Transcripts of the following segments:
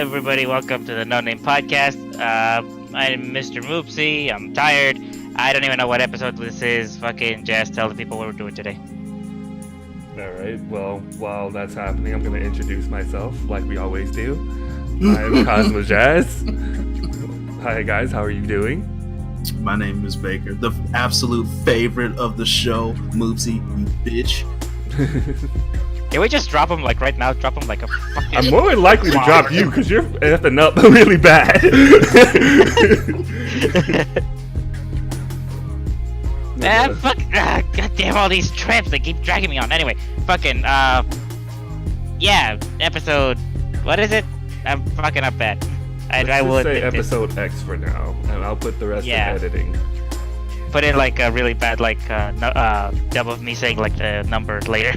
everybody. Welcome to the No Name Podcast. I'm Mr. Moopsy. I'm tired. I don't even know what episode this is. Fucking Jazz, tell the people what we're doing today. Alright, well, while that's happening, I'm going to introduce myself like we always do. I'm Cosmo Jazz. Hi guys, how are you doing? My name is Baker, the absolute favorite of the show, Moopsy, you bitch. Can we just drop him like right now? Drop him like a fucking... I'm more than likely to drop you because you're effing up really bad. Fuck, goddamn all these trips they keep dragging me on. Anyway, fucking, yeah, episode, what is it? I'm fucking up bad. I will say episode X for now, and I'll put the rest in editing. Put in like a really bad, like, dub of me saying like the number later.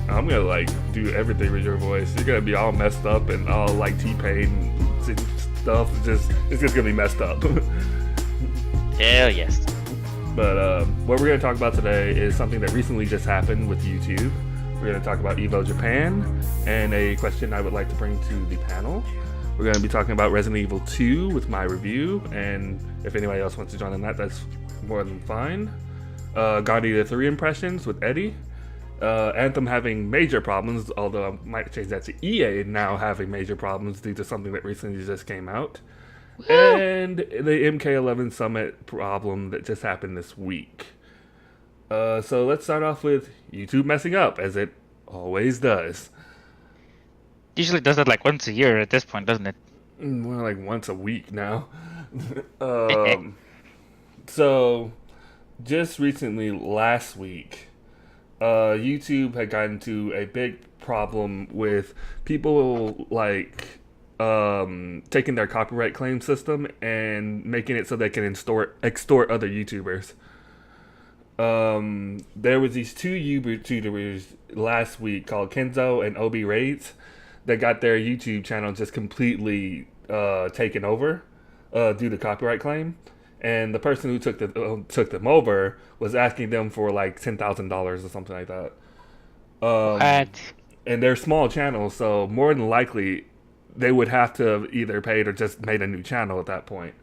I'm gonna like do everything with your voice. You're gonna be all messed up and all like T-Pain stuff. It's just gonna be messed up. Hell yes. But what we're gonna talk about today is something that recently just happened with YouTube. We're gonna talk about Evo Japan and a question I would like to bring to the panel. We're going to be talking about Resident Evil 2 with my review, and if anybody else wants to join on that, that's more than fine. God Eater 3 impressions with Eddie. Anthem having major problems, although I might change that to EA now having major problems due to something that recently just came out. And the MK11 Summit problem that just happened this week. So let's start off with YouTube messing up, as it always does. Usually does it like once a year at this point, doesn't it? More like once a week now. So, just recently, last week, YouTube had gotten into a big problem with people like taking their copyright claim system and making it so they can extort other YouTubers. There was these two YouTubers last week called Kenzo and Obi Raids that got their YouTube channel just completely taken over due to copyright claim, and the person who took them over was asking them for like $10,000 or something like that. And they're small channels, so more than likely they would have to have either paid or just made a new channel at that point,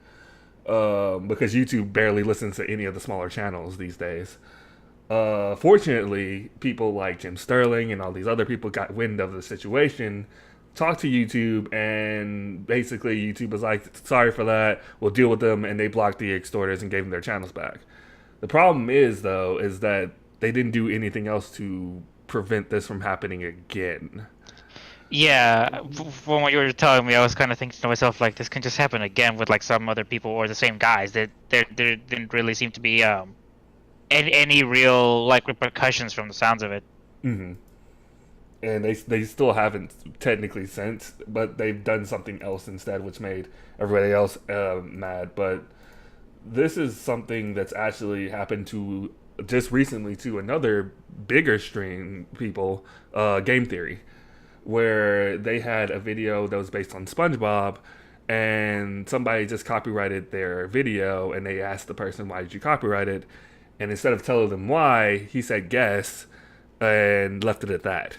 because YouTube barely listens to any of the smaller channels these days. Fortunately, people like Jim Sterling and all these other people got wind of the situation, talked to YouTube, and basically YouTube was like, sorry for that, we'll deal with them, and they blocked the extorters and gave them their channels back. The problem is, though, is that they didn't do anything else to prevent this from happening again. Yeah, from what you were telling me, I was kind of thinking to myself, like, this can just happen again with, like, some other people or the same guys. There didn't really seem to be, any real like repercussions from the sounds of it. Mm-hmm. And they still haven't technically since, but they've done something else instead, which made everybody else mad. But this is something that's actually happened to just recently to another bigger stream people, Game Theory, where they had a video that was based on SpongeBob, and somebody just copyrighted their video, and they asked the person, why did you copyright it? And instead of telling them why, he said guess and left it at that,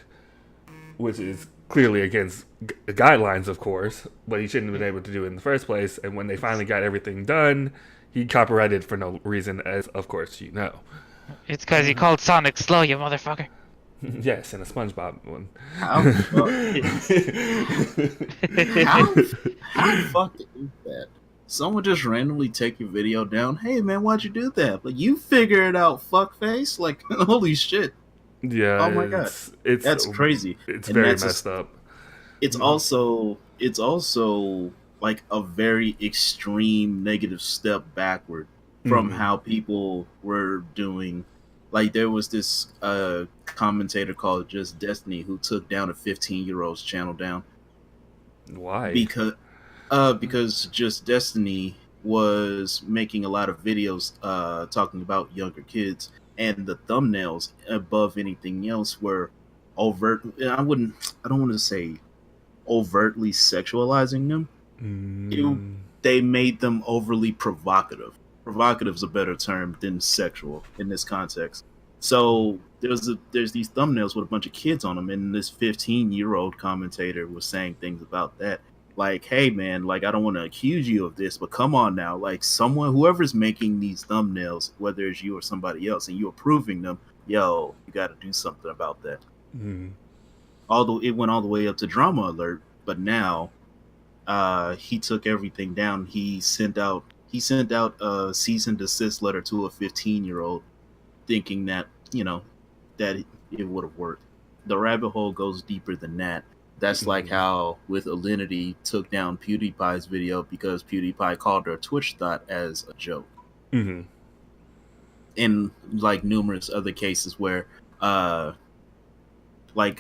which is clearly against guidelines, of course, but he shouldn't have been able to do it in the first place. And when they finally got everything done, he copyrighted for no reason, as of course you know. It's because he called Sonic slow, you motherfucker. Yes, and a SpongeBob one. How the fuck is that? Someone just randomly take your video down. Hey man, why'd you do that? Like, you figure it out, fuckface. Like, holy shit. Yeah. Oh my god. That's crazy. It's very messed up. It's also like a very extreme negative step backward from how people were doing. Like, there was this commentator called Just Destiny who took down a 15-year-old's channel down. Why? Because Just Destiny was making a lot of videos talking about younger kids, and the thumbnails above anything else were overt. I don't want to say overtly sexualizing them. They made them overly provocative. Provocative is a better term than sexual in this context. So there's these thumbnails with a bunch of kids on them, and this 15-year-old commentator was saying things about that. like, hey man, like I don't want to accuse you of this, but come on now, like someone, whoever's making these thumbnails, whether it's you or somebody else, and you're approving them, yo, you got to do something about that. Mm. Although it went all the way up to drama alert, but now he took everything down. He sent out a cease and desist letter to a 15-year-old, thinking that that it would have worked. The rabbit hole goes deeper than that. That's like how with Alinity took down PewDiePie's video because PewDiePie called her Twitch thought as a joke. Mm-hmm. In like numerous other cases where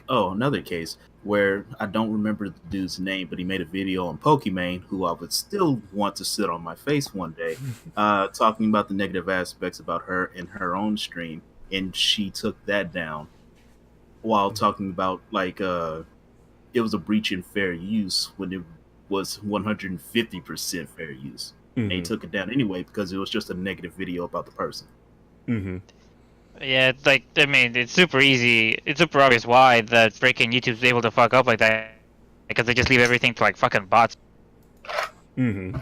another case where I don't remember the dude's name, but he made a video on Pokimane, who I would still want to sit on my face one day, talking about the negative aspects about her in her own stream, and she took that down while talking about it was a breach in fair use when it was 150% fair use. Mm-hmm. And he took it down anyway because it was just a negative video about the person. Mm-hmm. Yeah, it's like, I mean, it's super easy. It's super obvious why the freaking YouTube's able to fuck up like that. Because they just leave everything to, like, fucking bots. Mm-hmm.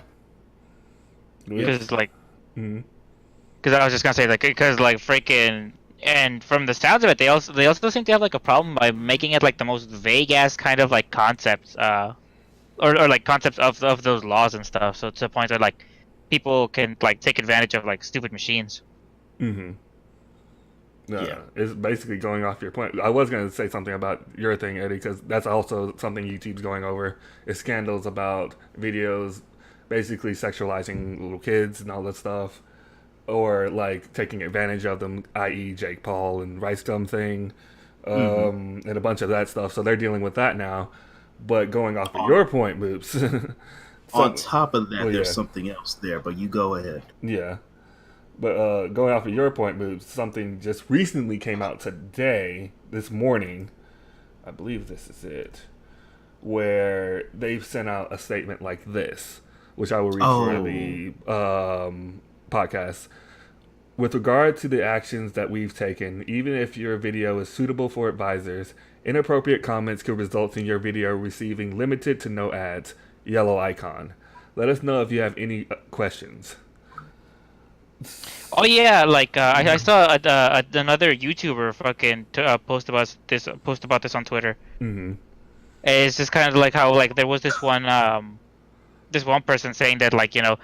Because, like... Mm-hmm. Because I was just gonna say, like, because, like, freaking... And from the sounds of it, they also seem to have, like, a problem by making it, like, the most vague-ass kind of, like, concepts, or like, concepts of those laws and stuff. So to the point that, like, people can, like, take advantage of, like, stupid machines. Mm-hmm. Yeah, it's basically going off your point. I was going to say something about your thing, Eddie, because that's also something YouTube's going over, is scandals about videos basically sexualizing little kids and all that stuff, or like taking advantage of them, i.e. Jake Paul and Rice Gum thing, and a bunch of that stuff. So they're dealing with that now. But going off of your point, Moops. On top of that, there's something else there, but you go ahead. Yeah. But going off of your point, Moops, something just recently came out today, this morning, I believe this is it, where they've sent out a statement like this, which I will read for the podcast. With regard to the actions that we've taken, even if your video is suitable for advisors, inappropriate comments could result in your video receiving limited to no ads. Yellow icon. Let us know if you have any questions. Oh yeah, like I saw another YouTuber fucking post about this on Twitter. Mm-hmm. It's just kind of like how like there was this one person saying that like the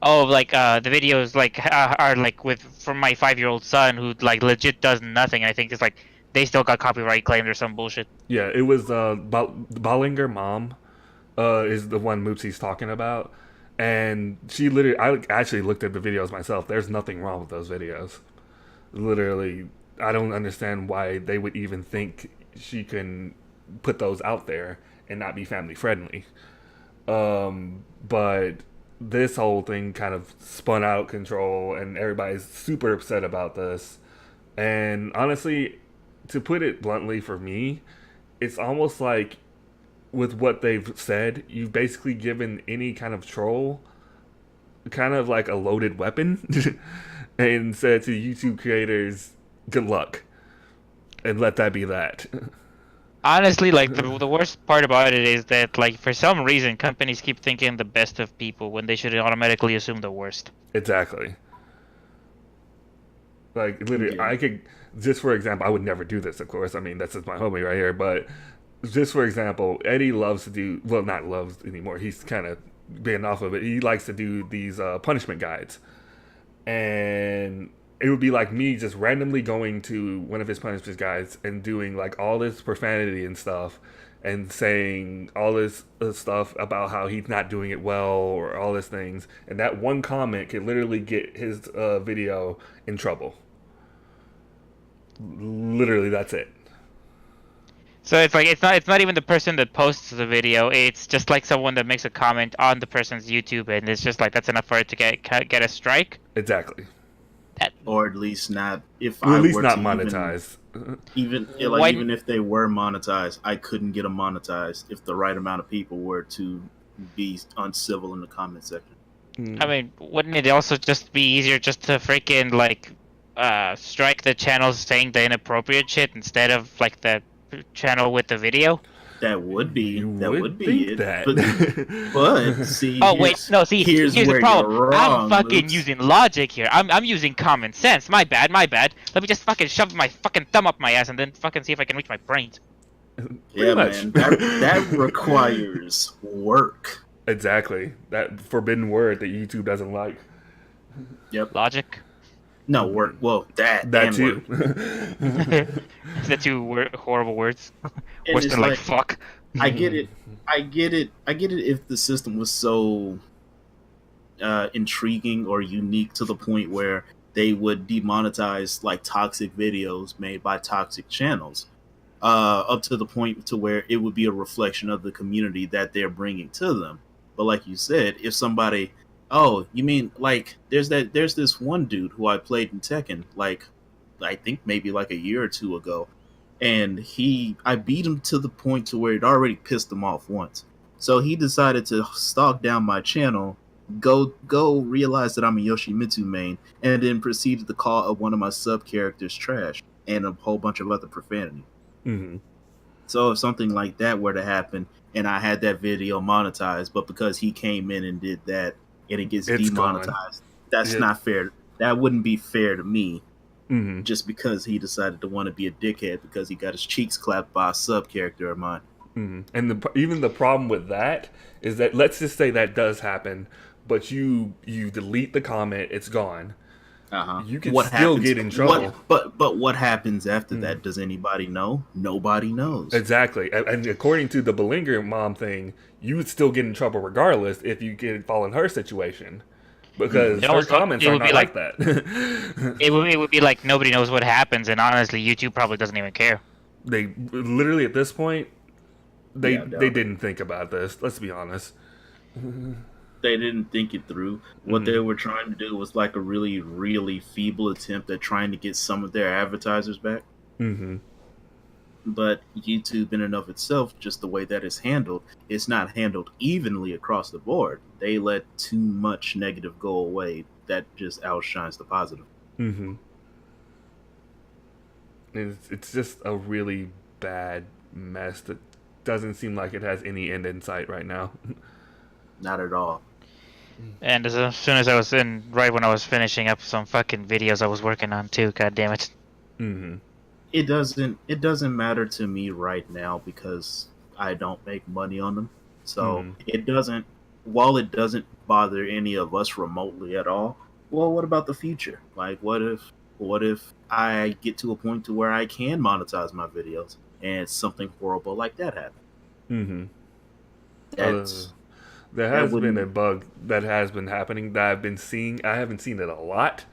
videos like are like from my 5-year-old son who like legit does nothing. I think it's like they still got copyright claimed or some bullshit. Yeah, it was Bollinger mom is the one Moopsy's talking about. And she literally, I actually looked at the videos myself. There's nothing wrong with those videos. Literally, I don't understand why they would even think she can put those out there and not be family friendly. But this whole thing kind of spun out of control and everybody's super upset about this. And honestly, to put it bluntly for me, it's almost like with what they've said, you've basically given any kind of troll kind of like a loaded weapon and said to YouTube creators, good luck. And let that be that. Honestly, like the worst part about it is that like for some reason companies keep thinking the best of people when they should automatically assume the worst. Exactly. Like literally, I could, just for example, I would never do this, of course. I mean, that's just my homie right here, but just for example, Eddie loves to do, well, not loves anymore. He's kind of been off of it. He likes to do these punishment guides. And it would be like me just randomly going to one of his punishment guides and doing like all this profanity and stuff and saying all this stuff about how he's not doing it well or all these things. And that one comment could literally get his video in trouble. Literally, that's it. So it's like it's not even the person that posts the video. It's just like someone that makes a comment on the person's YouTube, and it's just like that's enough for it to get a strike. Exactly. Or at least not monetized. Even if they were monetized, I couldn't get them monetized if the right amount of people were to be uncivil in the comment section. I mean, wouldn't it also just be easier just to freaking like strike the channels saying the inappropriate shit instead of like the channel with the video? That would be You that would would be think it. that. But see, Oh wait, no. See, here's here's the where you're problem. I'm wrong, fucking Moops. using logic here. I'm using common sense. My bad, my bad. Let me just fucking shove my fucking thumb up my ass and then fucking see if I can reach my brains. Pretty Yeah, much. man. That requires work. Exactly. That forbidden word that YouTube doesn't like. Yep. Logic. No work. Well, that That and too. work. The two horrible words. And Worse it's than like like, fuck. I get it. I get it. I get it if the system was so intriguing or unique to the point where they would demonetize like toxic videos made by toxic channels, up to the point to where it would be a reflection of the community that they're bringing to them. But like you said, if somebody, oh, you mean like there's this one dude who I played in Tekken, like I think maybe like a year or two ago, and I beat him to the point to where it already pissed him off once. So he decided to stalk down my channel, go realize that I'm a Yoshimitsu main, and then proceeded to call one of my sub characters trash and a whole bunch of other profanity. Hmm. So if something like that were to happen and I had that video monetized, but because he came in and did that and it gets It's demonetized, that's Yeah. not fair. That wouldn't be fair to me, Hmm. just because he decided to want to be a dickhead because he got his cheeks clapped by a sub character of mine. Hmm. And even the problem with that is that, let's just say that does happen, but you delete the comment, it's gone. Uh-huh. You can still get in trouble. But what happens after that? Does anybody know? Nobody knows. Exactly. And according to the Bellinger mom thing, you would still get in trouble regardless if you fall in her situation. Because It her almost- comments it are would not be like like- that. It would be like nobody knows what happens, and honestly, YouTube probably doesn't even care. They literally, at this point, they Yeah, they didn't think about this. Let's be honest. They didn't think it through. What they were trying to do was like a really, really feeble attempt at trying to get some of their advertisers back. Hmm. But YouTube, in and of itself, just the way that it's handled, it's not handled evenly across the board. They let too much negative go away that just outshines the positive. Hmm. It's just a really bad mess that doesn't seem like it has any end in sight right now. Not at all. And as soon as I was right when I was finishing up some fucking videos I was working on too, god damn it. Hmm. It doesn't matter to me right now because I don't make money on them. So it doesn't, while it doesn't bother any of us remotely at all. Well, what about the future? Like, what if I get to a point to where I can monetize my videos and something horrible like that happens? Hmm. That's There that has been wouldn't- a bug that has been happening that I've been seeing. I haven't seen it a lot,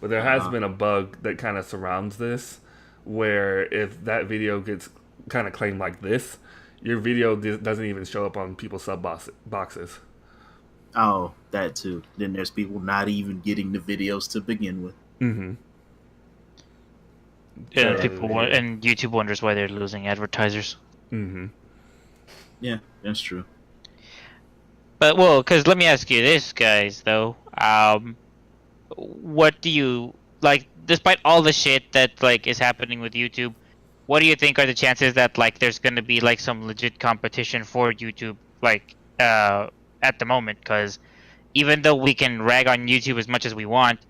but there has been a bug that kind of surrounds this, where if that video gets kind of claimed like this, your video doesn't even show up on people's sub boxes. oh, that too. Then there's people not even getting the videos to begin with. Mm-hmm. Yeah, So, and YouTube wonders why they're losing advertisers. Mm-hmm. Yeah, that's true. But well, because let me ask you this, guys. Though, what do you like? Despite all the shit that like is happening with YouTube, what do you think are the chances that like there's gonna be like some legit competition for YouTube, like at the moment? Because even though we can rag on YouTube as much as we want,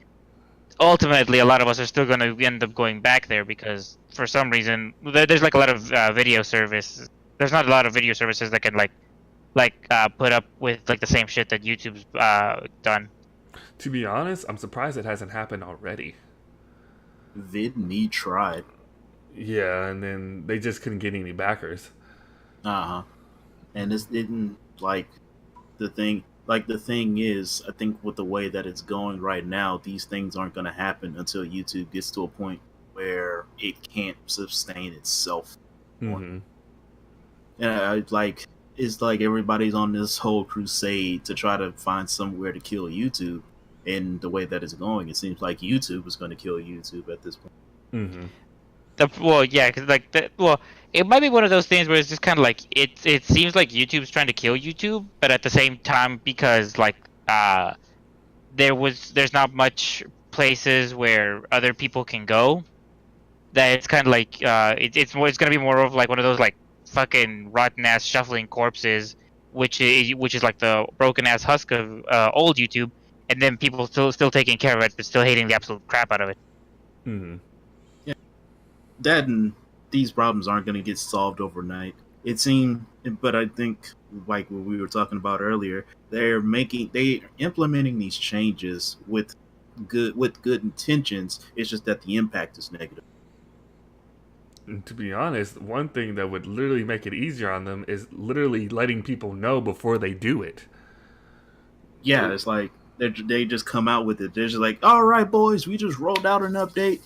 ultimately a lot of us are still gonna end up going back there because for some reason there's like a lot of video service. There's not a lot of video services that can put up with like the same shit that YouTube's done. To be honest, I'm surprised it hasn't happened already. VidMe tried. Yeah, and then they just couldn't get any backers. And this didn't like the thing. Like the thing is, I think with the way that it's going right now, these things aren't going to happen until YouTube gets to a point where it can't sustain itself. Mm-hmm. And it's like everybody's on this whole crusade to try to find somewhere to kill YouTube. And the way that it's going, it seems like YouTube is going to kill YouTube at this point. Mm-hmm. It might be one of those things where it's just kind of like it seems like YouTube's trying to kill YouTube, but at the same time, because there's not much places where other people can go, that it's kind of like it's going to be more of like one of those like fucking rotten ass shuffling corpses, which is like the broken ass husk of old YouTube, and then people still taking care of it, but still hating the absolute crap out of it. Mm-hmm. Yeah, that and these problems aren't going to get solved overnight. It seemed, but I think, like what we were talking about earlier, they implementing these changes with good intentions. It's just that the impact is negative. And to be honest, one thing that would literally make it easier on them is literally letting people know before they do it. Yeah, it's like they just come out with it. They're just like, all right, boys, we just rolled out an update.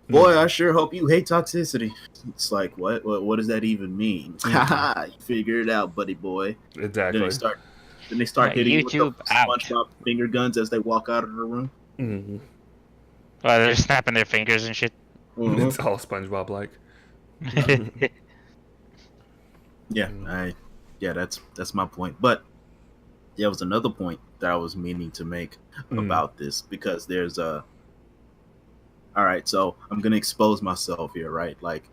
Boy, I sure hope you hate toxicity. It's like, what does that even mean? Haha, you figure it out, buddy boy. Exactly. Then they start hitting YouTube you with the out. SpongeBob finger guns as they walk out of the room. Mm-hmm. They're snapping their fingers and shit. Mhm. It's all SpongeBob like. Yeah, that's my point. But there was another point that I was meaning to make about this, because there's a. All right, so I'm gonna expose myself here, right? Like,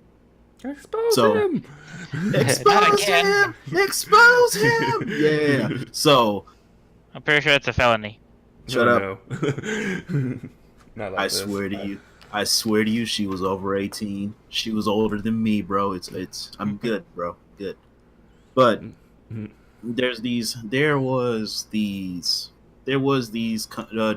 expose him. Expose him! Expose him! Yeah. So I'm pretty sure it's a felony. Shut up. No. Not like I this. swear to you, she was over 18. She was older than me, bro. I'm good, bro. Good. But there was these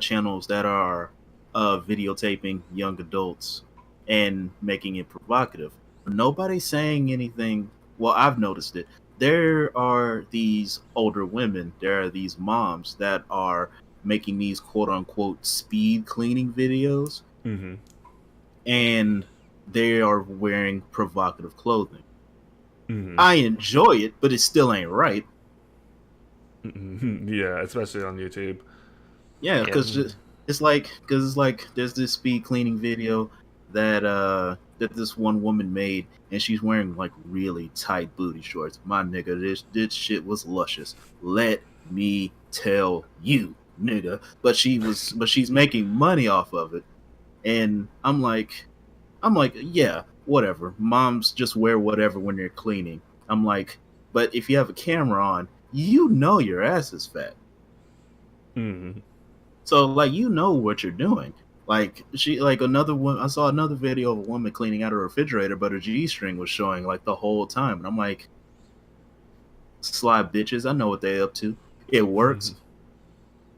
channels that are videotaping young adults and making it provocative. Nobody's saying anything. Well, I've noticed it. There are these older women, there are these moms that are making these quote unquote speed cleaning videos, and they are wearing provocative clothing. I enjoy it, but it still ain't right. Yeah, especially on YouTube. Yeah, because it's like there's this speed cleaning video that this one woman made, and she's wearing like really tight booty shorts. My nigga, this shit was luscious. Let me tell you, nigga. But she's making money off of it, and I'm like, yeah, whatever. Moms just wear whatever when they're cleaning. I'm like, but if you have a camera on, you know your ass is fat. So like, you know what you're doing. Like another one, I saw another video of a woman cleaning out a refrigerator, but her G-string was showing like the whole time, and I'm like, sly bitches, I know what they up to. It works.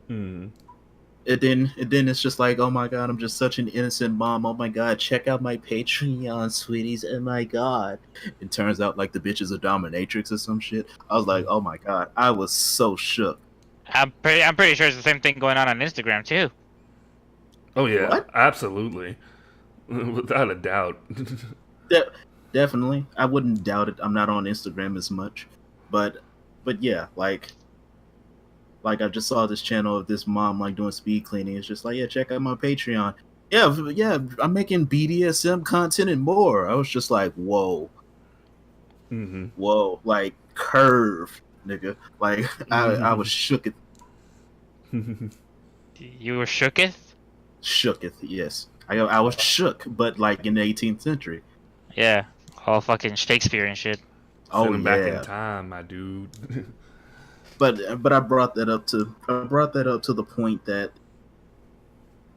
And then it's just like, oh my god, I'm just such an innocent mom. Oh my god, check out my Patreon, sweeties. Oh my god. It turns out like the bitch is a dominatrix or some shit. I was like, oh my god, I was so shook. I'm pretty sure it's the same thing going on Instagram too. Oh yeah, What? Absolutely, without a doubt. Definitely, I wouldn't doubt it. I'm not on Instagram as much, but yeah, like I just saw this channel of this mom like doing speed cleaning. It's just like, yeah, check out my Patreon. Yeah, I'm making BDSM content and more. I was just like, whoa, whoa, like curve, nigga. Like I was shooketh. You were shooketh? Shooketh, yes. I was shook, but like in the 18th century. Yeah, all fucking Shakespeare and shit. Send him back in time, my dude. But I brought that up to the point that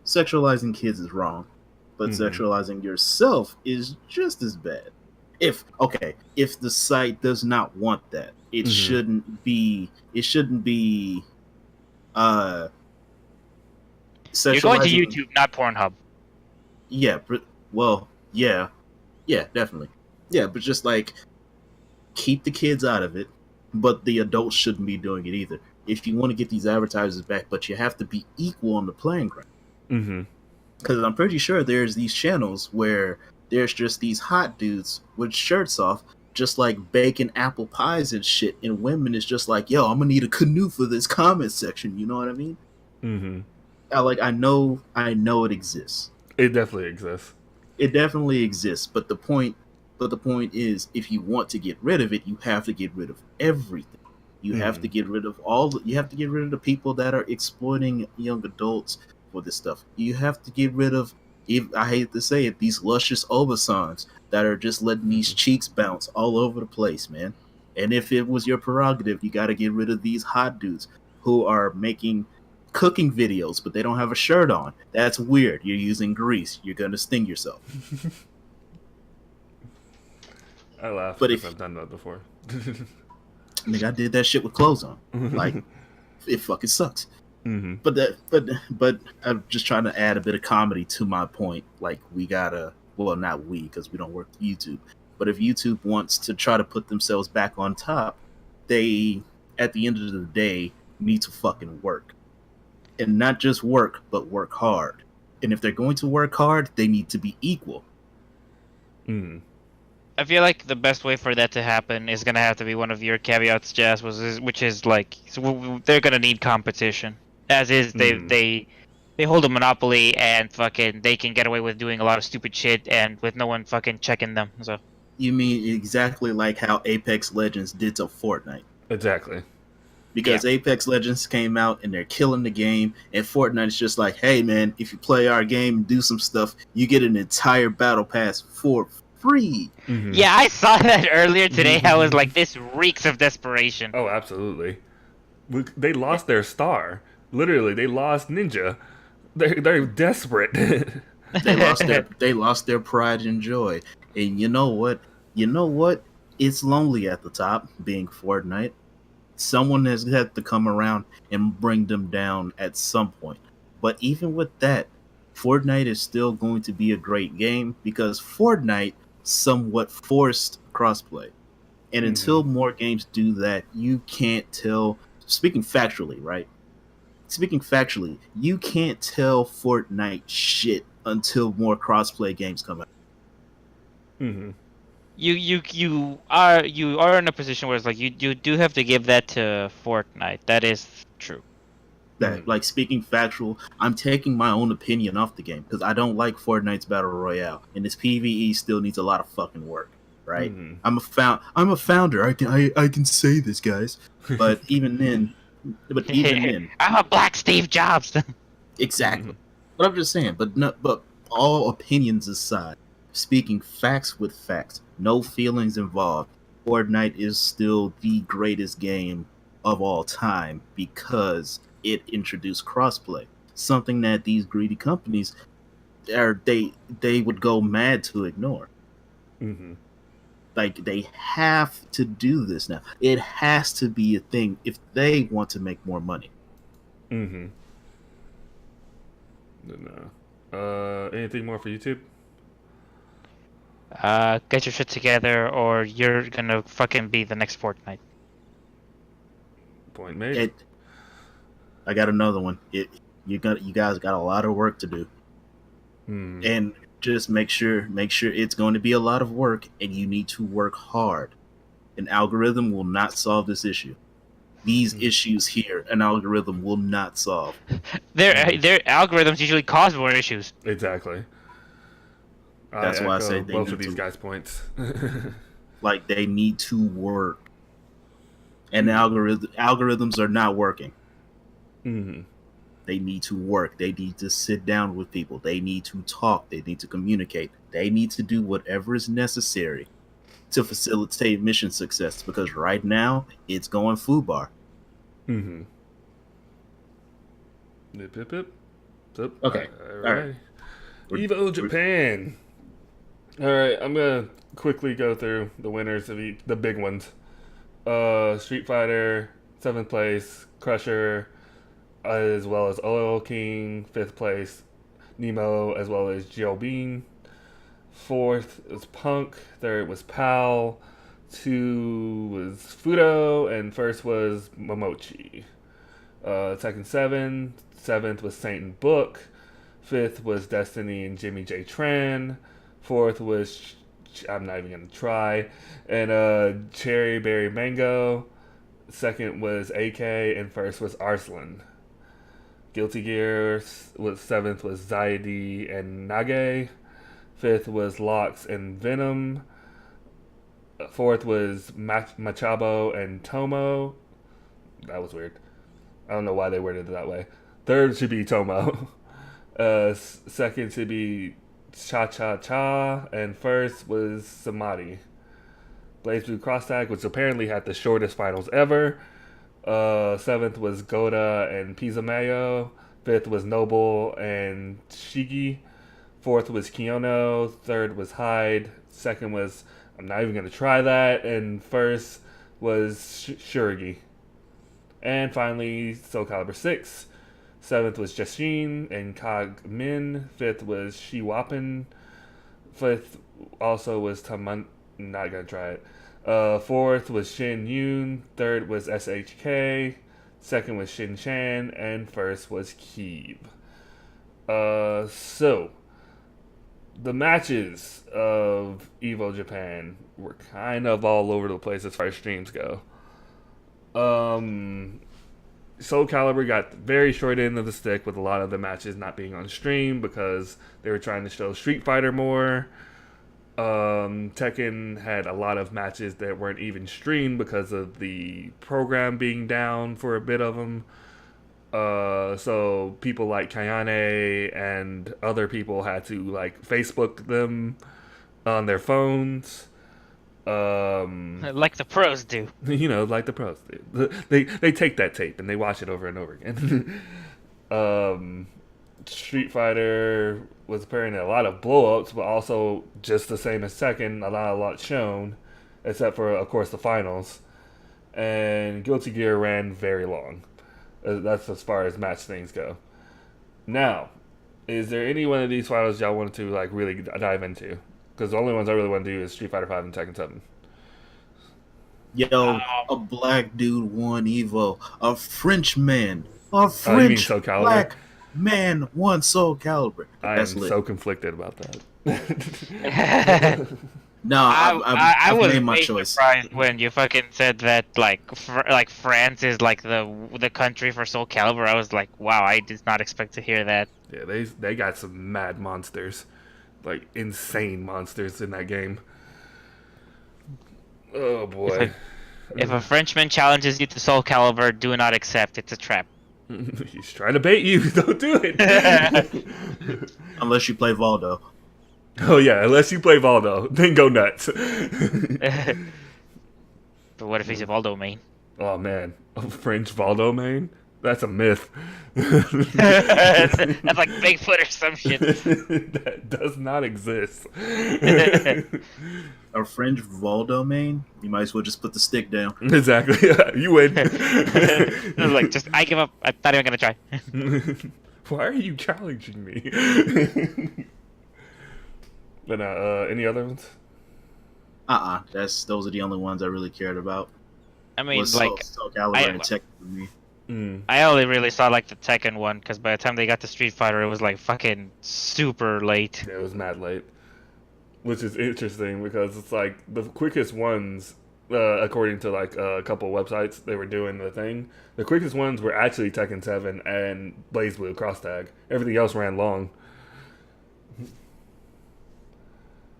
sexualizing kids is wrong, but sexualizing yourself is just as bad. If the site does not want that, it shouldn't be You're going to YouTube, not Pornhub. Yeah, well, yeah, definitely. Yeah, but just like, keep the kids out of it, but the adults shouldn't be doing it either. If you want to get these advertisers back, but you have to be equal on the playing ground. Because I'm pretty sure there's these channels where there's just these hot dudes with shirts off, just like baking apple pies and shit, and women is just like, yo, I'm gonna need a canoe for this comment section. You know what I mean? I know it exists. It definitely exists. It definitely exists, but the point is, if you want to get rid of it, you have to get rid of everything. You have to get rid of you have to get rid of the people that are exploiting young adults for this stuff. You have to get rid of, I hate to say it, these luscious obasans that are just letting these cheeks bounce all over the place, man. And if it was your prerogative, you got to get rid of these hot dudes who are making cooking videos, but they don't have a shirt on. That's weird. You're using grease. You're going to sting yourself. I laugh But because if I've done that before. nigga, I did that shit with clothes on. Like, it fucking sucks. Mm-hmm. But I'm just trying to add a bit of comedy to my point. Like, we gotta, well, not we, because we don't work with YouTube. But if YouTube wants to try to put themselves back on top, they, at the end of the day, need to fucking work. And not just work, but work hard. And if they're going to work hard, they need to be equal. Mm. I feel like the best way for that to happen is gonna have to be one of your caveats, Jazz, which is like they're gonna need competition. As is, they hold a monopoly and fucking they can get away with doing a lot of stupid shit and with no one fucking checking them. So You mean exactly like how Apex Legends did to Fortnite. Exactly. Because Apex Legends came out and they're killing the game, and Fortnite is just like, hey man, if you play our game and do some stuff, you get an entire battle pass for free. Mm-hmm. Yeah, I saw that earlier today. I was like, this reeks of desperation. Oh, absolutely. They lost their star. Literally, they lost Ninja. They're desperate. They lost their pride and joy. And you know what? It's lonely at the top, being Fortnite. Someone has had to come around and bring them down at some point. But even with that, Fortnite is still going to be a great game because Fortnite somewhat forced crossplay. And until more games do that, you can't tell. Speaking factually, right? Speaking factually, you can't tell Fortnite shit until more crossplay games come out. Mm-hmm. You are in a position where it's like you do have to give that to Fortnite. That is true. That, like, speaking factual, I'm taking my own opinion off the game because I don't like Fortnite's battle royale, and its PVE still needs a lot of fucking work. Right? Mm-hmm. I'm a founder. I can say this, guys. But even then, I'm a Black Steve Jobs. Exactly. But I'm just saying. But all opinions aside, speaking facts with facts, no feelings involved. Fortnite is still the greatest game of all time because it introduced crossplay, something that these greedy companies they would go mad to ignore. Mm-hmm. Like, they have to do this now. It has to be a thing if they want to make more money. Mm-hmm. No. Anything more for YouTube? Get your shit together, or you're gonna fucking be the next Fortnite. Point made. I got another one. You guys got a lot of work to do, and just make sure it's going to be a lot of work, and you need to work hard. An algorithm will not solve this issue. These issues here, an algorithm will not solve. Their algorithms usually cause more issues. Exactly. That's why I say they both need of these to, guys' points. like, they need to work, and algorithms are not working. Mm-hmm. They need to work. They need to sit down with people. They need to talk. They need to communicate. They need to do whatever is necessary to facilitate mission success. Because right now, it's going foobar. Mm-hmm. Yep. Okay. All right. Evo Japan. All right. I'm gonna quickly go through the winners of the big ones. Street Fighter, 7th place. Crusher, as well as Oil King, 5th place. Nemo, as well as Joe Bean. 4th was Punk. 3rd was Pal. 2 was Fudo, and 1st was Momochi. 2nd, 7th was Saint and Book. 5th was Destiny and Jimmy J. Tran. 4th was I'm not even gonna try. And Cherry Berry Mango. 2nd was AK, and 1st was Arslan. Guilty Gear was 7th was Zaidi and Nage. 5th was Lox and Venom. 4th was Machabo and Tomo. That was weird. I don't know why they worded it that way. 3rd should be Tomo. 2nd should be Cha Cha Cha, and first was Samadhi. Blaze Blue Cross Tag, which apparently had the shortest finals ever. Seventh was Goda and Pisa Mayo. Fifth was Noble and Shigi. Fourth was Kiono. Third was Hyde. Second was I'm not even going to try that. And first was Shurigi. And finally, Soul Calibur 6. Seventh was Jashin and Kag Min. Fifth was Shiwapan. Fifth also was Taman. Not going to try it. Fourth was Shin Yoon. Third was SHK. Second was Shin Chan. And first was Keeb. So, the matches of Evo Japan were kind of all over the place as far as streams go. Soul Calibur got the very short end of the stick with a lot of the matches not being on stream because they were trying to show Street Fighter more. Tekken had a lot of matches that weren't even streamed because of the program being down for a bit of them. So people like Kayane and other people had to like Facebook them on their phones. Like the pros do. You know, like the pros do. They take that tape and they watch it over and over again. Street Fighter was apparently a lot of blowups, but also just the same as Tekken, a lot shown, except for, of course, the finals. And Guilty Gear ran very long. That's as far as match things go. Now, is there any one of these finals y'all wanted to like really dive into? Because the only ones I really want to do is Street Fighter 5 and Tekken 7. Yo, a black dude won Evo. A French man. A You mean French Soul Calibur? black man won Soul Calibur. I am lit. so conflicted about that. No, I I've was made my way choice. surprised when you fucking said that like France is like the country for Soul Calibur. I was like, wow, I did not expect to hear that. Yeah, they got some mad monsters, like insane monsters in that game. Oh boy! If a Frenchman challenges you to Soul Calibur, do not accept. It's a trap. He's trying to bait you. Don't do it. Unless you play Valdo. Oh yeah, unless you play Valdo, then go nuts. But what if he's a Valdo main? Oh man, a French Valdo main? That's a myth. That's like Bigfoot or some shit. That does not exist. A French Valdo main? You might as well just put the stick down. Exactly. You win. I was like, I give up. I'm not even gonna try. Why are you challenging me? But any other ones? Those are the only ones I really cared about. I mean, Was like, Soul Calibur and Tekken for me. I only really saw like the Tekken one because by the time they got to Street Fighter, it was like fucking super late. Yeah, it was mad late. Which is interesting because it's like the quickest ones, according to like a couple websites, they were doing the thing. The quickest ones were actually Tekken 7 and Blaze Blue Cross Tag. Everything else ran long.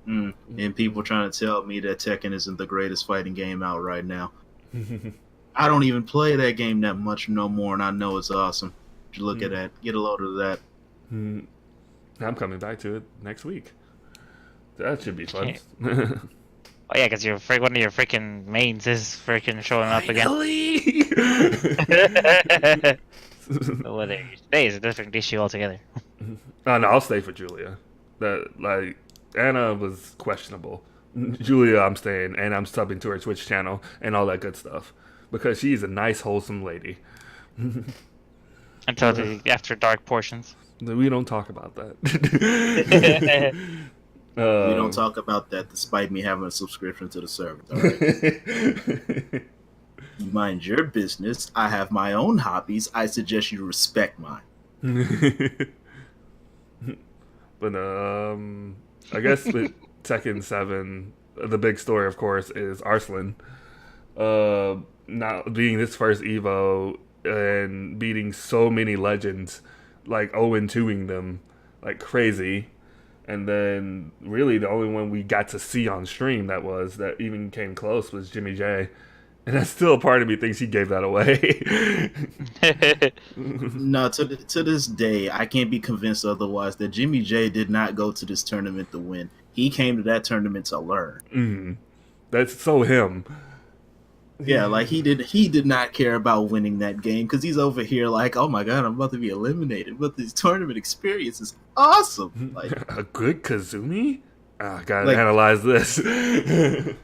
And people trying to tell me that Tekken isn't the greatest fighting game out right now. I don't even play that game that much no more, and I know it's awesome. You look at that. Get a load of that. I'm coming back to it next week. That should be fun. Oh yeah, because one of your freaking mains is freaking showing up again. Whether you stay is a different issue altogether. Oh no, I'll stay for Julia. That like Anna was questionable. Julia, I'm staying, and I'm subbing to her Twitch channel and all that good stuff because she's a nice, wholesome lady. Until the after dark portions. We don't talk about that. We don't talk about that despite me having a subscription to the service. All right? You mind your business. I have my own hobbies. I suggest you respect mine. But I guess with Tekken 7, the big story, of course, is Arslan. Not being his first Evo and beating so many legends, like 0-2ing them like crazy. And then really the only one we got to see on stream that even came close was Jimmy J. And that's still a part of me thinks he gave that away. No, to this day, I can't be convinced otherwise that Jimmy J did not go to this tournament to win. He came to that tournament to learn. Mm-hmm. That's so him. Yeah, like he did not care about winning that game because he's over here like, oh my god, I'm about to be eliminated, but this tournament experience is awesome. Like A good Kazumi? I gotta Like- analyze this.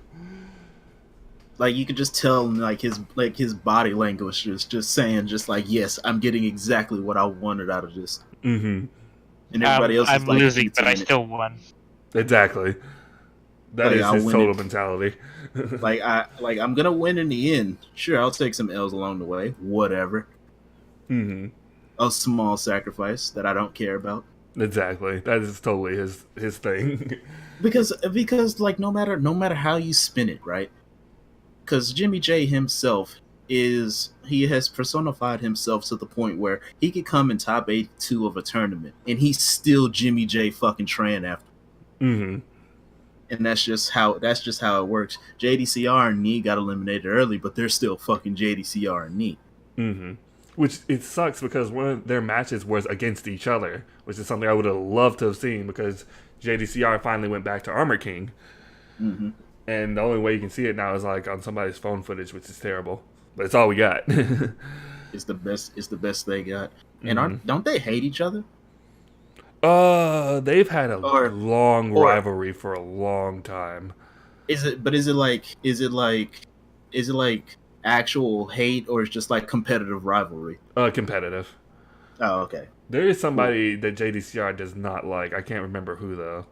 like you could just tell his body language is just saying just like, yes, I'm getting exactly what I wanted out of this. Mm-hmm. And everybody else I'm is like, losing, "It's but a I minute." still won. Exactly. That Like, is I'll his win total it. mentality. I'm gonna win in the end. Sure, I'll take some L's along the way. Whatever. Mm-hmm. A small sacrifice that I don't care about. Exactly. That is totally his thing. Because like no matter how you spin it, right? Because Jimmy J himself he has personified himself to the point where he could come in top 82 of a tournament and he's still Jimmy J fucking Tran after. Mm-hmm. And that's just how it works. JDCR and Nee got eliminated early, but they're still fucking JDCR and Nee. Mm-hmm. Which it sucks because one of their matches was against each other, which is something I would have loved to have seen because JDCR finally went back to Armor King. Mm-hmm. And the only way you can see it now is like on somebody's phone footage, which is terrible. But it's all we got. It's the best they got. And don't they hate each other? They've had a Or- long rivalry for a long time. Is it like actual hate or it's just like competitive rivalry? Competitive. Oh, okay. There is somebody that JDCR does not like. I can't remember who though.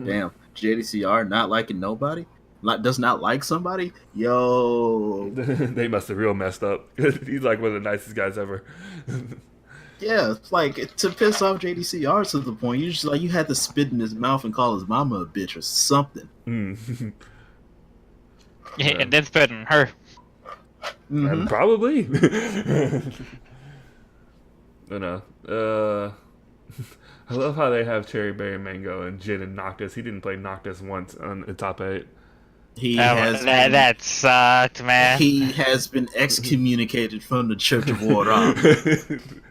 Damn, JDCR not liking nobody? Does not like somebody? Yo. They must have real messed up. He's like one of the nicest guys ever. Yeah, it's like to piss off JDCR to the point you had to spit in his mouth and call his mama a bitch or something. Mm. Yeah, and then spit on her. Mhm. Probably. I love how they have Cherry Berry Mango and Jin and Noctis. He didn't play Noctis once on the top 8. That sucked, man. He has been excommunicated from the Church of Wara.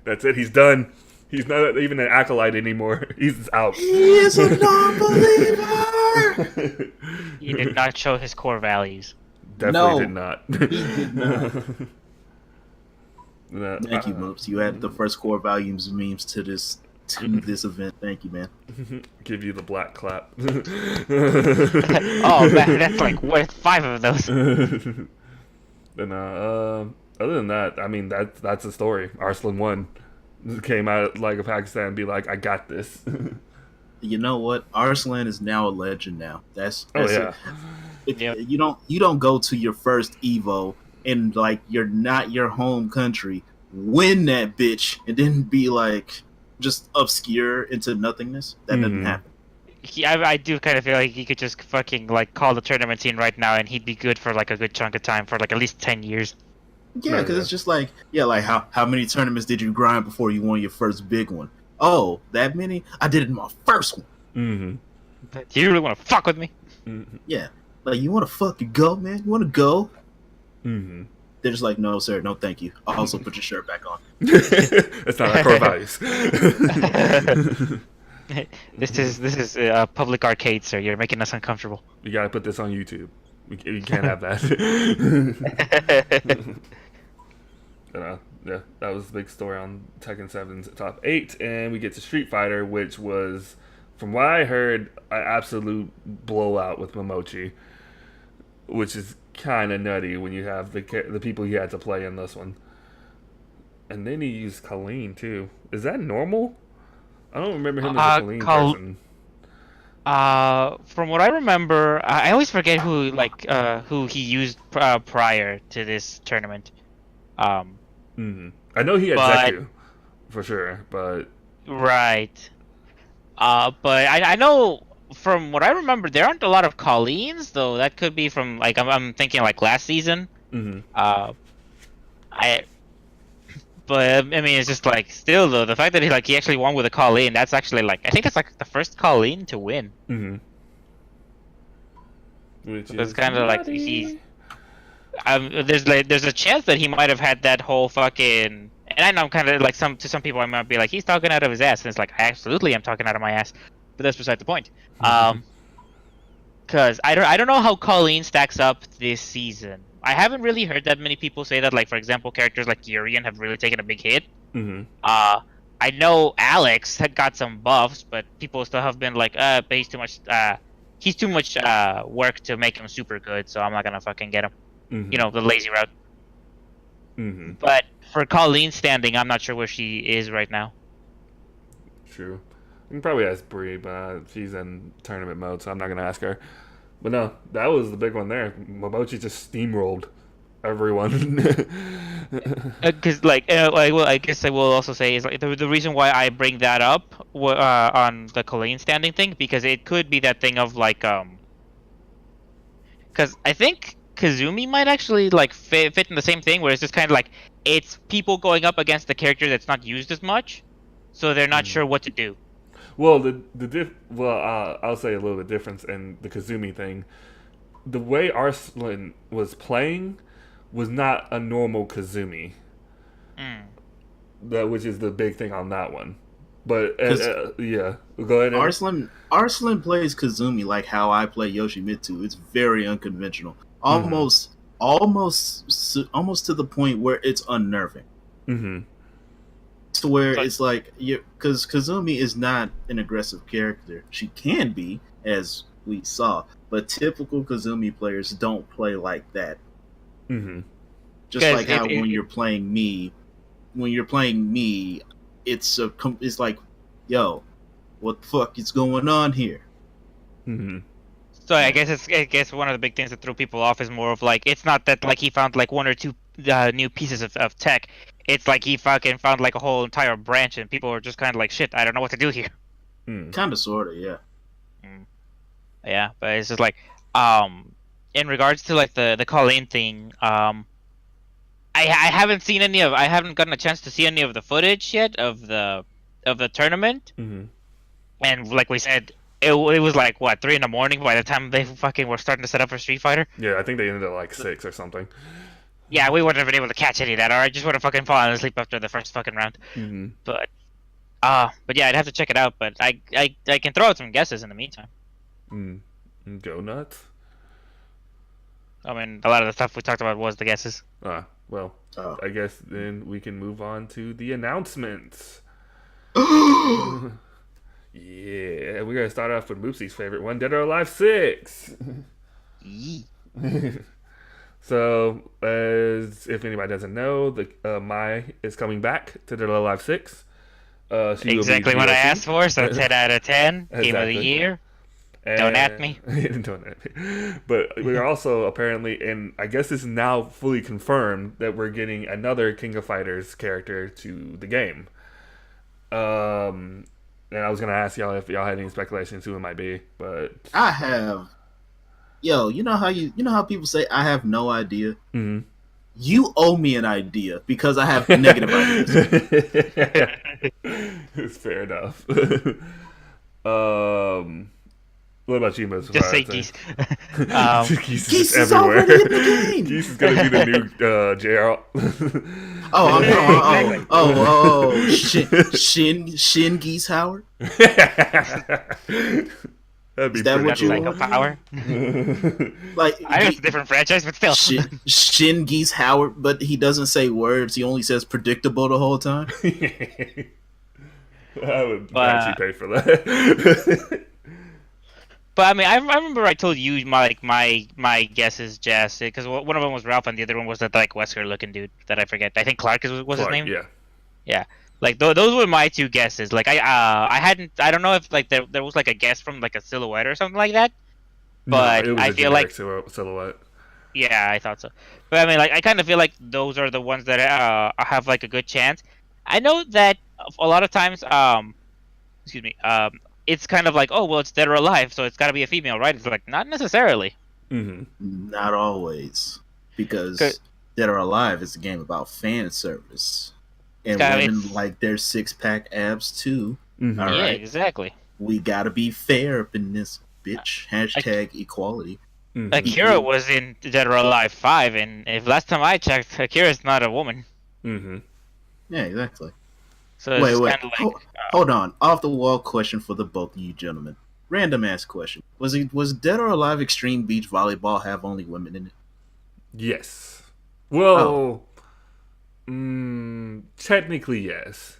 That's it. He's done. He's not even an acolyte anymore. He's out. He is a non-believer. He did not show his core values. Definitely did not. He did not. No, Thank you, Moops. You added the first core values memes to this event. Thank you, man. Give you the black clap. Oh man, that's like worth 5 of those. Then, other than that, I mean that's the story. Arslan won. Came out like a Pakistan and be like, I got this. You know what? Arslan is now a legend. Now that's yeah. it. You don't go to your first Evo and like you're not your home country, win that bitch, and then be like just obscure into nothingness. That doesn't happen. I do kind of feel like he could just fucking like call the tournament scene right now, and he'd be good for like a good chunk of time for like at least 10 years. Yeah, because it's just like like how many tournaments did you grind before you won your first big one? Oh, that many? I did it in my first one. Mm-hmm. Do you really want to fuck with me? Mm-hmm. Yeah, like you want to fucking go, man? You want to go? Mm-hmm. They're just like, no, sir, no, thank you. I'll also put your shirt back on. That's not our core values. This is a public arcade, sir. You're making us uncomfortable. You gotta put this on YouTube. We can't have that. Yeah, that was the big story on Tekken 7's top 8, and we get to Street Fighter, which was, from what I heard, an absolute blowout with Momochi, which is kind of nutty when you have the people he had to play in this one. And then he used Colleen too. Is that normal? I don't remember him as a Colleen person. From what I remember, I always forget who he used prior to this tournament. I know he had Zeku, for sure, but right. But I know from what I remember, there aren't a lot of Colleens, though. That could be from like I'm thinking like last season. But I mean, it's just like still though the fact that he actually won with a Colleen. That's actually like I think it's like the first Colleen to win. Which It's kind of like he. there's a chance that he might have had that whole fucking. And I know I'm kind of like to some people I might be like he's talking out of his ass, and it's like I absolutely am talking out of my ass, but that's beside the point. Because I don't know how Colleen stacks up this season. I haven't really heard that many people say that. Like for example, characters like Urian have really taken a big hit. I know Alex had got some buffs, but people still have been like, but he's too much. He's too much work to make him super good, so I'm not gonna fucking get him. You know, the lazy route. But for Colleen standing, I'm not sure where she is right now. True. You can probably ask Bree, but she's in tournament mode, so I'm not gonna ask her. But no, that was the big one there. Momochi just steamrolled everyone. Because well, I guess I will also say is like the reason why I bring that up on the Colleen standing thing, because it could be that thing of like because I think Kazumi might actually like fit in the same thing, where it's just kind of like it's people going up against the character that's not used as much, so they're not sure what to do. Well, I'll say a little bit difference in the Kazumi thing. The way Arslan was playing was not a normal Kazumi. Which is the big thing on that one. But yeah, go ahead. Arslan plays Kazumi like how I play Yoshimitsu. It's very unconventional, almost to the point where it's unnerving. To where it's like, because Kazumi is not an aggressive character. She can be, as we saw, but typical Kazumi players don't play like that. Just like how when you're playing me, it's like, yo, what the fuck is going on here? So I guess one of the big things that threw people off is more of like it's not that like he found like one or two new pieces of tech. It's like he fucking found like a whole entire branch, and people were just kind of like, shit, I don't know what to do here. Kind of, sort of, yeah. Yeah, but it's just like, in regards to like the Colleen thing, I haven't seen I haven't gotten a chance to see any of the footage yet of the tournament. And like we said, it was like what 3 a.m. by the time they fucking were starting to set up for Street Fighter. Yeah, I think they ended at like 6 or something. Yeah, we wouldn't have been able to catch any of that, or I just would have fucking fallen asleep after the first fucking round. But yeah, I'd have to check it out. But I can throw out some guesses in the meantime. Go nuts. I mean, a lot of the stuff we talked about was the guesses. Well, I guess then we can move on to the announcements. Yeah, we're gonna start off with Mrmoopsy's favorite one, Dead or Alive 6. So, as if anybody doesn't know, the Mai is coming back to Dead or Alive 6. Exactly what I asked for, so 10 out of 10. Game of the year. Don't at me. Don't at me. But we are also apparently, and I guess this is now fully confirmed, that we're getting another King of Fighters character to the game. And I was going to ask y'all if y'all had any speculations who it might be, but... I have... Yo, you know how people say I have no idea? You owe me an idea because I have negative ideas. It's fair enough. What about you, Moses? Just say Geese. Geese Geese is is already in the game. Geese is gonna be the new JR. Shin Geese Howard. That'd be is that what you like a power? Like I know it's a different franchise, but still. Shin Geese Howard, but he doesn't say words. He only says predictable the whole time. I would actually pay for that. But I mean, I remember I told you my guess is Jess, because one of them was Ralph and the other one was that like Wesker looking dude that I forget. I think Clark was his name. Yeah. Like those were my two guesses. Like I don't know if like there was like a guess from like a silhouette or something like that. But no, it was I feel like silhouette. Yeah, I thought so. But I mean, like I kind of feel like those are the ones that have like a good chance. I know that a lot of times, it's kind of like, oh well, it's Dead or Alive, so it's got to be a female, right? It's like not necessarily. Not always, because Dead or Alive is a game about fan service. And women like their 6-pack abs too. All right, exactly. We gotta be fair up in this bitch. # equality. Mm-hmm. Akira was in Dead or Alive 5, and if last time I checked, Akira's not a woman. Mm-hmm. Yeah, exactly. So Wait, it's wait. kind of like, Hold on. Off the wall question for the both of you gentlemen. Random ass question. Was Dead or Alive Extreme Beach Volleyball have only women in it? Yes. Oh, Well, technically yes.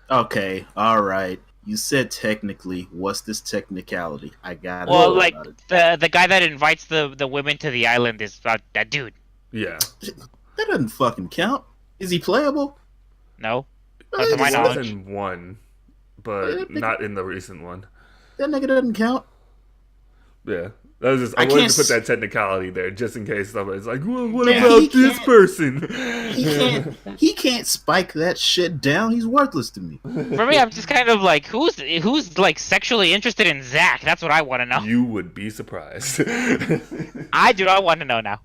okay. All right. You said technically. What's this technicality? I gotta well, know like about it. the guy that invites the women to the island is that dude. Yeah. That doesn't fucking count. Is he playable? No, not to That my He was knowledge. in one, but nigga, not in the recent one. that nigga doesn't count. Yeah. That was just I I wanted can't. to put that technicality there just in case somebody's like, well, what Yeah, he about this can't. person? He can't. He can't spike that shit down. He's worthless to me. For me, I'm just kind of like, who's like sexually interested in Zack? That's what I want to know. You would be surprised. I do not want to know now.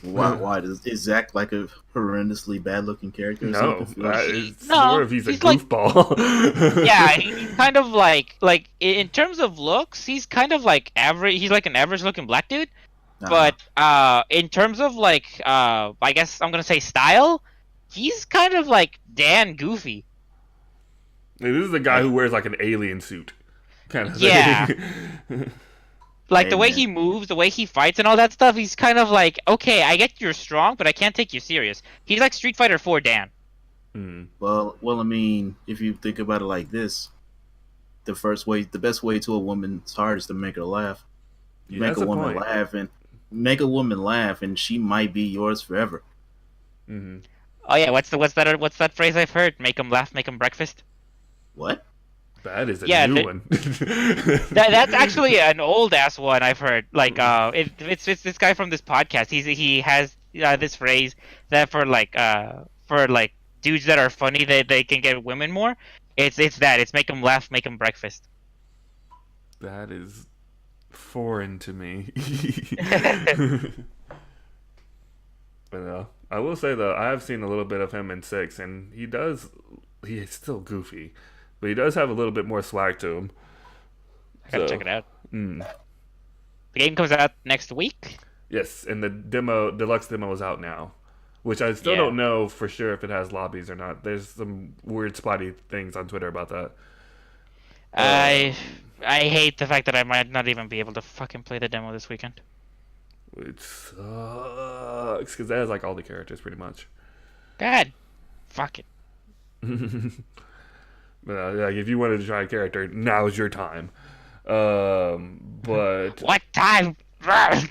Why? Why is Zach like a horrendously bad looking character or No, something? Like, it's No, more if he's a he's like- goofball. Yeah, he's kind of like in terms of looks, he's kind of like average. He's like an average-looking black dude. But in terms of like I guess I'm gonna say style, he's kind of like Dan Goofy. Hey, this is a guy who wears like an alien suit, kind of Yeah. thing. Like Hey, the way man. he moves, the way he fights, and all that stuff. He's kind of like, okay, I get you're strong, but I can't take you serious. He's like Street Fighter 4 Dan. well, I mean, if you think about it like this, the best way to a woman's heart is to make her laugh. Yeah, Make that's a a woman point. laugh, and she might be yours forever. Mm-hmm. Oh yeah, what's that phrase I've heard? Make 'em laugh, make 'em breakfast. What? That is a Yeah, new the- one. That's actually an old ass one I've heard. Like it's this guy from this podcast. He has this phrase that for like dudes that are funny they can get women more. It's make 'em laugh, make 'em breakfast. That is foreign to me. But I will say though, I have seen a little bit of him in 6, and he's still goofy, but he does have a little bit more swag to him. I gotta So, check it out. Mm. The game comes out next week. Yes, and the deluxe demo is out now, which I still Yeah. don't know for sure if it has lobbies or not. There's some weird spotty things on Twitter about that. I hate the fact that I might not even be able to fucking play the demo this weekend. Which sucks, because that has like all the characters pretty much. God, fuck it. But like if you wanted to try a character, now's your time. But What time? but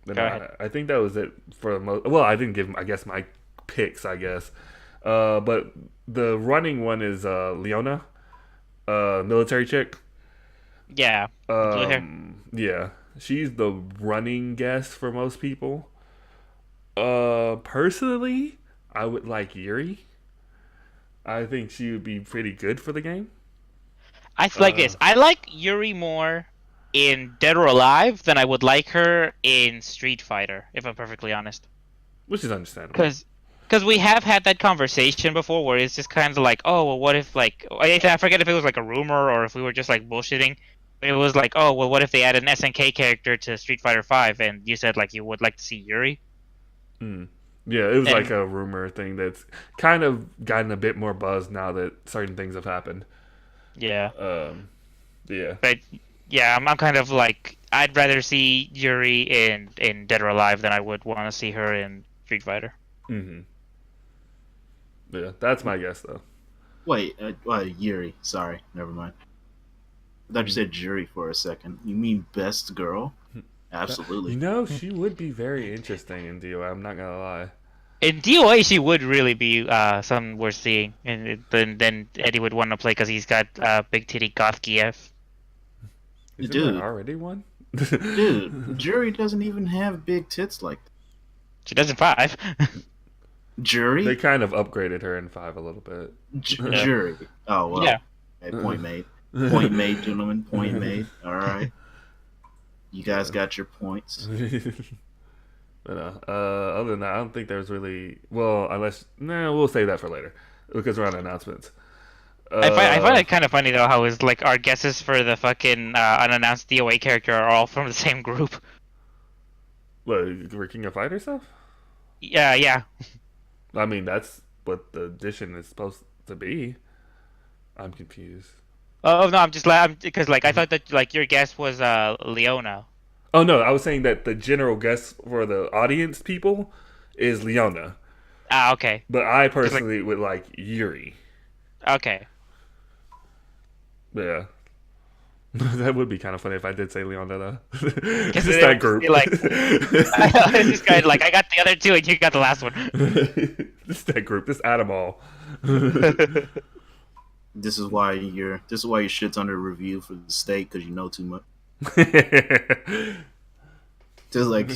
Go ahead. I think that was it for the most. Well, I didn't give I guess my picks. I guess, but the running one is Leona, military chick. Yeah, the blue hair. Yeah, she's the running guess for most people. Personally, I would like Yuri. I think she would be pretty good for the game. I like this. I like Yuri more in Dead or Alive than I would like her in Street Fighter, if I'm perfectly honest. Which is understandable. Because we have had that conversation before where it's just kind of like, oh, well, what if, like, I forget if it was like a rumor or if we were just like bullshitting. It was like, oh, well, what if they add an SNK character to Street Fighter 5? And you said, like, you would like to see Yuri. Yeah, it was And- like a rumor thing that's kind of gotten a bit more buzz now that certain things have happened. Yeah. Yeah. But, yeah, I'm kind of like, I'd rather see Yuri in Dead or Alive than I would want to see her in Street Fighter. Mm-hmm. Yeah, that's my guess though. Wait, Yuri. Sorry, never mind. I thought you said jury for a second. You mean best girl? Absolutely. You know, she would be very interesting in DOA. I'm not gonna lie. In DOA, she would really be something worth seeing, and then Eddie would want to play because he's got big titty goth GF. Isn't Dude. there already one? Dude, jury doesn't even have big tits like that. She does in 5. Jury? They kind of upgraded her in 5 a little bit. Jury. Oh, well. Yeah. Okay, point made. Point made, gentlemen. Point made. All right. You guys got your points. But other than that, I don't think there's really we'll save that for later because we're on announcements. I find Uh, it kind of funny though how is like our guesses for the fucking unannounced DOA character are all from the same group. what, for King of Fighter stuff? Yeah, yeah. I mean, that's what the edition is supposed to be. I'm confused. Oh no, I'm just laughing because like I thought that like your guess was Leona. Oh no, I was saying that the general guess for the audience people is Leona, Ah, okay. but I Because like personally would like Yuri. okay. Yeah, that would be kind of funny if I did say Leona though. Because Just it that would just group. be like this guy like I got the other two and you got the last one. Just that group. Just add them all. This is why your shit's under review for the state because you know too much. Just like,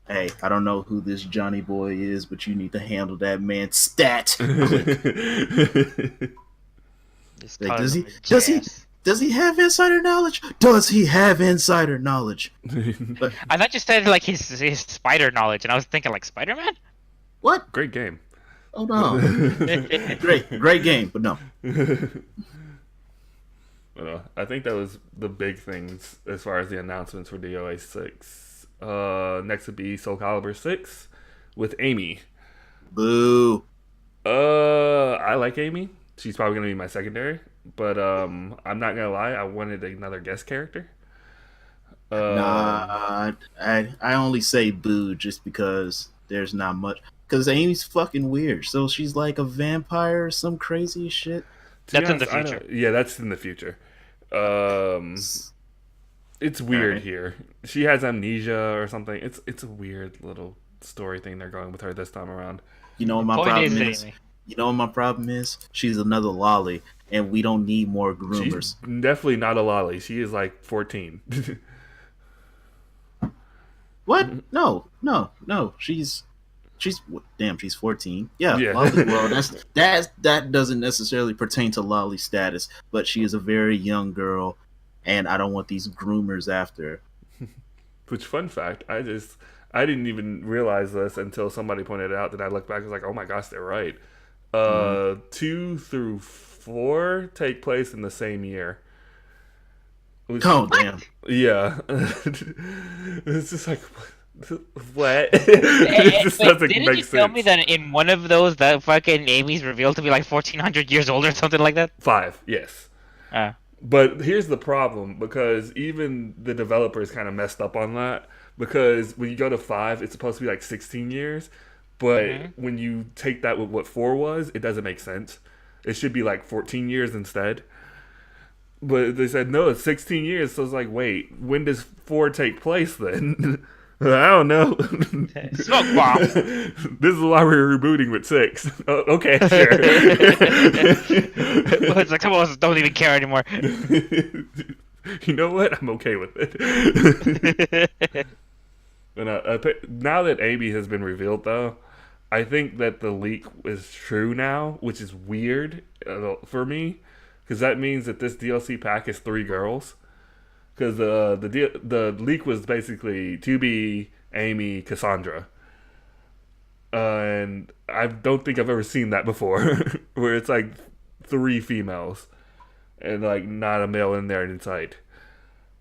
hey, I don't know who this Johnny boy is, but you need to handle that man's stat. Click. Just Like, calling does him he a does he jazz. does he have insider knowledge? Does he have insider knowledge? But I thought you said like his spider knowledge, and I was thinking like Spider Man. what? Great game. Oh no. Great game, but no. I think that was the big things as far as the announcements for DOA 6. Next would be Soul Calibur 6 with Amy. Boo. I like Amy. She's probably going to be my secondary. But I'm not going to lie, I wanted another guest character. Nah, I only say boo just because there's not much. Because Amy's fucking weird. So she's like a vampire or some crazy shit. That's in the future. Yeah, that's in the future. It's weird Alright. here. She has amnesia or something. It's a weird little story thing they're going with her this time around. You know what my Point problem is, is? Amy. You know what my problem is? She's another lolly, and we don't need more She's groomers. definitely not a lolly. She is like 14. What? No. She's damn. She's 14. Yeah, Yeah. lolly. Well, that doesn't necessarily pertain to lolly status, but she is a very young girl, and I don't want these groomers after her. Which, fun fact, I didn't even realize this until somebody pointed it out. That I looked back and was like, oh my gosh, they're right. 2 through 4 take place in the same year. Which, Oh damn. yeah. It's just like, what? It just Wait, doesn't didn't make you tell sense. me that in one of those that fucking Amy's revealed to be like 1400 years old or something like that? 5, yes. Uh, But here's the problem, because even the developers kind of messed up on that. Because when you go to 5, it's supposed to be like 16 years. But when you take that with what 4 was, it doesn't make sense. It should be like 14 years instead. But they said, no, it's 16 years. So it's like, wait, when does 4 take place then? I don't know. Smoke bomb. This is why we're rebooting with 6. Oh, okay, sure. It's like some of us don't even care anymore. You know what? I'm okay with it. And now that Amy has been revealed, though, I think that the leak is true now, which is weird for me, because that means that this DLC pack is 3 girls. Because the leak was basically 2B, Amy, Cassandra. And I don't think I've ever seen that before, where it's like 3 females and like not a male in there in sight.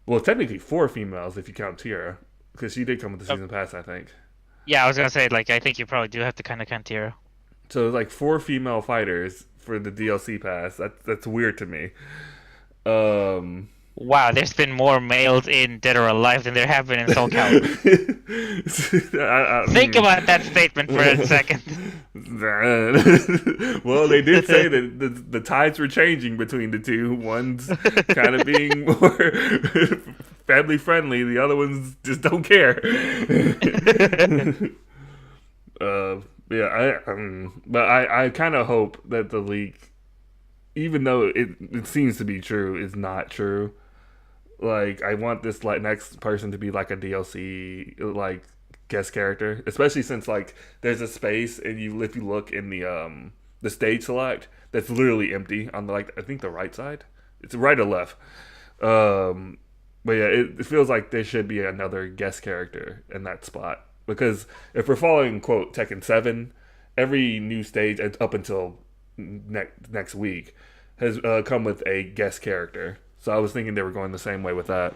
Well, technically 4 females if you count Tira, because she did come with the season pass, I think. Yeah, I was gonna say like I think you probably do have to kind of count Tiro. So it's like 4 female fighters for the DLC pass. That's weird to me. Wow, there's been more males in Dead or Alive than there have been in Soul Calibur. Think about that statement for a second. Well, they did say that the tides were changing between the two. One's kind of being more family friendly. The other ones just don't care. Yeah, but I kind of hope that the leak, even though it seems to be true, is not true. Like, I want this like next person to be like a DLC like guest character, especially since like there's a space and if you look in the stage select, that's literally empty on the, like, I think the right side. It's right or left. But yeah, it feels like there should be another guest character in that spot, because if we're following quote Tekken 7, every new stage up until next week has come with a guest character. So I was thinking they were going the same way with that.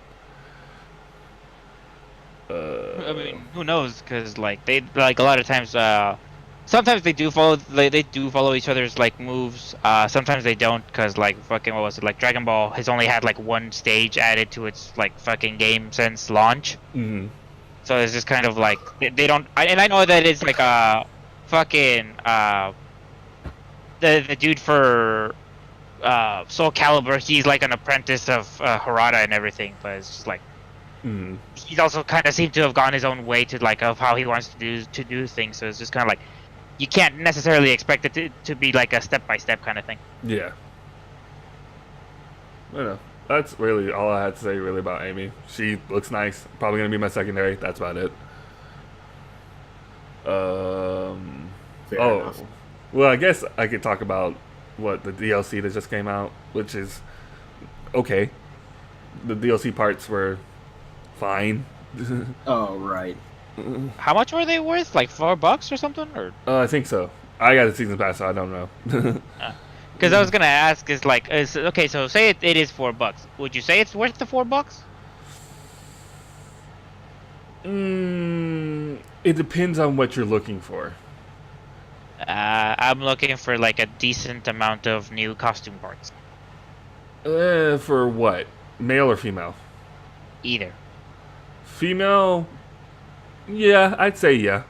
I mean, who knows? Because like they like a lot of times, sometimes they do follow they do follow each other's like moves. Sometimes they don't because like fucking what was it like Dragon Ball has only had like one stage added to its like fucking game since launch. Mm-hmm. So it's just kind of like they don't. And I know that it's like fucking the dude for Soul Calibur. He's like an apprentice of Harada and everything, but it's just like. Mm-hmm. He's also kind of seemed to have gone his own way to like of how he wants to do things. So it's just kind of like you can't necessarily expect it to be like a step by step kind of thing. Yeah. I know. That's really all I had to say really about Amy. She looks nice. Probably gonna be my secondary. That's about it. Fair enough. Well, I guess I could talk about what the DLC that just came out, which is okay. The DLC parts were fine. Oh, right. How much were they worth? Like $4 or something? Or I think so. I got a season pass, so I don't know. because I was gonna ask is like okay, so say it is $4. Would you say it's worth the $4? It depends on what you're looking for. I'm looking for like a decent amount of new costume parts. For what? Male or female? Either. Female? Yeah, I'd say yeah.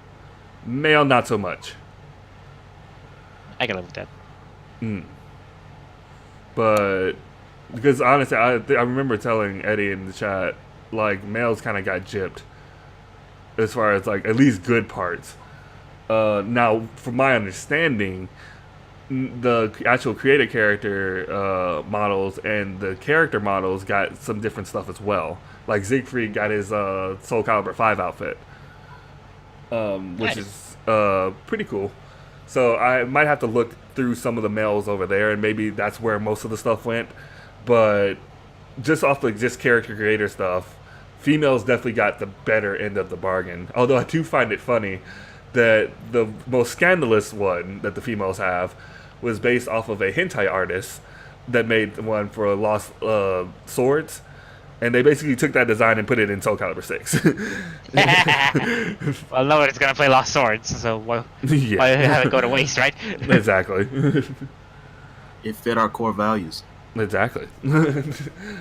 Male, not so much. I can live with that. But because honestly, I remember telling Eddie in the chat, like males kind of got gypped as far as like at least good parts. Now, from my understanding, the actual created character models and the character models got some different stuff as well. Like Siegfried got his Soul Calibur 5 outfit, which is pretty cool. So I might have to look through some of the males over there, and maybe that's where most of the stuff went. But just off of just character creator stuff, females definitely got the better end of the bargain. Although I do find it funny that the most scandalous one that the females have was based off of a hentai artist that made one for Lost Swords. And they basically took that design and put it in Soul Calibur 6. Well, nobody's gonna play Lost Swords, so why have it go to waste, right? Exactly. It fit our core values. Exactly.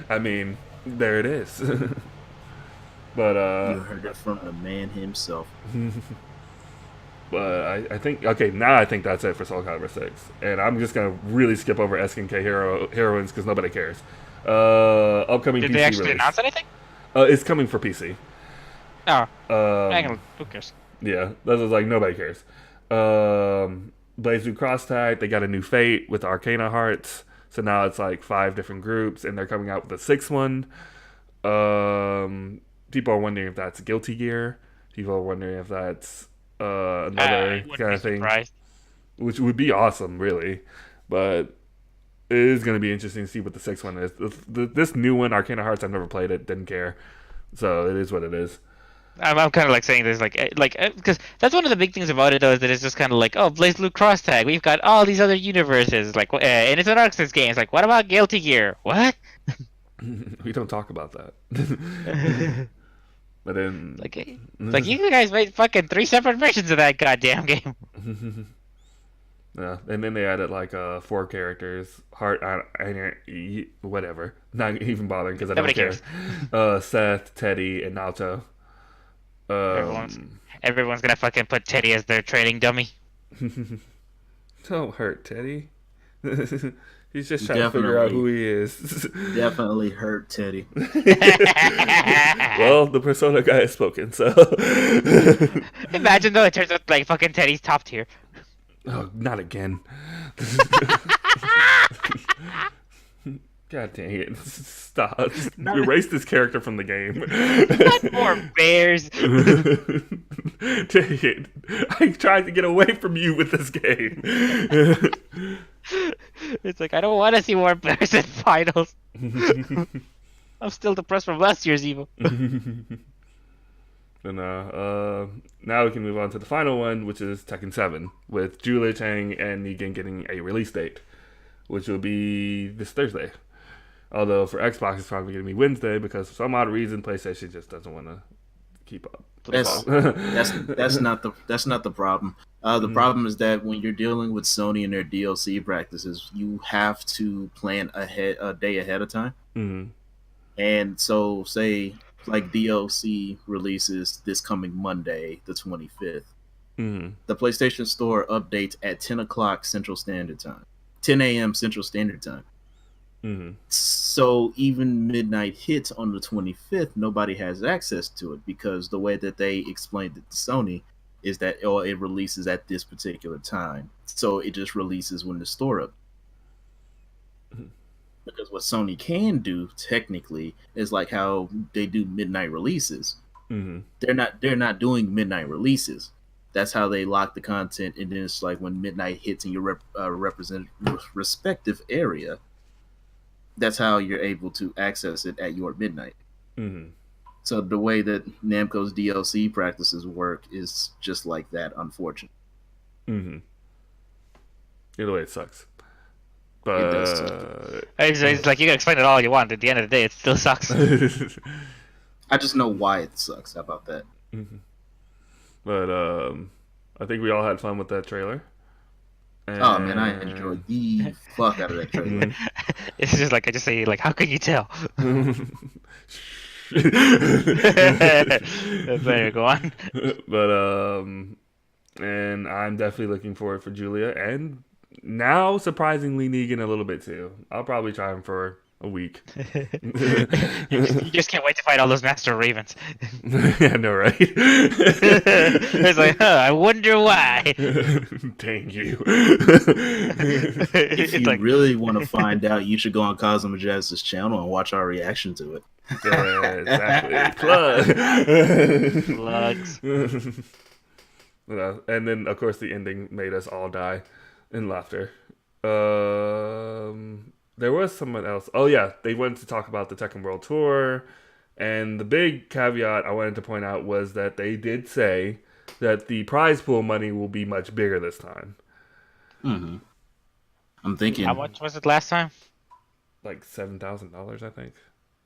I mean, there it is. But You heard it from the man himself. But I think now I think that's it for Soul Calibur 6, and I'm just gonna really skip over SNK heroines because nobody cares. Upcoming Did PC they actually release. announce anything? It's coming for PC. Oh, who cares? Yeah, that was like nobody cares. BlazBlue Cross Tag, they got a new fate with Arcana Hearts, so now it's like 5 different groups, and they're coming out with a 6th one. People are wondering if that's Guilty Gear. People are wondering if that's another kind of thing, surprised. which would be awesome, really. But it is going to be interesting to see what the 6th one is. This new one, Arcana Hearts, I've never played it, didn't care. So it is what it is. I'm kind of like saying this, because that's one of the big things about it, though, is that it's just kind of like, oh, BlazBlue Cross Tag, we've got all these other universes, like, and it's an Arc Sys game. It's like, what about Guilty Gear? What? We don't talk about that. But then, like you guys made fucking 3 separate versions of that goddamn game. yeah, and then they added like 4 characters, whatever. Not even bothering because I don't Nobody care. Seth, Teddy, and Naoto. Everyone's gonna fucking put Teddy as their training dummy. Don't hurt Teddy. He's just trying to figure out who he is. Definitely hurt Teddy. Well, the Persona guy has spoken, so. Imagine though, it turns out like fucking Teddy's top tier. Oh, not again. God dang it. Stop. Erase this character from the game. Not more bears. Dang it. I tried to get away from you with this game. It's like, I don't want to see more bears in finals. I'm still depressed from last year's Evo. And now we can move on to the final one, which is Tekken 7, with Julia Chang and Negan getting a release date, which will be this Thursday. Although for Xbox, it's probably going to be Wednesday because for some odd reason, PlayStation just doesn't want to keep up. That's that's not the problem. The problem is that when you're dealing with Sony and their DLC practices, you have to plan a day ahead of time. Mm-hmm. And so, say like DLC releases this coming Monday, the 25th. Mm-hmm. The PlayStation Store updates at 10 o'clock Central Standard Time, 10 a.m. Central Standard Time. Mm-hmm. So even midnight hits on the 25th, nobody has access to it because the way that they explained it to Sony is that it releases at this particular time. So it just releases when the store up. Because what Sony can do technically is like how they do midnight releases. Mm-hmm. They're not doing midnight releases. That's how they lock the content, and then it's like when midnight hits in your respective area, that's how you're able to access it at your midnight. Mm-hmm. So the way that Namco's DLC practices work is just like that, unfortunately. Mm-hmm. Either way, it sucks. But It does suck. It's like you can explain it all you want. At the end of the day, it still sucks. I just know why it sucks. How about that? Mm-hmm. But I think we all had fun with that trailer. Oh man, I enjoyed the fuck out of that trailer. It's just like I just say, like, how can you tell? Better go on. But and I'm definitely looking forward for Julia, and now surprisingly Negan a little bit too. I'll probably try him for a week. You just can't wait to fight all those Master Ravens. Yeah, no, right? It's like, I wonder why. Dang you. If you really want to find out, you should go on Cosmo Jazz's channel and watch our reaction to it. Yeah, exactly. Plug. Plugs. And then, of course, the ending made us all die in laughter. There was someone else. Oh, yeah. They wanted to talk about the Tekken World Tour. And the big caveat I wanted to point out was that they did say that the prize pool money will be much bigger this time. Mm-hmm. I'm thinking. How much was it last time? Like $7,000, I think.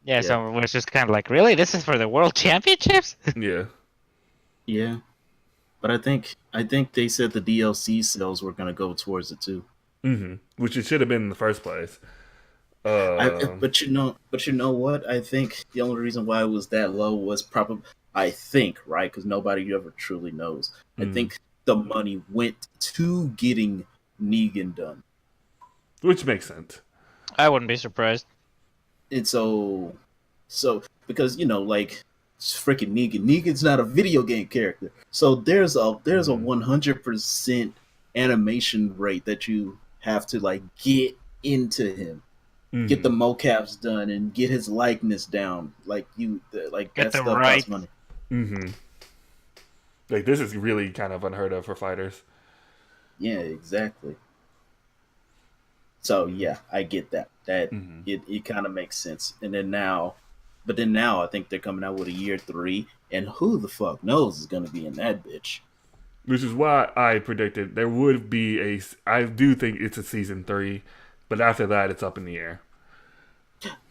Yeah, so it was just kind of like, really? This is for the World Championships? Yeah. Yeah. But I think they said the DLC sales were going to go towards it too. Mm-hmm. Which it should have been in the first place. But you know what? I think the only reason why it was that low was probably, I think, right? Because nobody ever truly knows. I think the money went to getting Negan done. Which makes sense. I wouldn't be surprised. And so because like freaking Negan's not a video game character, so there's a 100% animation rate that you have to like get into him, get the mocaps done, and get his likeness down. Like Get that the stuff right. costs money. Mm-hmm. Like this is really kind of unheard of for fighters. Yeah, exactly. So yeah, I get that. It kind of makes sense. And then now I think they're coming out with a year 3, and who the fuck knows is gonna be in that bitch. Which is why I predicted there would be I do think it's a season 3, but after that it's up in the air.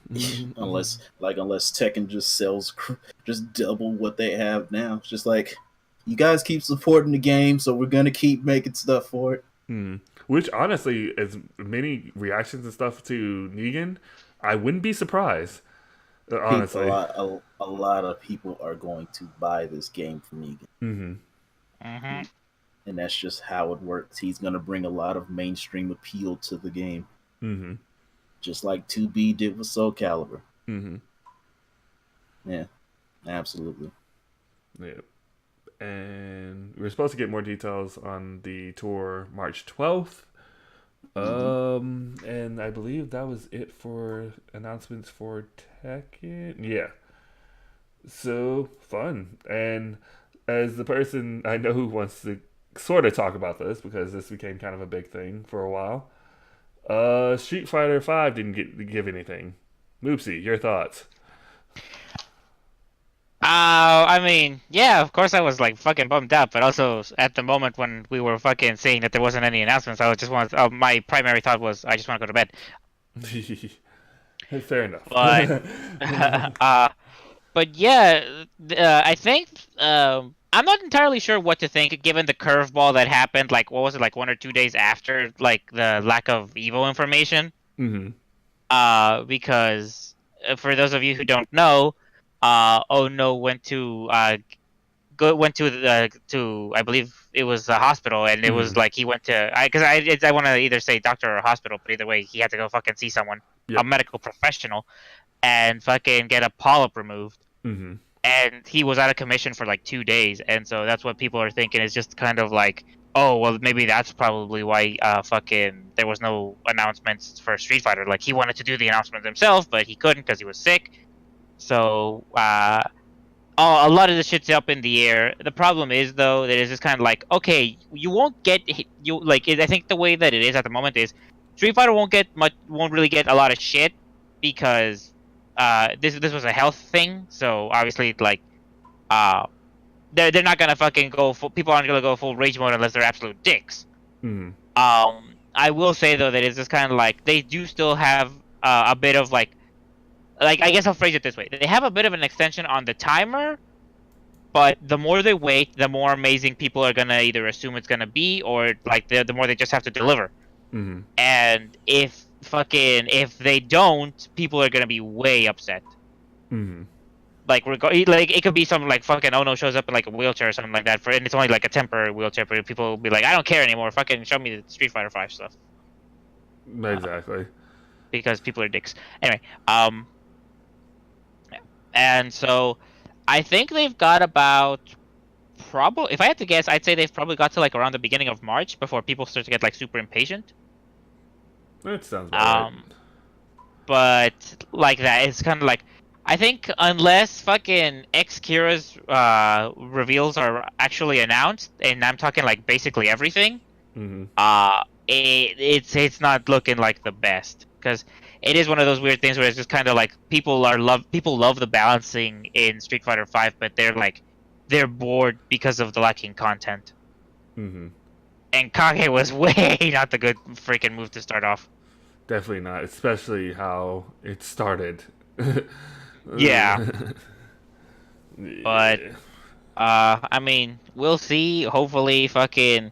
unless Tekken just sells just double what they have now. It's just like, you guys keep supporting the game, so we're gonna keep making stuff for it. Which honestly, as many reactions and stuff to Negan, I wouldn't be surprised. Honestly, a lot of people are going to buy this game for Negan. And that's just how it works. He's gonna bring a lot of mainstream appeal to the game. Just like 2B did with Soul Calibur. Yeah, absolutely. Yeah. And we're supposed to get more details on the tour March 12th. And I believe that was it for announcements for Tekken. Yeah. So fun. And as the person I know who wants to sort of talk about this, because this became kind of a big thing for a while, Street Fighter V didn't give anything. Mrmoopsy, your thoughts? I mean, yeah, of course I was like fucking bummed out, but also at the moment when we were fucking seeing that there wasn't any announcements, I was just want. My primary thought was I just want to go to bed. Fair enough. But, uh, but yeah, I think I'm not entirely sure what to think given the curveball that happened. Like, what was it, like 1 or 2 days after like the lack of Evo information? Hmm. Because for those of you who don't know, Oh no went to the to I believe it was the hospital, and it was Hmm. like he went to I want to either say doctor or hospital, but either way he had to go fucking see someone, a Yep. medical professional, and fucking get a polyp removed. Hmm. And he was out of commission for like 2 days, and so that's what people are thinking is just kind of like, oh well, maybe that's probably why fucking there was no announcements for Street Fighter. Like he wanted to do the announcement himself, but he couldn't because he was sick. So a lot of the shit's up in the air. The problem is though that it's just kind of like, okay, you won't get you like I think the way that it is at the moment is Street Fighter won't really get a lot of shit because this was a health thing. So obviously like uh they're not gonna fucking go full, people aren't gonna go full rage mode unless they're absolute dicks. Hmm. I will say though that it's just kind of like they do still have a bit of like I guess I'll phrase it this way: they have a bit of an extension on the timer, but the more they wait, the more amazing people are gonna either assume it's gonna be, or like the more they just have to deliver. Hmm. And if they don't, people are gonna be way upset. Hmm. Like it could be something like fucking Ono shows up in like a wheelchair or something like that, and it's only like a temporary wheelchair, but people will be like, I don't care anymore. Fucking show me the Street Fighter Five stuff, Exactly. because people are dicks. Anyway, and so I think they've got about probably, if I had to guess, I'd say they've probably got to like around the beginning of March before people start to get like super impatient. That sounds about right. Um, but like that, it's kind of like I think unless fucking X Kira's reveals are actually announced, and I'm talking like basically everything, Hmm. it's not looking like the best because it is one of those weird things where it's just kind of like people love the balancing in Street Fighter Five, but they're bored because of the lacking content. Hmm. And Kage was way not the good freaking move to start off. Definitely not, especially how it started. Yeah, but Yeah. I mean, we'll see. Hopefully, fucking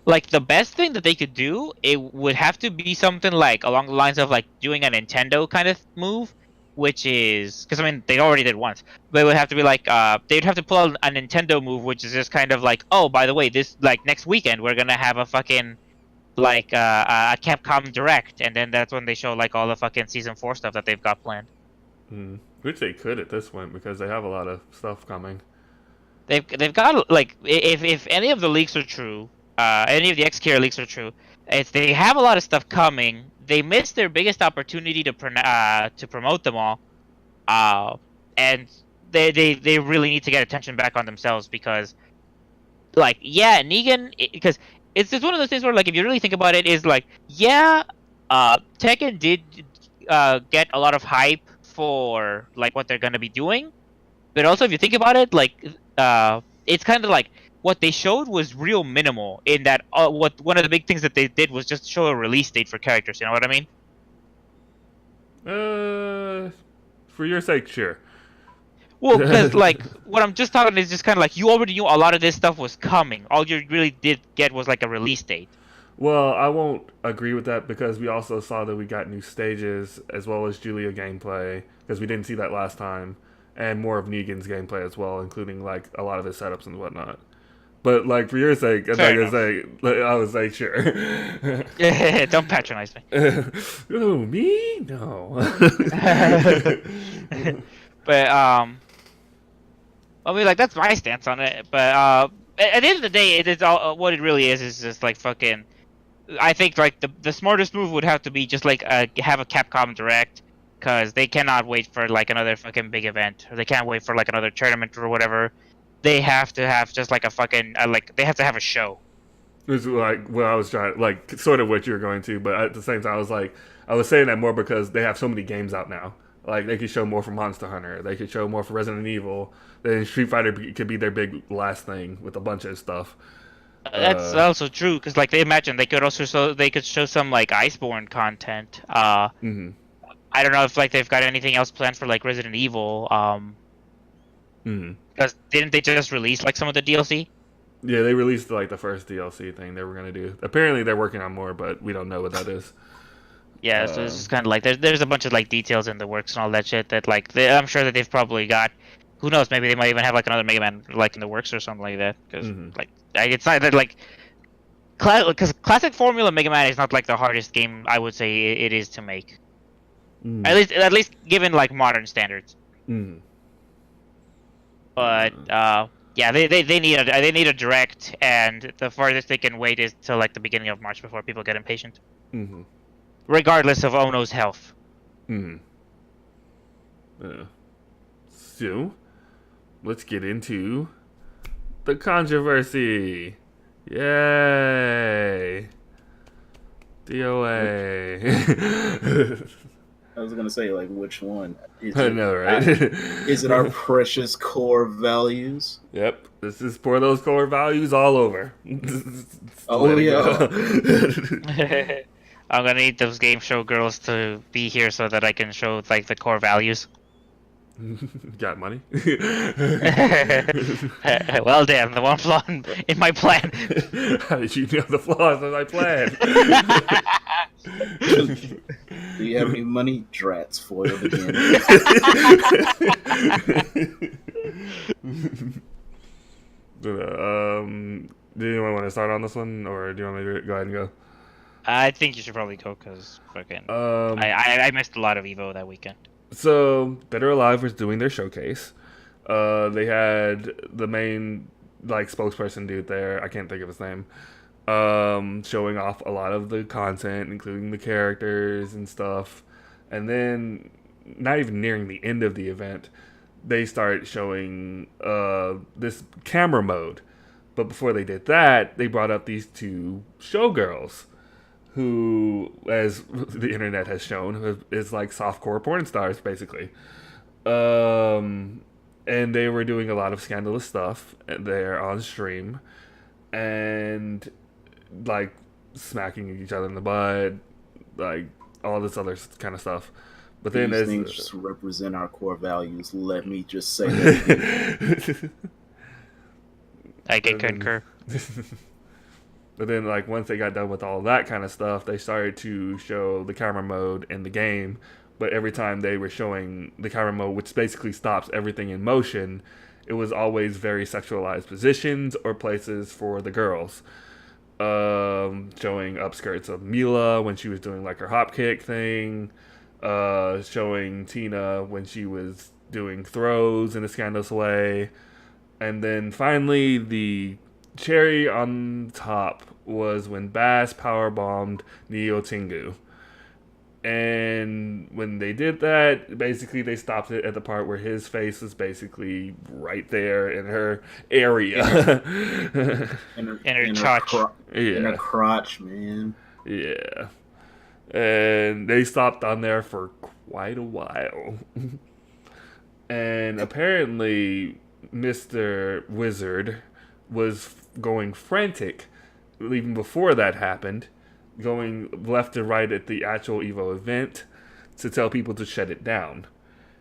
like the best thing that they could do, it would have to be something like along the lines of like doing a Nintendo kind of move, which is because I mean they already did once, but it would have to be like they'd have to pull out a Nintendo move, which is just kind of like, oh, by the way, this like next weekend we're gonna have a fucking like a Capcom Direct, and then that's when they show like all the fucking season 4 stuff that they've got planned. Mm. Which they could at this point because they have a lot of stuff coming. They've got like if any of the leaks are true, any of the XKR leaks are true, it's they have a lot of stuff coming. They missed their biggest opportunity to promote them all, uh, and they really need to get attention back on themselves because like yeah, Negan because it's just one of those things where like if you really think about it is like yeah, Tekken did get a lot of hype for like what they're gonna be doing, but also if you think about it, like it's kind of like what they showed was real minimal in that what one of the big things that they did was just show a release date for characters. You know what I mean? Uh, for your sake, sure. Well, because like what I'm just talking is just kind of like you already knew a lot of this stuff was coming. All you really did get was like a release date. Well, I won't agree with that because we also saw that we got new stages as well as Julia gameplay because we didn't see that last time, and more of Negan's gameplay as well, including like a lot of his setups and whatnot. But like for your sake, as I Fair can enough. say, like, I was like, sure. Don't patronize me. Oh, me? No. But I mean, like that's my stance on it. But at the end of the day, it is all what it really is just like fucking. I think like the smartest move would have to be just like have a Capcom Direct, because they cannot wait for like another fucking big event, or they can't wait for like another tournament or whatever. They have to have just like a fucking like they have to have a show. It was like what I was trying, like sort of what you were going to, but at the same time, I was like, I was saying that more because they have so many games out now. Like they could show more for Monster Hunter, they could show more for Resident Evil. Then Street Fighter could be their big last thing with a bunch of stuff. That's also true because like they imagine they could also they could show some like Iceborne content. Mm-hmm. I don't know if like they've got anything else planned for like Resident Evil. Mm-hmm. Because didn't they just release like some of the DLC? Yeah, they released like the first DLC thing they were gonna do. Apparently, they're working on more, but we don't know what that is. Yeah, so it's just kind of like there's a bunch of like details in the works and all that shit that like I'm sure that they've probably got. Who knows? Maybe they might even have like another Mega Man like in the works or something like that. Because like it's not that like because classic Formula Mega Man is not like the hardest game I would say it is to make. At least given like modern standards. But yeah, they need a direct, and the farthest they can wait is till like the beginning of March before people get impatient. Regardless of Ono's health. So, let's get into the controversy. Yay! DOA. I was gonna say, like, which one? I know, right? Is it our precious core values? Yep. This is for those core values all over. Oh, yeah. I'm gonna need those game show girls to be here so that I can show like the core values. Got money? Well, damn, the one flaw in my plan. How did you know the flaws in my plan? Do you have any money? Drats foiled again. Do anyone want to start on this one, or do you want me to go ahead and go? I think you should probably go because fucking I missed a lot of Evo that weekend. So Dead or Alive was doing their showcase. They had the main like spokesperson dude there. I can't think of his name. Showing off a lot of the content, including the characters and stuff. And then, not even nearing the end of the event, they start showing this camera mode. But before they did that, they brought up these two showgirls, who, as the internet has shown, is like softcore porn stars, basically. And they were doing a lot of scandalous stuff there on stream. And like smacking each other in the butt, like all this other kind of stuff. But then these things just represent our core values. Let me just say that. I can concur. But then, like, once they got done with all that kind of stuff, they started to show the camera mode in the game. But every time they were showing the camera mode, which basically stops everything in motion, it was always very sexualized positions or places for the girls. Showing upskirts of Mila when she was doing like her hop kick thing, showing Tina when she was doing throws in a scandalous way, and then finally the cherry on top was when Bass powerbombed Neo Tengu. And when they did that, basically they stopped it at the part where his face was basically right there in her area. in her crotch. In her crotch, man. Yeah. And they stopped on there for quite a while. And apparently Mr. Wizard was going frantic even before that happened, going left and right at the actual Evo event to tell people to shut it down.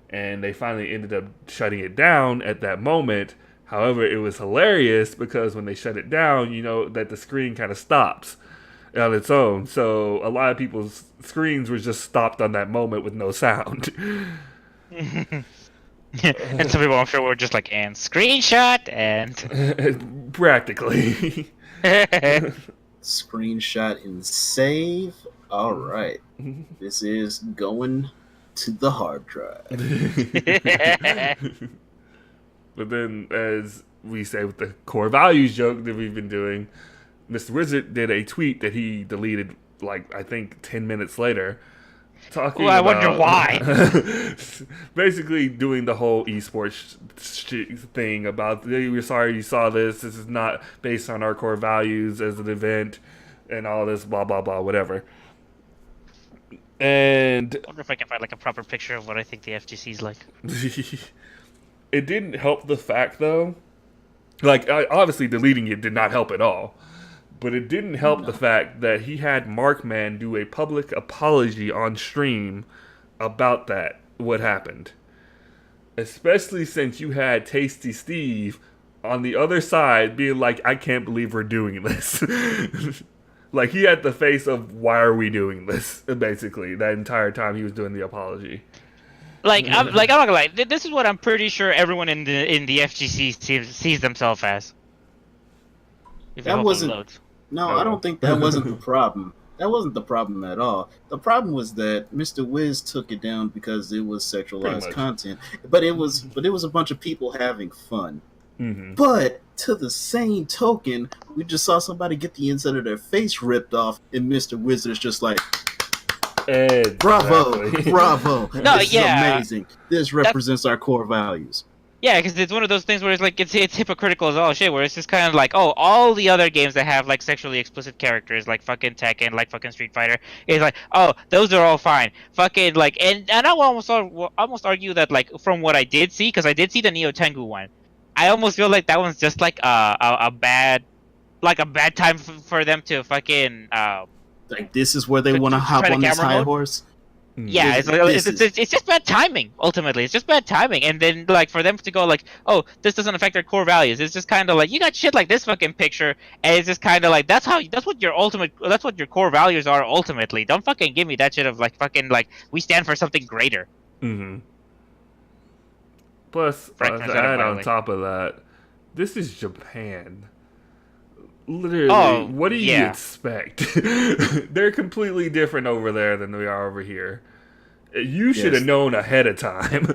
And they finally ended up shutting it down at that moment. However, it was hilarious because when they shut it down, you know that the screen kind of stops on its own. So a lot of people's screens were just stopped on that moment with no sound. And some people, I'm sure, were just like, and screenshot, and... Practically. Screenshot and save. All right. This is going to the hard drive. But then, as we say with the core values joke that we've been doing, Mr. Wizard did a tweet that he deleted, like, I think 10 minutes later. Talking I about, wonder why. Basically doing the whole esports thing about, we're sorry you saw this. This is not based on our core values as an event and all this blah, blah, blah, whatever. And I wonder if I can find like a proper picture of what I think the FGC is like. it didn't help the fact, though. Like, obviously, deleting it did not help at all. But it didn't help the No. fact that he had Markman do a public apology on stream about that, what happened. Especially since you had Tasty Steve on the other side being like, I can't believe we're doing this. Like, he had the face of, why are we doing this, basically, that entire time he was doing the apology. I'm not gonna lie. This is what I'm pretty sure everyone in the FGC sees themselves as. If it That hopefully wasn't. loads. No, Oh. I don't think that wasn't the problem. That wasn't the problem at all. The problem was that Mr. Wiz took it down because it was Pretty sexualized much. content. But it was a bunch of people having fun. Mm-hmm. But to the same token, we just saw somebody get the inside of their face ripped off, and Mr. Wizard is just like, Exactly. bravo, bravo. No, This yeah. is amazing. This represents our core values. Yeah, because it's one of those things where it's like it's hypocritical as all shit. Where it's just kind of like, oh, all the other games that have like sexually explicit characters, like fucking Tekken, like fucking Street Fighter, is like, oh, those are all fine. Fucking like, and I will almost argue that like from what I did see, because I did see the Neo Tengu one, I almost feel like that one's just like a bad time for them to fucking Like, this is where they To- want to to hop try to on this camera high mode? horse. Yeah, This it's just bad timing. Ultimately, it's just bad timing, and then like for them to go like, oh, this doesn't affect their core values. It's just kind of like you got shit like this fucking picture, and it's just kind of like that's what your core values are ultimately. Don't fucking give me that shit of like fucking like we stand for something greater. Mm-hmm. Plus, Frank to has that add by the on way. top of that, this is Japan. Literally, Oh, what do you yeah. expect? They're completely different over there than we are over here. You should Yes. have known ahead of time.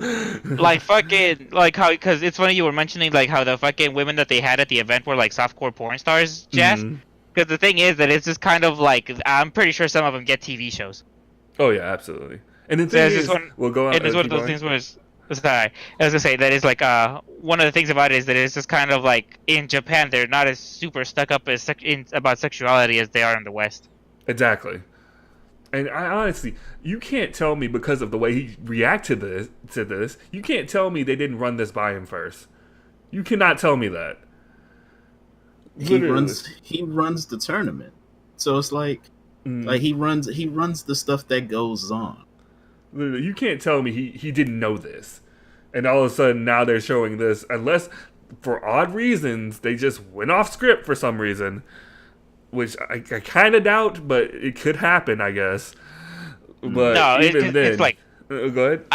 Like fucking like how because it's funny you were mentioning like how the fucking women that they had at the event were like softcore porn stars, Jazz. Mhm. Because the thing is that it's just kind of like I'm pretty sure some of them get TV shows. Oh yeah, absolutely. And the So thing it's is, just one, we'll go on. and it's one of keep those going. things where sorry, I was gonna say that is like one of the things about it is that it's just kind of like in Japan they're not as super stuck up about sexuality as they are in the West. Exactly. And I honestly, you can't tell me because of the way he reacted to this, you can't tell me they didn't run this by him first. You cannot tell me that. He Literally. runs the tournament. So it's like he runs the stuff that goes on. Literally, you can't tell me he didn't know this. And all of a sudden now they're showing this, unless for odd reasons they just went off script for some reason, which I kind of doubt, but it could happen, I guess. But No, even then, it's like go ahead.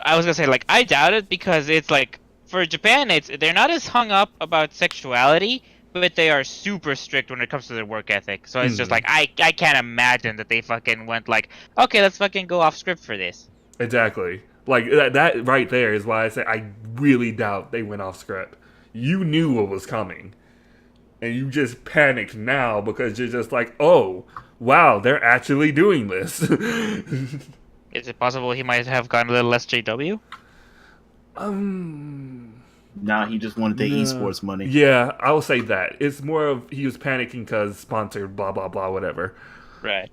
I was gonna say like I doubt it because it's like for Japan they're not as hung up about sexuality, but they are super strict when it comes to their work ethic. So it's just like I can't imagine that they fucking went like, okay, let's fucking go off script for this. Exactly. Like that right there is why I say I really doubt they went off script. You knew what was coming, and you just panicked now because you're just like, oh, wow, they're actually doing this. Is it possible he might have gone a little less JW? Nah, he just wanted the No. esports money. Yeah, I will say that. It's more of he was panicking because sponsored, blah, blah, blah, whatever. Right.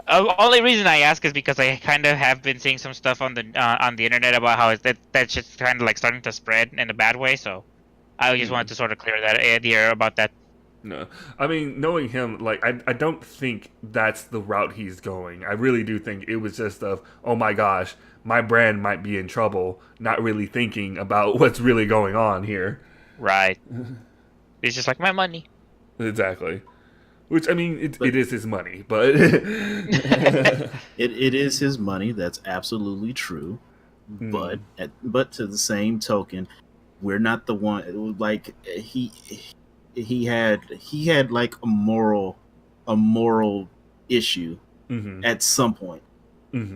Only reason I ask is because I kind of have been seeing some stuff on the internet about how that shit's kind of like starting to spread in a bad way. So I just wanted to sort of clear that idea about that. No. I mean, knowing him, like, I don't think that's the route he's going. I really do think it was just of, oh my gosh, my brand might be in trouble, not really thinking about what's really going on here. Right. It's just like my money. Exactly. Which, I mean, it is his money, but... It is his money. That's absolutely true. But to the same token, we're not the one. Like he had like a moral issue at some point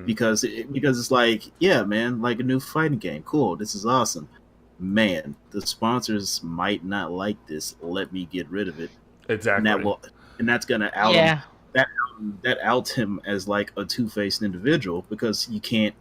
because it's like, yeah, man, like a new fighting game. Cool, this is awesome. Man, the sponsors might not like this. Let me get rid of it. Exactly. And that's gonna out Yeah. him. That that outs him as like a two-faced individual because you can't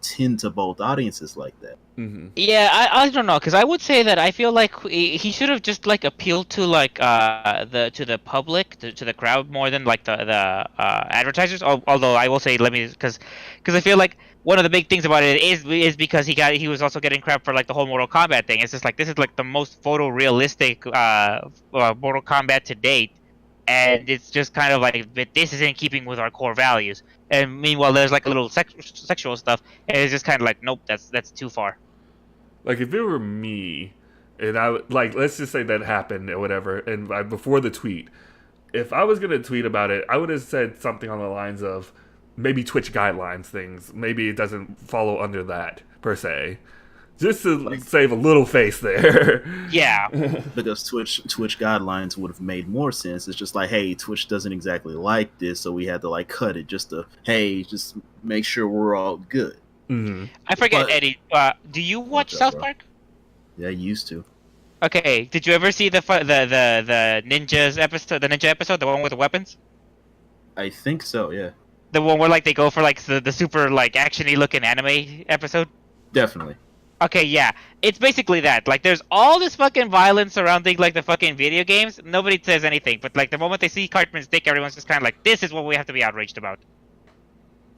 tend to both audiences like that. Mm-hmm. Yeah, I don't know, because I would say that I feel like he should have just like appealed to like the public, to the crowd more than like the advertisers. Although I will say, let me, because I feel like one of the big things about it is because he was also getting crap for like the whole Mortal Kombat thing. It's just like this is like the most photorealistic Mortal Kombat to date, and it's just kind of like, but this is in keeping with our core values. And meanwhile, there's like a little sexual stuff, and it's just kind of like, nope, that's too far. Like if it were me, and I would like, let's just say that happened or whatever, and before the tweet, if I was gonna tweet about it, I would have said something on the lines of maybe Twitch guidelines things. Maybe it doesn't follow under that per se, just to Like- save a little face there. Yeah. Because Twitch guidelines would have made more sense. It's just like, hey, Twitch doesn't exactly like this, so we had to like cut it just to, hey, just make sure we're all good. Mm-hmm. I forget, But- Eddie. Do you watch What's up, South bro? Park? Yeah, I used to. Okay. Did you ever see the ninjas episode, the ninja episode, the one with the weapons? I think so. Yeah, The one where like they go for like the super like actiony looking anime episode? definitely. Okay, yeah. It's basically that. Like there's all this fucking violence surrounding like the fucking video games. Nobody says anything, but like the moment they see Cartman's dick, everyone's just kind of like, this is what we have to be outraged about.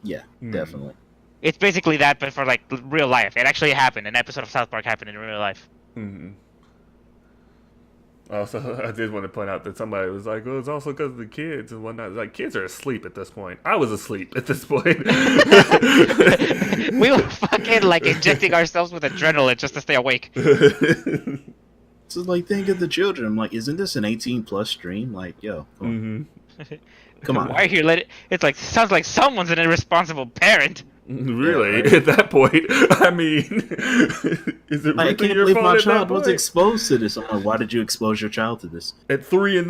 Yeah, Mm. definitely. It's basically that, but for like real life. It actually happened. An episode of South Park happened in real life. Mm-hmm. Also, I did want to point out that somebody was like, "Oh, it's also because of the kids and whatnot." It's like, kids are asleep at this point. I was asleep at this point. We were fucking like injecting ourselves with adrenaline just to stay awake. So like, think of the children. I'm like, isn't this an 18+ stream? Like, yo, come on. Mm-hmm. Come on. Why are you letting? It's like sounds like someone's an irresponsible parent. Really? Yeah, right. At that point, I mean, is it Like, I really can't your believe fault my at that child was point? exposed to this. I'm like, why did you expose your child to this? At 3 a.m.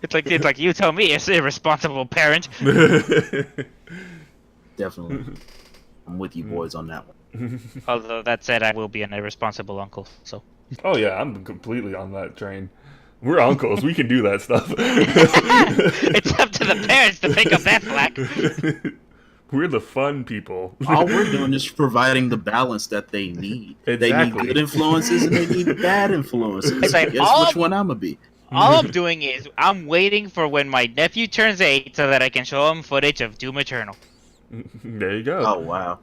It's like you tell me, it's irresponsible parent. Definitely. I'm with you boys on that one. Although that said, I will be an irresponsible uncle. So Oh yeah, I'm completely on that train. We're uncles. We can do that stuff. it's up to the parents to pick up that slack. We're the fun people. All we're doing is providing the balance that they need. They need Exactly. good influences and they need bad influences. It's like Guess all- which one I'm gonna be. All I'm doing is I'm waiting for when my nephew turns 8 so that I can show him footage of Doom Eternal. There you go. Oh wow.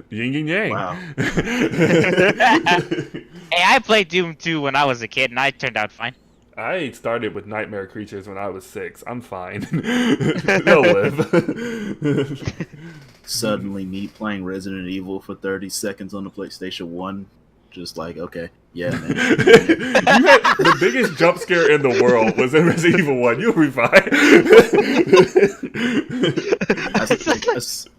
Yin and yang. Wow. Hey, I played Doom 2 when I was a kid and I turned out fine. I started with Nightmare Creatures when I was 6. I'm fine. They'll live. Suddenly me playing Resident Evil for 30 seconds on the PlayStation 1. Just like, okay, yeah, man. You had the biggest jump scare in the world was in Resident Evil 1. You'll be fine.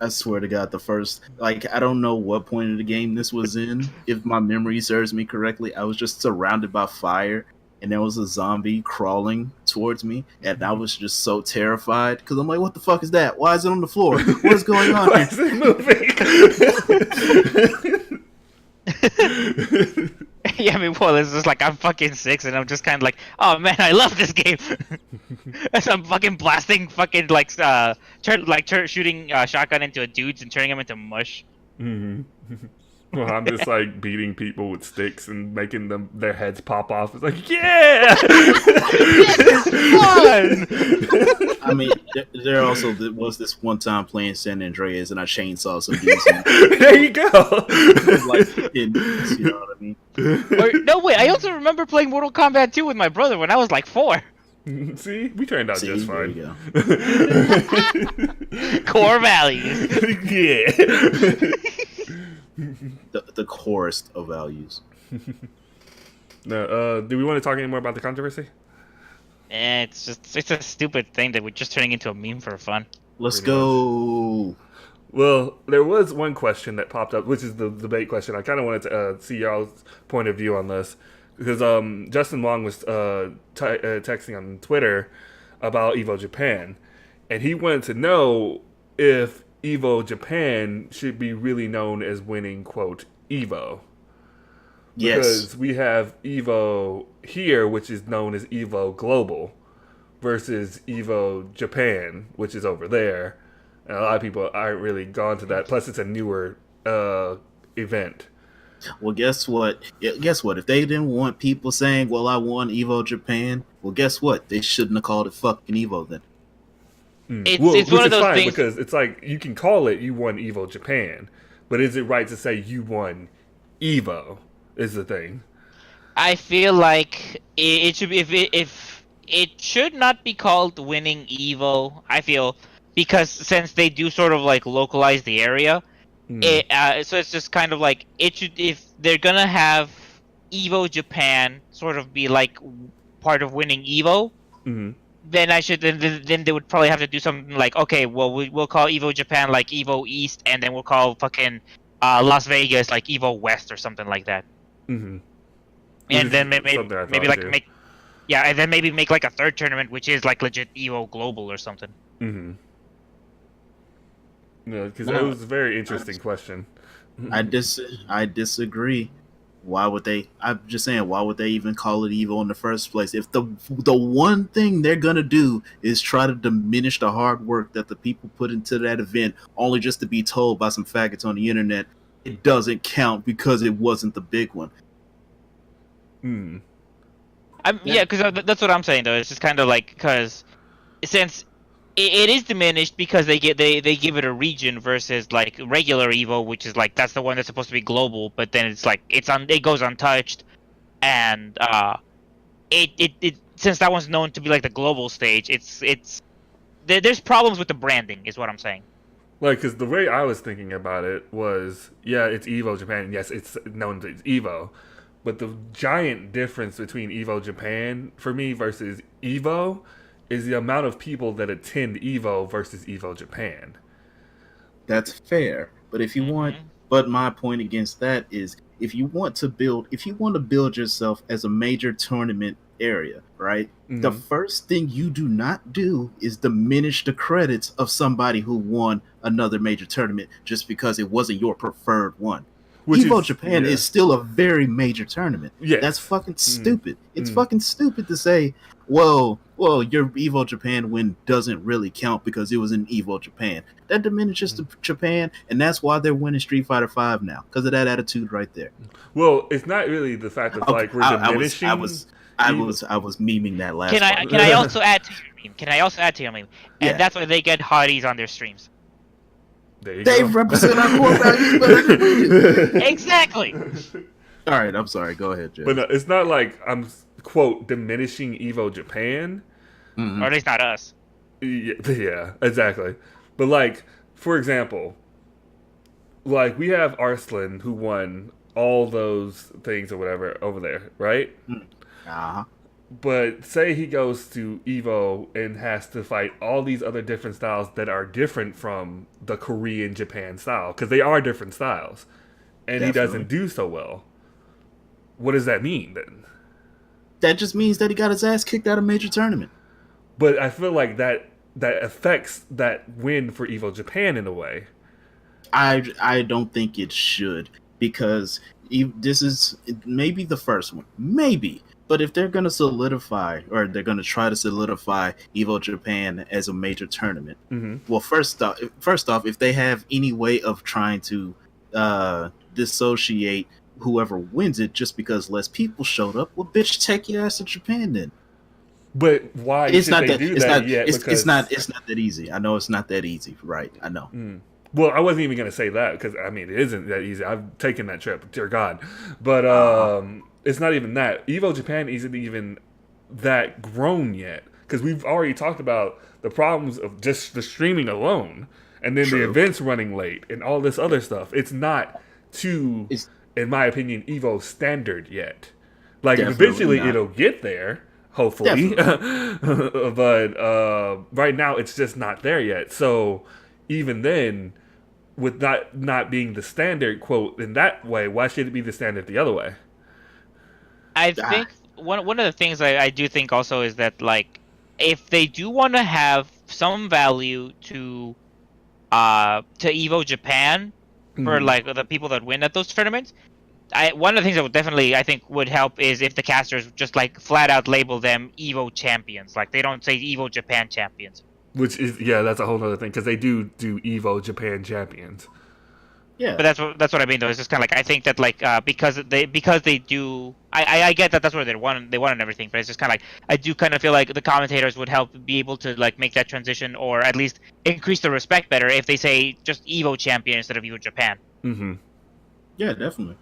I swear to God, the first, like, I don't know what point of the game this was in. If my memory serves me correctly, I was just surrounded by fire, and there was a zombie crawling towards me, and I was just so terrified because I'm like, what the fuck is that? Why is it on the floor? What is going on Why here? is it moving? Yeah, I mean, well, it's just like I'm fucking 6 and I'm just kind of like, oh man, I love this game. As I'm fucking blasting fucking like shooting shotgun into dudes and turning them into mush. Mm-hmm. Well, I'm just like beating people with sticks and making them their heads pop off. It's like, yeah, Fun. I mean, there also was this one time playing San Andreas, and I chainsaw some dudes. There you go. Like, you know what I mean? Or, no, wait, I also remember playing Mortal Kombat 2 with my brother when I was like 4. See, we turned out See, just there fine. you go. Core values. Yeah. The chorus of values. No, do we want to talk any more about the controversy? It's a stupid thing that we're just turning into a meme for fun. Let's Pretty go. Well, there was one question that popped up, which is the debate question. I kind of wanted to see y'all's point of view on this because Justin Wong was texting on Twitter about Evo Japan, and he wanted to know if Evo Japan should be really known as winning, quote, Evo. Yes. Because we have Evo here, which is known as Evo Global. versus Evo Japan, which is over there. And a lot of people aren't really gone to that. Plus, it's a newer event. Well, guess what? Guess what? If they didn't want people saying, "Well, I won Evo Japan," well, guess what? They shouldn't have called it fucking Evo then. It's Which one of is those fine things. because it's like you can call it you won Evo Japan, but is it right to say you won Evo? Is the thing. I feel like it should be if it should not be called winning Evo. I feel because since they do sort of like localize the area, so it's just kind of like it should if they're gonna have Evo Japan sort of be like part of winning Evo. Mm-hmm. Then then they would probably have to do something like, okay, well we'll call Evo Japan like Evo East, and then we'll call fucking Las Vegas like Evo West or something like that. Mm-hmm. And then maybe like too. make and then maybe make like a third tournament which is like legit Evo Global or something. Mm-hmm. No, because that was a very interesting question. I disagree. Why would they? I'm just saying, why would they even call it Evo in the first place? If the one thing they're gonna do is try to diminish the hard work that the people put into that event, only just to be told by some faggots on the internet it doesn't count because it wasn't the big one. Yeah, because that's what I'm saying though. It's just kind of like because since it is diminished because they give it a region versus like regular Evo, which is like that's the one that's supposed to be global, but then it's like it goes untouched, and it since that one's known to be like the global stage, there's problems with the branding, is what I'm saying. Like, because the way I was thinking about it was, yeah, it's Evo Japan. Yes, it's known as Evo. But the giant difference between Evo Japan for me versus Evo is the amount of people that attend Evo versus Evo Japan. That's fair. But if you want, but my point against that is if you want to build yourself as a major tournament area, right? The first thing you do not do is diminish the credits of somebody who won another major tournament just because it wasn't your preferred one. Evo Japan is still a very major tournament. Yes. That's fucking stupid. It's fucking stupid to say, well, your Evo Japan win doesn't really count because it was in Evo Japan. That diminishes Japan, and that's why they're winning Street Fighter V now, because of that attitude right there. Well, it's not really the fact that like we're diminishing. I was memeing that last. Can I also add to your meme? And Yeah. that's why they get hotties on their streams. They represent our core values. Exactly. All right, I'm sorry. Go ahead, Jay. But no, it's not like I'm quote diminishing Evo Japan. Or at least not us. Yeah, exactly. But like, for example, like we have Arslan who won all those things or whatever over there, right? Uh-huh. But say he goes to Evo and has to fight all these other different styles that are different from the Korean Japan style, because they are different styles, and Definitely. he doesn't do so well. What does that mean then? That just means that he got his ass kicked out of major tournament. But I feel like that affects that win for Evo Japan in a way. I don't think it should, because this is maybe the first one, maybe. But if they're going to solidify, or they're going to try to solidify Evo Japan as a major tournament, well, first off, if they have any way of trying to dissociate whoever wins it just because less people showed up, well, bitch, take your ass to Japan then. But why It's should not they that, do it's that not, yet? it's not that easy. I know it's not that easy, right? I know. Well, I wasn't even going to say that because, I mean, it isn't that easy. I've taken that trip, dear God. But it's not even that. Evo Japan isn't even that grown yet because we've already talked about the problems of just the streaming alone and then the events running late and all this other stuff. It's not too, in my opinion, Evo standard yet. Like, eventually it'll get there, hopefully. But right now it's just not there yet. So even then, with not being the standard, quote, in that way, why should it be the standard the other way? I think one of the things I do think also is that, like, if they do want to have some value to Evo Japan for like the people that win at those tournaments, one of the things that would definitely I think would help is if the casters just like flat out label them Evo champions, like they don't say Evo Japan champions. Which is that's a whole other thing because they do Evo Japan champions. Yeah, But that's what I mean though. It's just kind of like I think that like because they do I get that that's what they want and everything, but it's just kind of like I do kind of feel like the commentators would help be able to like make that transition or at least increase the respect better if they say just Evo champion instead of Evo Japan. Mm-hmm. yeah, definitely.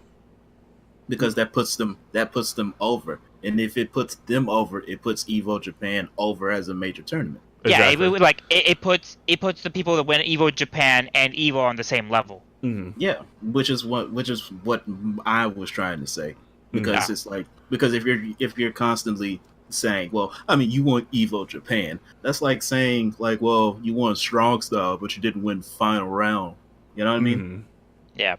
Because that puts them over, and if it puts them over, it puts Evo Japan over as a major tournament. Yeah, Exactly. it puts the people that win Evo Japan and Evo on the same level. Mm-hmm. Yeah, which is what I was trying to say. Because Yeah. it's like, because if you're constantly saying, well, I mean, you want Evo Japan, that's like saying like, well, you won strong style, but you didn't win final round. You know what I mean? Mm-hmm. Yeah.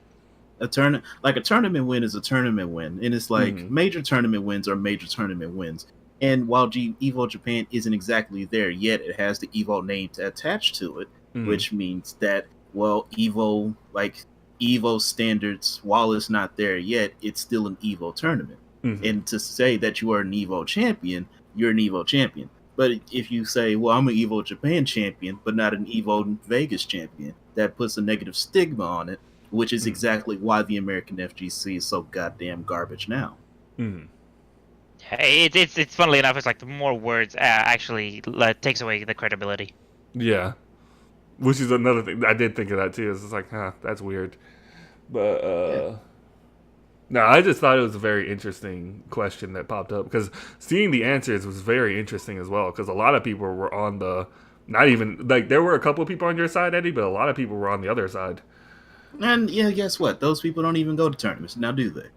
A tournament win is a tournament win, and it's like Mhm. major tournament wins are major tournament wins. And while Evo Japan isn't exactly there yet, it has the Evo name attached to it, Mhm. which means that, well, Evo standards, while it's not there yet, it's still an Evo tournament. Mhm. And to say that you are an Evo champion, you're an Evo champion. But if you say, well, I'm an Evo Japan champion, but not an Evo Vegas champion, that puts a negative stigma on it, which is exactly why the American FGC is so goddamn garbage now. Mhm. It's funnily enough, it's like the more words actually takes away the credibility. Yeah. Which is another thing. I did think of that too. It's just like, that's weird. But Yeah. no, I just thought it was a very interesting question that popped up because seeing the answers was very interesting as well. Because a lot of people were on the, not even like there were a couple of people on your side, Eddie, but a lot of people were on the other side. And yeah, guess what? Those people don't even go to tournaments. Now, do they?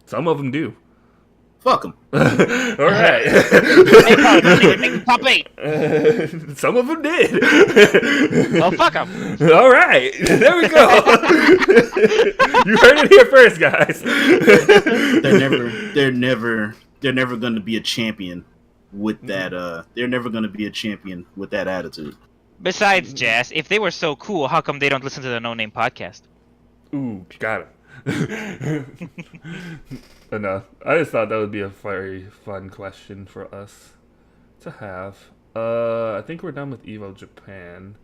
Some of them do. Fuck them. All right. Hey, Paul, don't even make the top 8. Some of them did. Well, fuck them. All right, there we go. You heard it here first, guys. They're never going to be a champion with that. They're never going to be a champion with that attitude. Besides, Jazz, if they were so cool, how come they don't listen to the No Name podcast? Ooh, got it. But no, I just thought that would be a very fun question for us to have. I think we're done with Evo Japan,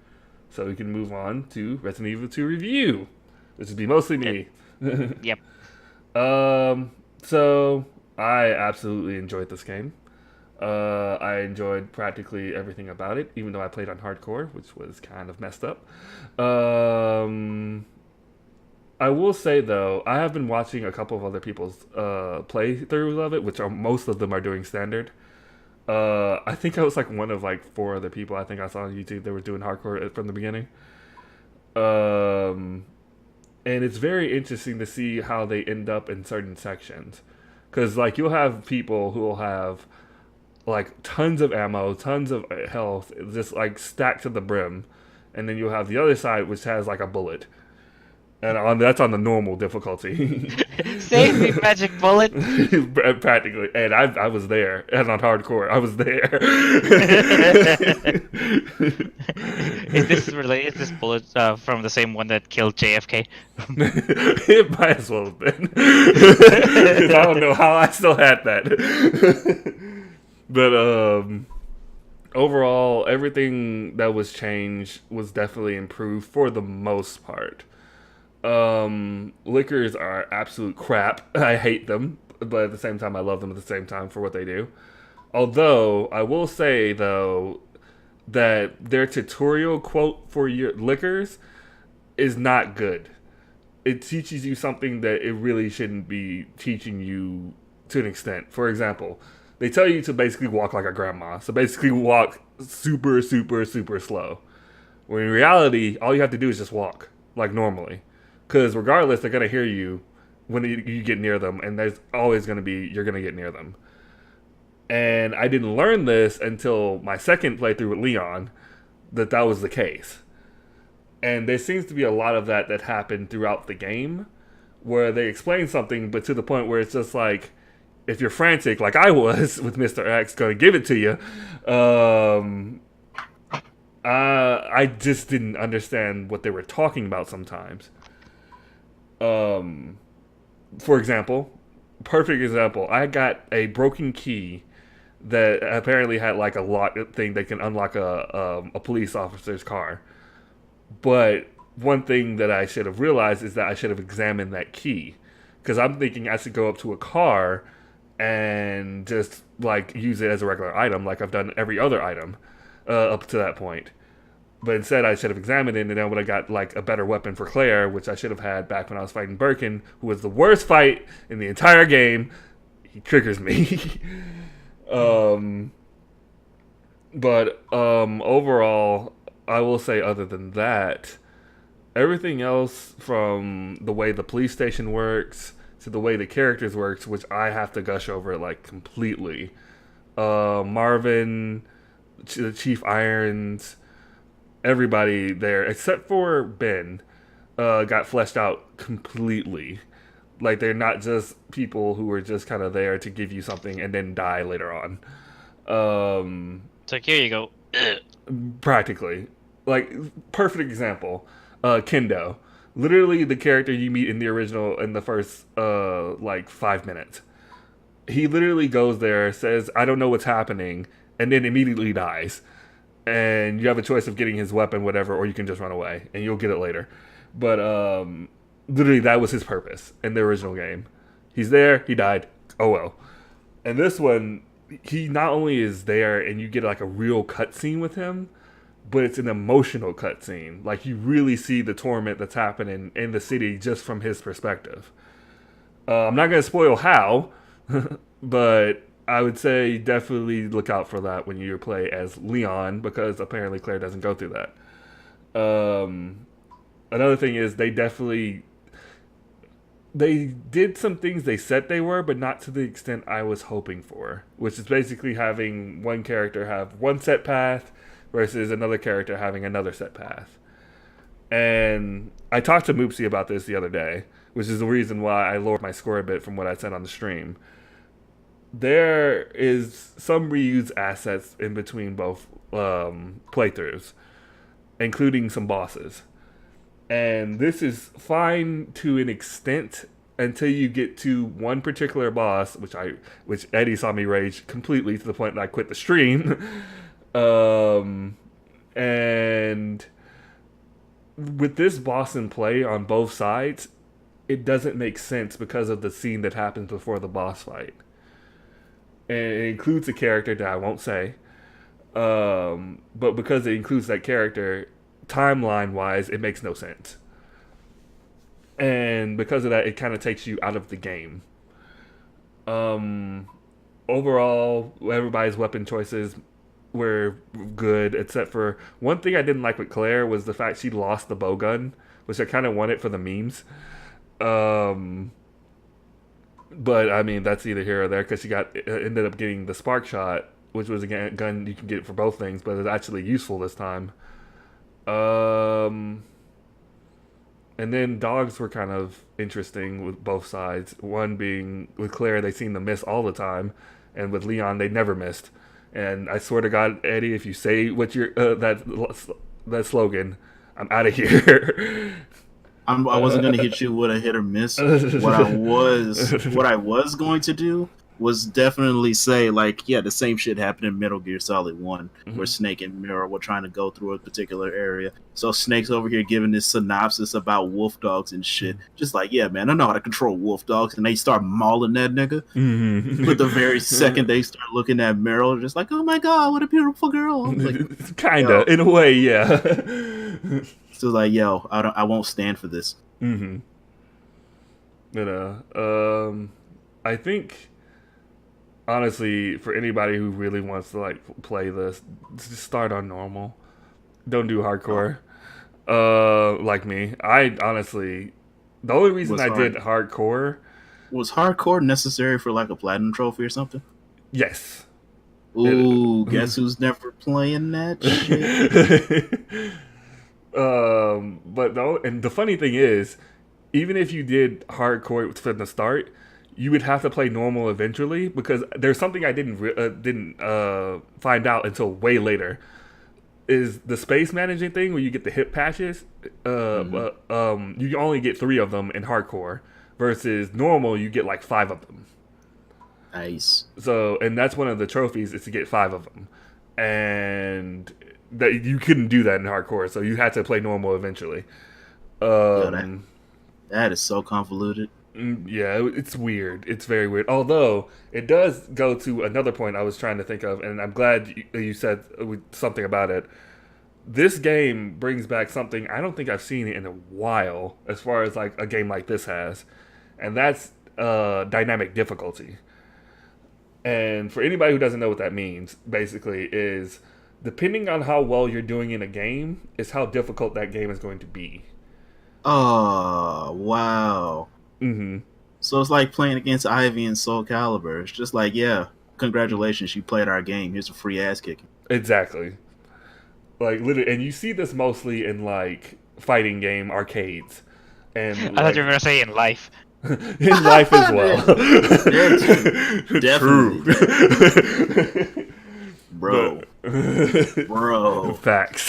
so we can move on to Resident Evil 2 review. This would be mostly me. Yep. So I absolutely enjoyed this game. I enjoyed practically everything about it, even though I played on hardcore, which was kind of messed up. I will say though, I have been watching a couple of other people's playthroughs of it, which are most of them are doing standard. I think I was like one of like 4 other people I think I saw on YouTube that were doing hardcore from the beginning. And it's very interesting to see how they end up in certain sections, because like you'll have people who will have like tons of ammo, tons of health, just like stacked to the brim, and then you'll have the other side which has like a bullet. And that's on the normal difficulty. Save me, magic bullet. Practically. And I was there. And on hardcore, I was there. Is this bullet from the same one that killed JFK? It might as well have been. 'Cause I don't know how I still had that. But overall, everything that was changed was definitely improved for the most part. Liquors are absolute crap. I hate them, but at the same time, I love them at the same time for what they do. Although, I will say, though, that their tutorial quote for your liquors is not good. It teaches you something that it really shouldn't be teaching you to an extent. For example, they tell you to basically walk like a grandma. So basically walk super, super, super slow. When in reality, all you have to do is just walk like normally. Because regardless, they're going to hear you when you get near them. And there's always going to be, you're going to get near them. And I didn't learn this until my second playthrough with Leon, that was the case. And there seems to be a lot of that happened throughout the game, where they explain something, but to the point where it's just like, if you're frantic, like I was with Mr. X, going to give it to you, I just didn't understand what they were talking about sometimes. For example, perfect example, I got a broken key that apparently had like a lock thing that can unlock a police officer's car. But one thing that I should have realized is that I should have examined that key, because I'm thinking I should go up to a car and just like use it as a regular item, like I've done every other item up to that point. But instead, I should have examined it, and then I would have got like a better weapon for Claire, which I should have had back when I was fighting Birkin, who was the worst fight in the entire game. He triggers me. um, but overall, I will say, other than that, everything else from the way the police station works to the way the characters works, which I have to gush over like completely. Marvin, Chief Irons, everybody there except for Ben got fleshed out completely. Like they're not just people who are just kind of there to give you something and then die later on. It's like, here you go. Practically, like perfect example, Kendo. Literally the character you meet in the original in the first like 5 minutes. He literally goes there, says, "I don't know what's happening," and then immediately dies. And you have a choice of getting his weapon, whatever, or you can just run away, and you'll get it later. But literally, that was his purpose in the original game. He's there, he died. Oh well. And this one, he not only is there, and you get like a real cutscene with him, but it's an emotional cutscene. Like you really see the torment that's happening in the city just from his perspective. I'm not gonna spoil how, but I would say definitely look out for that when you play as Leon, because apparently Claire doesn't go through that. Another thing is they did some things they said they were, but not to the extent I was hoping for, which is basically having one character have one set path versus another character having another set path. And I talked to Mrmoopsy about this the other day, which is the reason why I lowered my score a bit from what I said on the stream. There is some reused assets in between both playthroughs, including some bosses. And this is fine to an extent until you get to one particular boss, which Eddie saw me rage completely to the point that I quit the stream. And with this boss in play on both sides, it doesn't make sense because of the scene that happens before the boss fight. And it includes a character that I won't say. But because it includes that character, timeline-wise, it makes no sense. And because of that, it kind of takes you out of the game. Overall, everybody's weapon choices were good, except for one thing I didn't like with Claire was the fact she lost the bowgun, which I kind of wanted for the memes. But I mean, that's either here or there because she ended up getting the spark shot, which was a gun you can get for both things, but it's actually useful this time. And then dogs were kind of interesting with both sides. One being with Claire, they seem to miss all the time, and with Leon, they never missed. And I swear to God, Eddie, if you say what your that slogan, I'm out of here. I wasn't gonna hit you with a hit or miss. What I was going to do was definitely say, like, yeah, the same shit happened in Metal Gear Solid 1, where Snake and Mirror were trying to go through a particular area. So Snake's over here giving this synopsis about wolf dogs and shit. Just like, yeah, man, I know how to control wolf dogs. And they start mauling that nigga. But the very second they start looking at Meryl, just like, oh my God, what a beautiful girl. Like, kinda, in a way, yeah. So like, yo, I won't stand for this. I think, honestly, for anybody who really wants to like play this, just start on normal. Don't do hardcore. Like me. I honestly, the only reason I did hardcore was hardcore necessary for like a platinum trophy or something. Yes. Ooh, guess who's never playing that shit? But the funny thing is, even if you did hardcore from the start, you would have to play normal eventually, because there's something I didn't find out until way later. Is the space managing thing where you get the hip patches? You only get 3 of them in hardcore, versus normal, you get like 5 of them. Nice. So, and that's one of the trophies is to get 5 of them, and that you couldn't do that in hardcore, so you had to play normal eventually. Yo, that is so convoluted. Yeah, it's weird. It's very weird. Although it does go to another point I was trying to think of, and I'm glad you said something about it. This game brings back something I don't think I've seen in a while, as far as like a game like this has, and that's dynamic difficulty. And for anybody who doesn't know what that means, basically is depending on how well you're doing in a game, is how difficult that game is going to be. Oh, wow. Mm-hmm. So it's like playing against Ivy and Soul Calibur. It's just like, yeah, congratulations, you played our game. Here's a free ass kicking. Exactly. Like literally, and you see this mostly in like fighting game arcades. And I thought you were gonna say in life. in life as well. Definitely. True. Bro. Bro. Facts.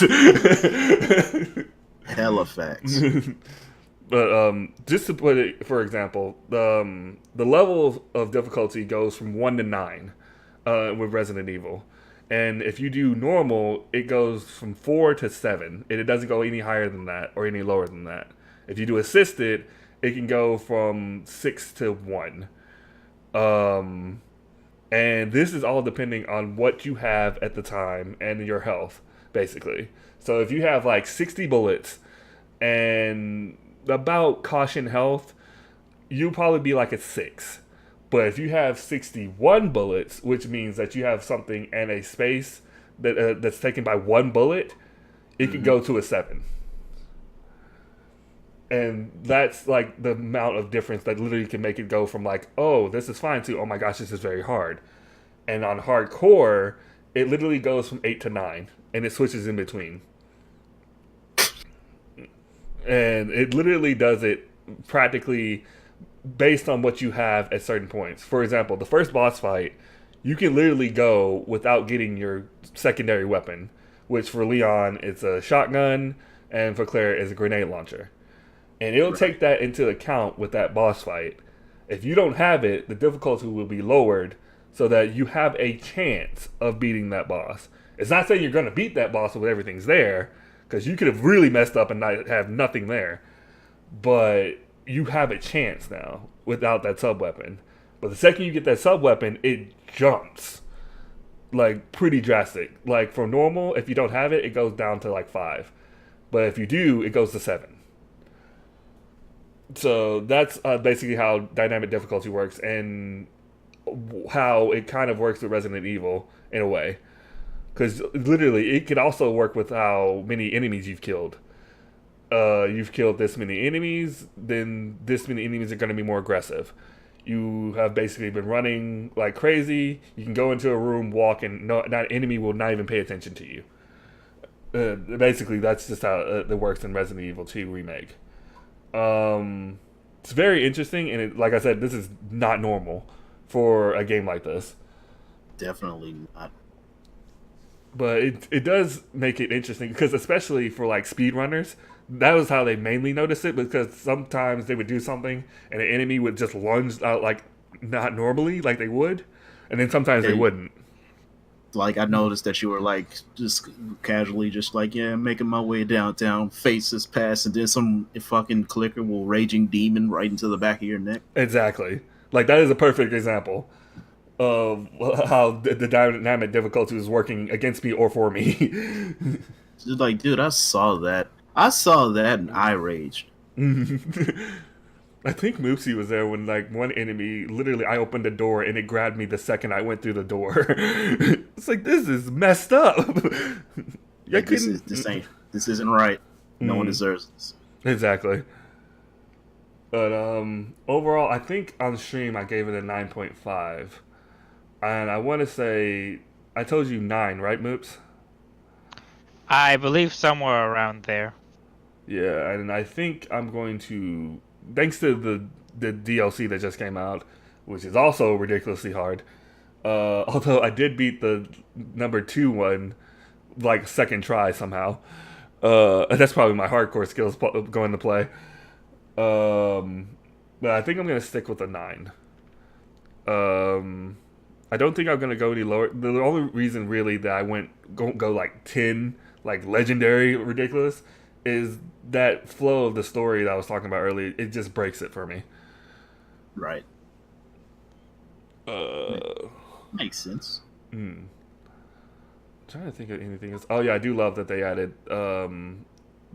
Hella facts. But just to put it, for example, the level of difficulty goes from 1 to 9 with Resident Evil. And if you do normal, it goes from 4 to 7. And it doesn't go any higher than that or any lower than that. If you do assisted, it can go from 6 to 1. And this is all depending on what you have at the time and your health, basically. So if you have like 60 bullets and about caution health, you'll probably be like a 6. But if you have 61 bullets, which means that you have something and a space that that's taken by 1 bullet, it could go to a 7. And that's like the amount of difference that literally can make it go from like, oh, this is fine, to, oh my gosh, this is very hard. And on hardcore, it literally goes from 8 to 9, and it switches in between. And it literally does it practically based on what you have at certain points. For example, the first boss fight, you can literally go without getting your secondary weapon, which for Leon, it's a shotgun, and for Claire, is a grenade launcher. And it'll take that into account with that boss fight. If you don't have it, the difficulty will be lowered so that you have a chance of beating that boss. It's not saying you're going to beat that boss with everything's there, because you could have really messed up and not have nothing there. But you have a chance now without that sub-weapon. But the second you get that sub-weapon, it jumps. Like, pretty drastic. Like, for normal, if you don't have it, it goes down to like 5. But if you do, it goes to 7. So that's basically how dynamic difficulty works, and how it kind of works with Resident Evil in a way. Because literally, it could also work with how many enemies you've killed. You've killed this many enemies, then this many enemies are going to be more aggressive. You have basically been running like crazy. You can go into a room, walk, and not enemy will not even pay attention to you. Basically, that's just how it works in Resident Evil 2 Remake. It's very interesting, and like I said, this is not normal for a game like this. Definitely not. But it does make it interesting, because especially for like speedrunners, that was how they mainly noticed it, because sometimes they would do something and the enemy would just lunge out like not normally like they would, and then sometimes they wouldn't. Like, I noticed that you were like just casually just like, yeah, making my way downtown, faces pass, and then some fucking clicker will raging demon right into the back of your neck. Exactly. Like, that is a perfect example of how the dynamic difficulty is working against me or for me. Like, dude, I saw that and I raged. I think Mrmoopsy was there when, like, one enemy, literally, I opened the door and it grabbed me the second I went through the door. It's like, this is messed up. Like, this isn't right. No one deserves this. Exactly. But overall, I think on stream I gave it a 9.5. And I want to say, I told you 9, right, Moops? I believe somewhere around there. Yeah, and I think I'm going to, thanks to the DLC that just came out, which is also ridiculously hard. Although I did beat the number 2 one, like, second try somehow. That's probably my hardcore skills going to play. but I think I'm gonna stick with a 9. Um, I don't think I'm gonna go any lower. The only reason really that I go like 10, like legendary ridiculous, is that flow of the story that I was talking about earlier. It just breaks it for me. Right. Uh, Makes sense. trying to think of anything else. Oh yeah, I do love that they added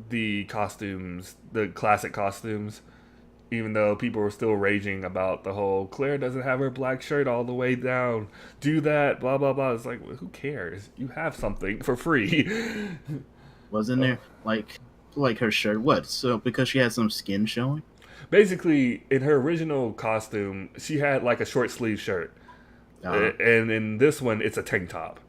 the costumes, the classic costumes. Even though people were still raging about the whole Claire doesn't have her black shirt all the way down, do that, blah blah blah. It's like, well, who cares? You have something for free. Wasn't there like her shirt? What? So because she had some skin showing? Basically, in her original costume, she had like a short sleeve shirt, Uh, and in this one, it's a tank top.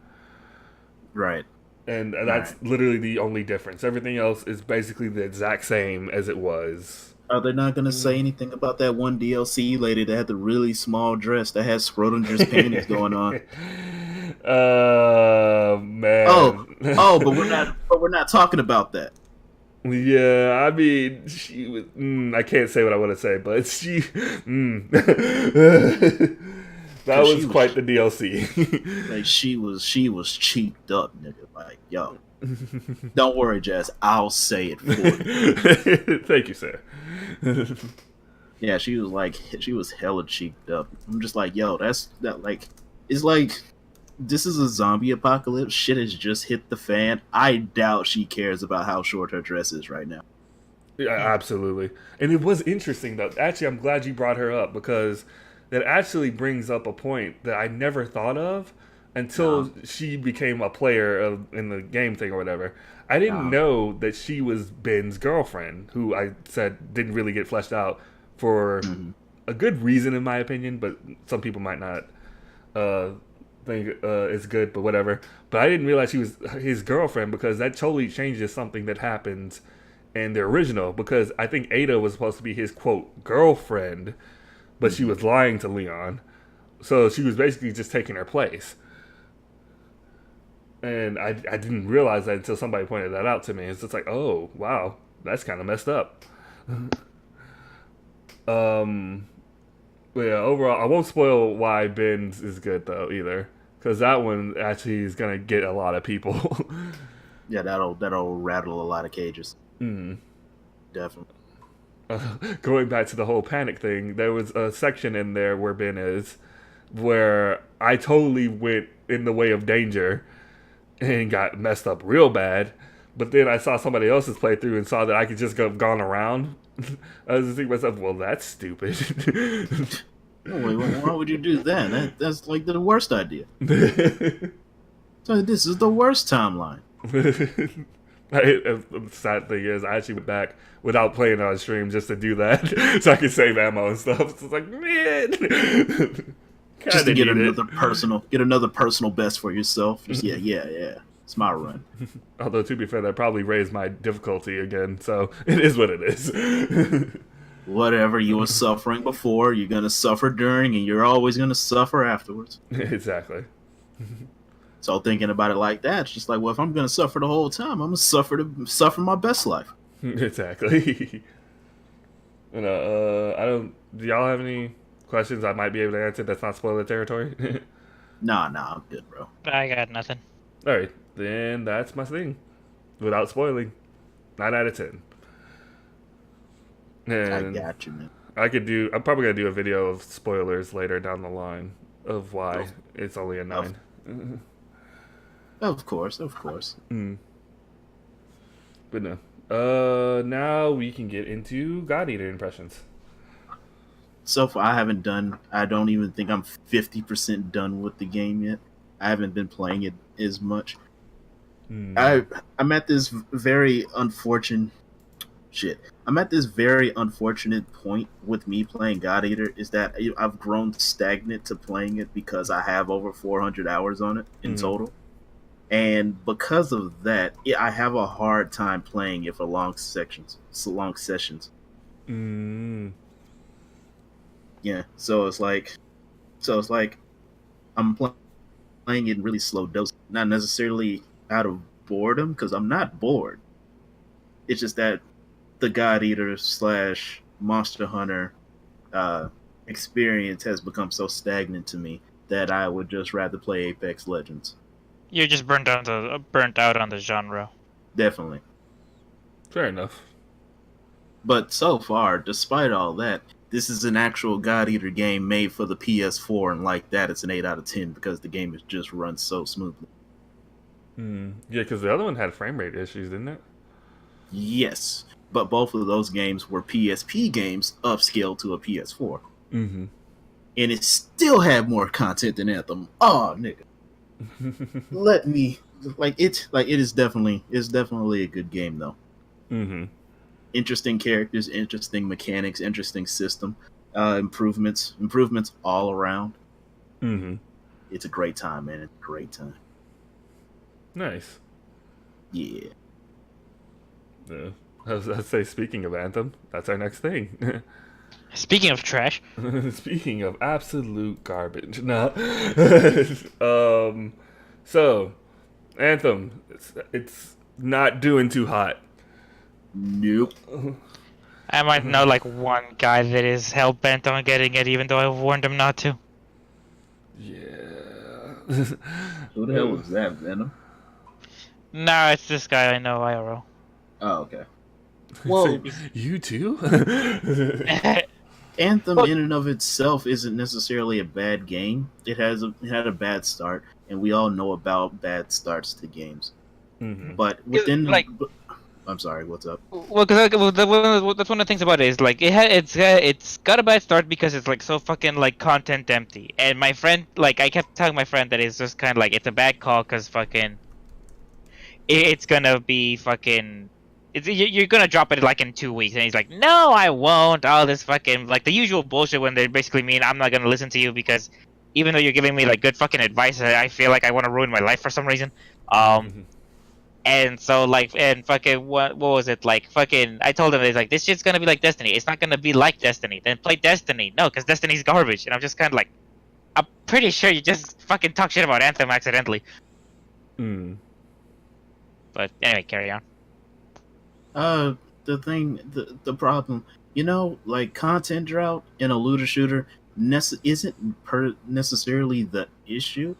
right. And Right. that's literally the only difference. Everything else is basically the exact same as it was. Are they not gonna say anything about that one DLC lady that had the really small dress that had scrotum-dress panties going on? Oh, Man. but we're not talking about that. Yeah, I mean, she was. I can't say what I want to say, but she. That Cause was quite the DLC. she was cheeked up, nigga. Like, yo, don't worry, Jazz. I'll say it for you. Thank you, sir. Yeah, she was hella cheeked up. I'm just like, yo, it's like this is a zombie apocalypse. Shit has just hit the fan. I doubt she cares about how short her dress is right now. Yeah, absolutely. And it was interesting, though. Actually, I'm glad you brought her up because that actually brings up a point that I never thought of Uh, until she became a player in the game thing or whatever. I didn't uh, know that she was Ben's girlfriend, who I said didn't really get fleshed out for mhm. a good reason, in my opinion, but some people might not uh, think it's good, but whatever. But I didn't realize she was his girlfriend because that totally changes something that happens in the original. Because I think Ada was supposed to be his quote girlfriend, but she Mhm. was lying to Leon, so she was basically just taking her place. And I didn't realize that until somebody pointed that out to me. It's just like, oh wow, that's kind of messed up. Um, But yeah, overall, I won't spoil why Ben's is good though either, because that one actually is gonna get a lot of people. Yeah, that'll rattle a lot of cages. mm. Definitely. Going back to the whole panic thing, there was a section in there where Ben is, where I totally went in the way of danger and got messed up real bad. But then I saw somebody else's playthrough and saw that I could just go gone around. I was just thinking to myself, well, that's stupid. Oh, wait, why would you do that? That's like the worst idea. So this is the worst timeline. The sad thing is, I actually went back without playing on stream just to do that, so I could save ammo and stuff. So it's like, man, Just kind to of need it. get another personal best for yourself. Just, yeah. It's my run. Although to be fair, that probably raised my difficulty again, so it is what it is. Whatever you were suffering before, you're gonna suffer during, and you're always gonna suffer afterwards. Exactly. So thinking about it like that, it's just like, well, if I'm gonna suffer the whole time, I'm gonna suffer my best life. Exactly. I don't. Do y'all have any questions I might be able to answer that's not spoiler territory? Nah, I'm good, bro. I got nothing. All right, then that's my thing. Without spoiling, 9 out of 10. I And got you, man. I could do. I'm probably gonna do a video of spoilers later down the line of why Of, it's only a of, 9. of course. Mm. But no. Now we can get into God Eater impressions. So far, I don't even think I'm 50% done with the game yet. I haven't been playing it as much. Mm. I'm at this very unfortunate shit. I'm at this very unfortunate point with me playing God Eater is that I've grown stagnant to playing it because I have over 400 hours on it in Mm. total. And because of that, I have a hard time playing it for long sessions. Mm. Yeah, so it's like I'm playing it in really slow doses, not necessarily out of boredom because I'm not bored. It's just that the God Eater slash Monster Hunter experience has become so stagnant to me that I would just rather play Apex Legends. You're just burnt out on the genre. Definitely. Fair enough. But so far, despite all that, this is an actual God Eater game made for the PS4, and like that, it's an 8 out of 10 because the game has just run so smoothly. Yeah, because the other one had frame rate issues, didn't it? Yes, but both of those games were PSP games upscaled to a PS4. Mm-hmm. And it still had more content than Anthem. Oh, nigga. Let me it is definitely a good game though. Mm-hmm. Interesting characters, interesting mechanics, interesting system, improvements all around. Mm-hmm. It's a great time, man. It's a great time. Nice. Yeah. I'd say, speaking of Anthem, that's our next thing. Speaking of trash. Speaking of absolute garbage. No. So, Anthem, it's not doing too hot. Nope. I might know like one guy that is hell bent on getting it, even though I warned him not to. Yeah. Who the hell was that, Venom? Nah, it's this guy I know, IRL. Oh, okay. Well, you too? Anthem in and of itself isn't necessarily a bad game. It had a bad start, and we all know about bad starts to games. Mm-hmm. But within like, I'm sorry, what's up? Well, because that's one of the things about it is like it's got a bad start because it's like so fucking like content empty. And my friend, like, I kept telling my friend that it's just kind of like it's a bad call because fucking it's gonna be fucking. You're gonna drop it like in 2 weeks, and he's like, "No, I won't." All this fucking like the usual bullshit when they basically mean I'm not gonna listen to you because even though you're giving me like good fucking advice, I feel like I want to ruin my life for some reason. And so like and fucking what was it like? Fucking I told him it's like this shit's gonna be like Destiny. It's not gonna be like Destiny. Then play Destiny. No, because Destiny's garbage. And I'm just kind of like, I'm pretty sure you just fucking talk shit about Anthem accidentally. But anyway, carry on. The problem, like content drought in a looter shooter isn't necessarily the issue.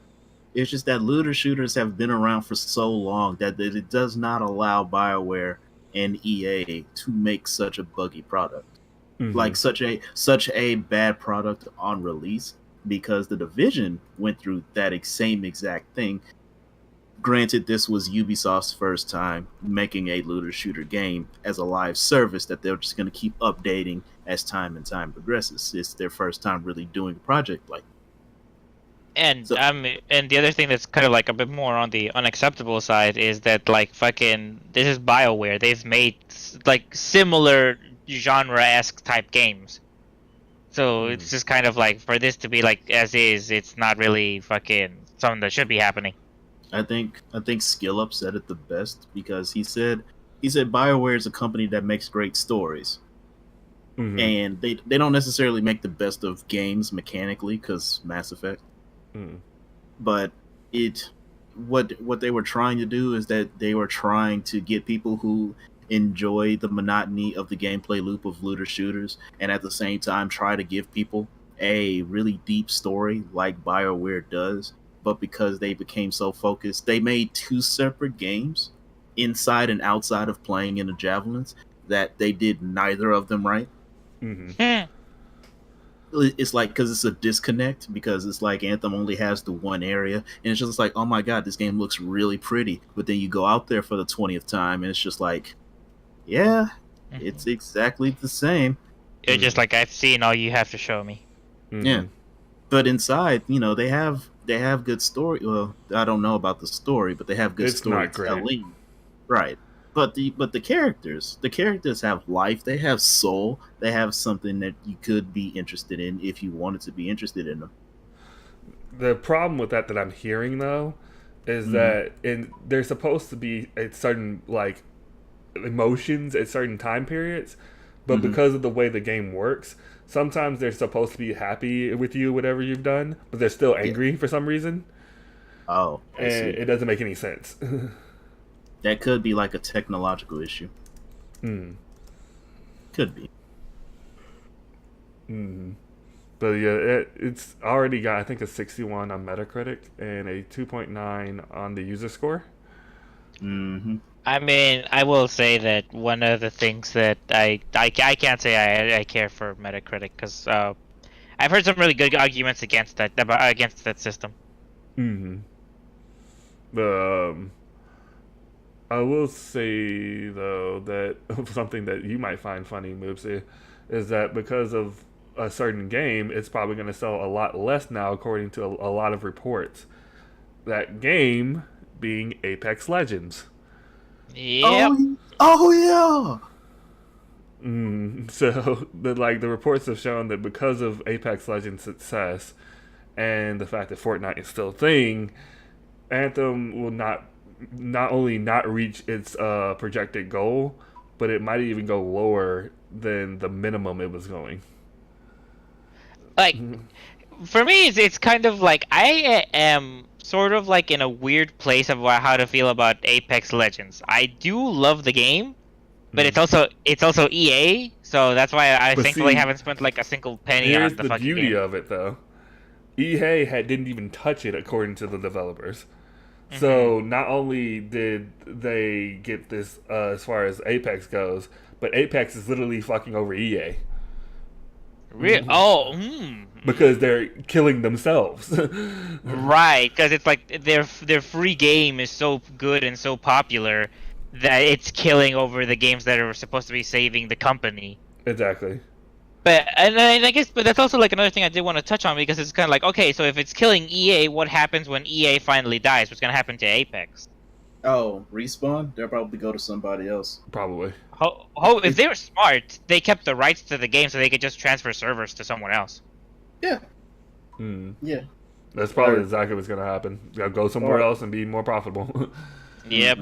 It's just that looter shooters have been around for so long that it does not allow BioWare and EA to make such a buggy product, like such a bad product on release. Because the Division went through that same exact thing. Granted, this was Ubisoft's first time making a looter shooter game as a live service that they're just going to keep updating as time progresses. It's their first time really doing a project like that. And and the other thing that's kind of like a bit more on the unacceptable side is that like fucking this is BioWare. They've made like similar genre-esque type games. So it's just kind of like for this to be like as is, it's not really fucking something that should be happening. I think SkillUp said it the best because he said BioWare is a company that makes great stories. And they don't necessarily make the best of games mechanically because Mass Effect. But what they were trying to do is that they were trying to get people who enjoy the monotony of the gameplay loop of looter shooters and at the same time try to give people a really deep story like BioWare does. But because they became so focused, they made 2 separate games inside and outside of playing in the Javelins that they did neither of them right. It's like, because it's a disconnect, because it's like Anthem only has the one area, and it's just like, oh my god, this game looks really pretty. But then you go out there for the 20th time, and it's just like, yeah, it's exactly the same. You're just like, I've seen all you have to show me. Yeah. But inside, they have good story. Well, I don't know about the story, but they have good storytelling. Right. But the characters have life. They have soul. They have something that you could be interested in if you wanted to be interested in them. The problem with that I'm hearing though is that there's supposed to be a certain like emotions at certain time periods, but because of the way the game works, sometimes they're supposed to be happy with you, whatever you've done, but they're still angry for some reason. Oh, and it doesn't make any sense. That could be like a technological issue. Could be. Mm. But yeah, it's already got I think a 61 on Metacritic and a 2.9 on the user score. Mm-hmm. I mean, I will say that one of the things that I can't say I care for Metacritic because I've heard some really good arguments against that system. Mm-hmm. Um, I will say though that something that you might find funny, Moopsy, is that because of a certain game, it's probably going to sell a lot less now, according to a lot of reports. That game being Apex Legends. Yep. Oh yeah. So the reports have shown that because of Apex Legends' success and the fact that Fortnite is still a thing, Anthem will not only not reach its projected goal, but it might even go lower than the minimum it was going. Like for me, it's kind of like I am sort of like in a weird place of how to feel about Apex Legends. I do love the game, but Mm. it's also EA, so that's why I But thankfully see, haven't spent like a single penny here's on the the fucking beauty game. of it, though. EA didn't even touch it, according to the developers. Hmm. So not only did they get this as far as Apex goes, but Apex is literally fucking over EA Oh, because they're killing themselves. right, because it's like their free game is so good and so popular that it's killing over the games that are supposed to be saving the company. Exactly. But and I guess, but that's also like another thing I did want to touch on because it's kind of like, okay, so if it's killing EA, what happens when EA finally dies? What's gonna happen to Apex? Oh, respawn. They'll probably go to somebody else. Probably. If they were smart, they kept the rights to the game so they could just transfer servers to someone else. Yeah. Mm. Yeah. That's probably Or exactly what's gonna happen. They'll go somewhere or else and be more profitable. Yep.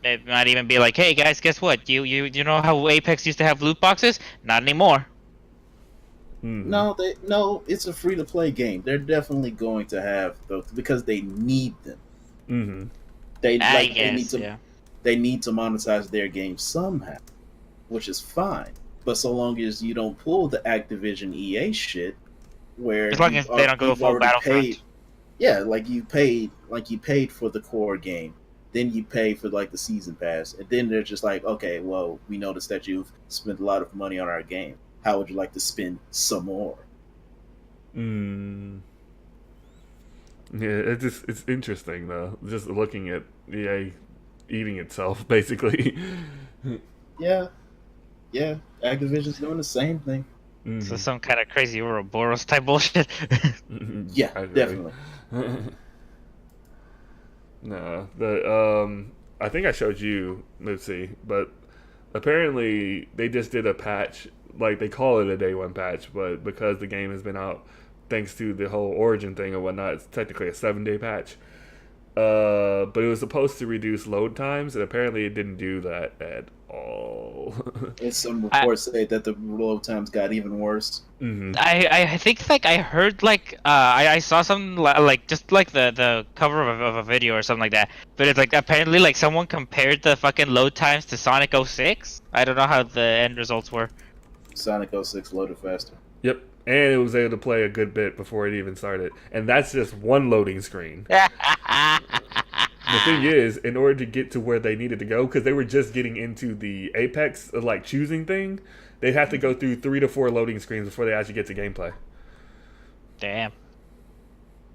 It might even be like, hey guys, guess what? You know how Apex used to have loot boxes? Not anymore. Mm. no, it's a free to play game. They're definitely going to have those because they need them. Mm-hmm. They I like guess, yeah. they need to monetize their game somehow, which is fine. But so long as you don't pull the Activision EA shit where As long as they don't go you've full already paid, Battlefront. yeah, like you paid for the core game, then you pay for like the season pass, and then they're just like, okay, well, we noticed that you've spent a lot of money on our game. How would you like to spend some more? Mm. Yeah, it's interesting though. Just looking at EA eating itself, basically. Yeah, yeah, Activision's doing the same thing. So Mm-hmm. some kind of crazy Ouroboros type bullshit. Yeah, I agree. definitely. No, I think I showed you Moopsy, but apparently they just did a patch. Like they call it a day one patch, but because the game has been out, thanks to the whole Origin thing and whatnot, it's technically a 7 day patch. But it was supposed to reduce load times, and apparently it didn't do that at all. And some I, reports say that the load times got even worse. Hmm. I think like I heard like I saw something like just like the cover of a video or something like that. But it's like apparently like someone compared the fucking load times to Sonic 06. I don't know how the end results were. Sonic 06 loaded faster. Yep, and it was able to play a good bit before it even started, and that's just one loading screen. The thing is, in order to get to where they needed to go, because they were just getting into the Apex like choosing thing, they'd have to go through 3 to 4 loading screens before they actually get to gameplay. Damn.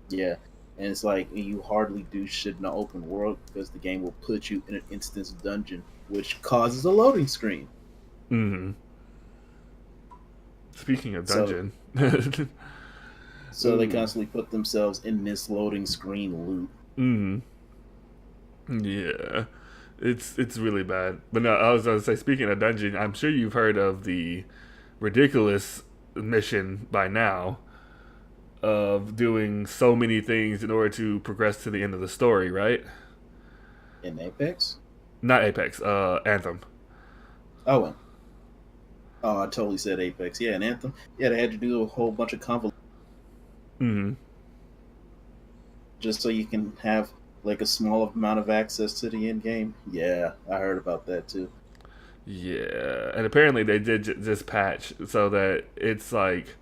Yeah. And it's like you hardly do shit in the open world because the game will put you in an instance dungeon, which causes a loading screen. Mm-hmm. Speaking of So dungeon, so they constantly put themselves in this loading screen loop. mm-hmm. Yeah, it's really bad. But no, I was gonna say, speaking of dungeon, I'm sure you've heard of the ridiculous mission by now of doing so many things in order to progress to the end of the story, right? In Apex? Not Apex, Anthem. Oh, I totally said Apex. Yeah, and Anthem. Yeah, they had to do a whole bunch of convolutions Mm-hmm. just so you can have like a small amount of access to the end game. Yeah, I heard about that too. Yeah, and apparently they did just patch so that it's like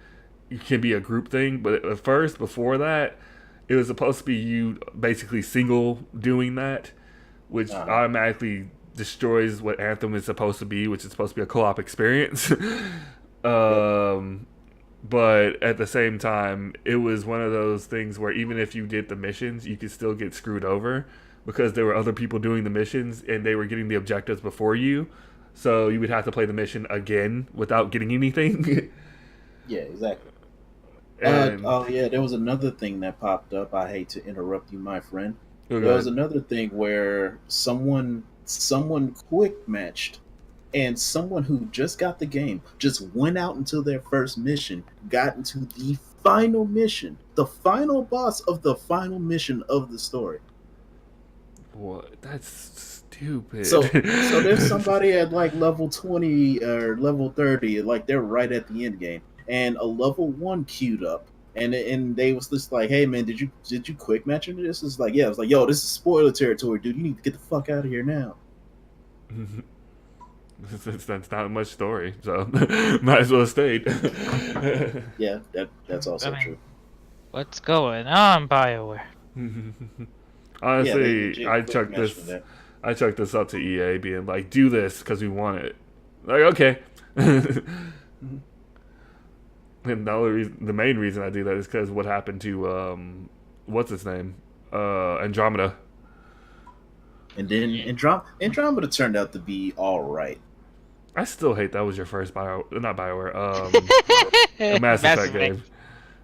it can be a group thing. But at first, before that, it was supposed to be you basically single doing that, which Uh-huh. automatically destroys what Anthem is supposed to be, which is supposed to be a co-op experience. Yep. um, but at the same time, it was one of those things where even if you did the missions, you could still get screwed over because there were other people doing the missions and they were getting the objectives before you. So you would have to play the mission again without getting anything. Yeah, exactly. and Oh yeah, there was another thing that popped up. I hate to interrupt you, my friend. oh There was god, another thing where someone quick matched, and someone who just got the game just went out into their first mission, got into the final mission, the final boss of the final mission of the story. what? That's stupid. So there's somebody at like level 20 or level 30, like they're right at the end game, and a level 1 queued up, and they was just like, "Hey man, did you quick match into this?" It's like, "Yeah." I was like, "Yo, this is spoiler territory, dude. You need to get the fuck out of here now." That's not much story, so might as well have stayed. Yeah, that's I also mean, true. what's going on, BioWare? Yeah, they Honestly, legit quick matched with that. I chucked this up to EA, being like, "Do this because we want it." Like, okay. And the main reason I do that is because what happened to what's his name, Andromeda. And then Andromeda turned out to be all right. I still hate that was your first not Bioware, a Mass Mass Effect Effect. game.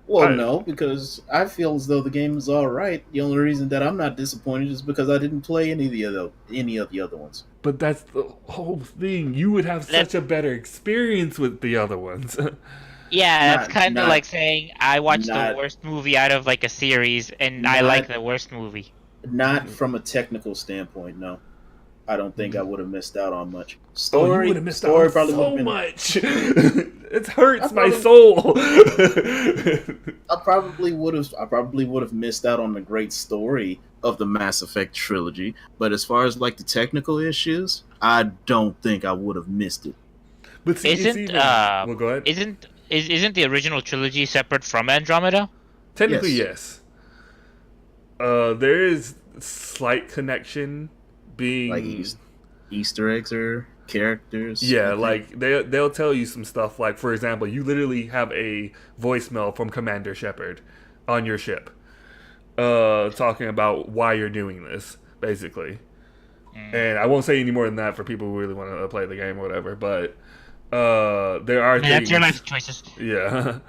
Well, I, no, because I feel as though the game is all right. The only reason that I'm not disappointed is because I didn't play any of the other ones. but that's the whole thing. You would have That, such a better experience with the other ones. yeah, that's Not kind of not like saying I watched the not worst movie out of like a series, and I like not the worst movie. not from a technical standpoint. No, I don't think I would have missed out on much. Oh, you would have missed out on Story probably would have so been. much. It hurts I my probably soul. I probably would have missed out on the great story of the Mass Effect trilogy. But as far as like the technical issues, I don't think I would have missed it. But see, it's Isn't even. Well, go ahead. isn't the original trilogy separate from Andromeda? Technically, Yes, yes. There is slight connection like being. Easter eggs or characters. I Yeah, think. like they'll tell you some stuff. Like for example, you literally have a voicemail from Commander Shepard on your ship, talking about why you're doing this, basically. And I won't say any more than that for people who really want to play the game or whatever. But there are Man, that's your things. life choices. Yeah.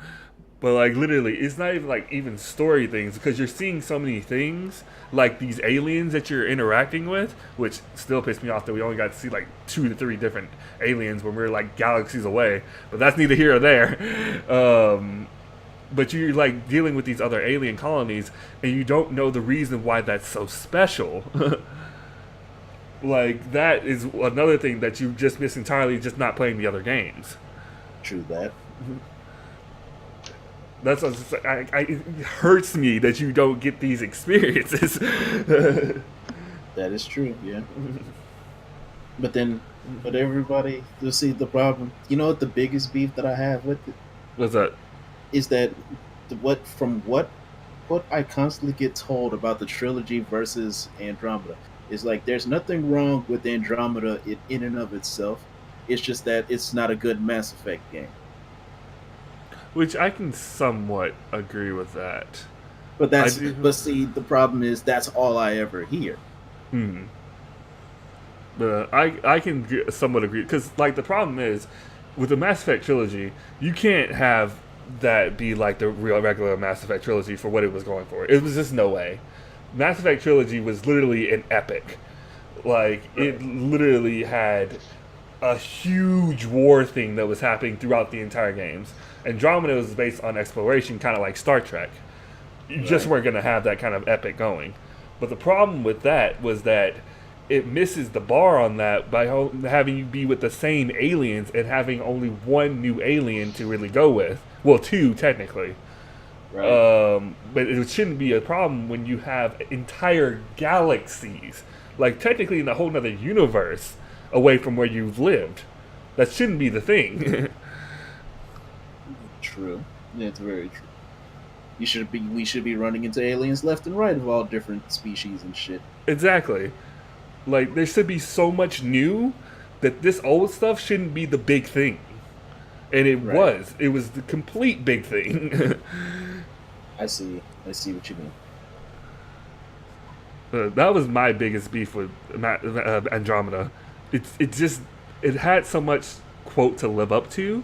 But like literally, it's not even like even story things because you're seeing so many things like these aliens that you're interacting with, which still pissed me off that we only got to see like 2 to 3 different aliens when we're like galaxies away. But that's neither here or there. But you're like dealing with these other alien colonies, and you don't know the reason why that's so special. Like that is another thing that you just miss entirely, just not playing the other games. True that. That's what it hurts me that you don't get these experiences. That is true. Yeah. But then, but everybody, you see the problem. You know what the biggest beef that I have with it What's that? is that what I constantly get told about the trilogy versus Andromeda is like there's nothing wrong with Andromeda in and of itself. It's just that it's not a good Mass Effect game. Which I can somewhat agree with that. But I that's do. but see the problem is that's all I ever hear. Hmm. But I can somewhat agree because like the problem is with the Mass Effect trilogy, you can't have that be like the real regular Mass Effect trilogy for what it was going for. It was just no way. Mass Effect trilogy was literally an epic. Like it Right. literally had a huge war thing that was happening throughout the entire games. Andromeda was based on exploration, kind of like Star Trek. You just Right. weren't going to have that kind of epic going. But the problem with that was that it misses the bar on that by having you be with the same aliens and having only one new alien to really go with. Well, two technically. Right. But it shouldn't be a problem when you have entire galaxies, like technically in a whole nother universe, away from where you've lived. That shouldn't be the thing. True. Yeah, it's very true. We should be running into aliens left and right of all different species and shit. Exactly. Like, there should be so much new that this old stuff shouldn't be the big thing. And it Right. was. It was the complete big thing. I see what you mean. That was my biggest beef with Andromeda. It had so much quote to live up to,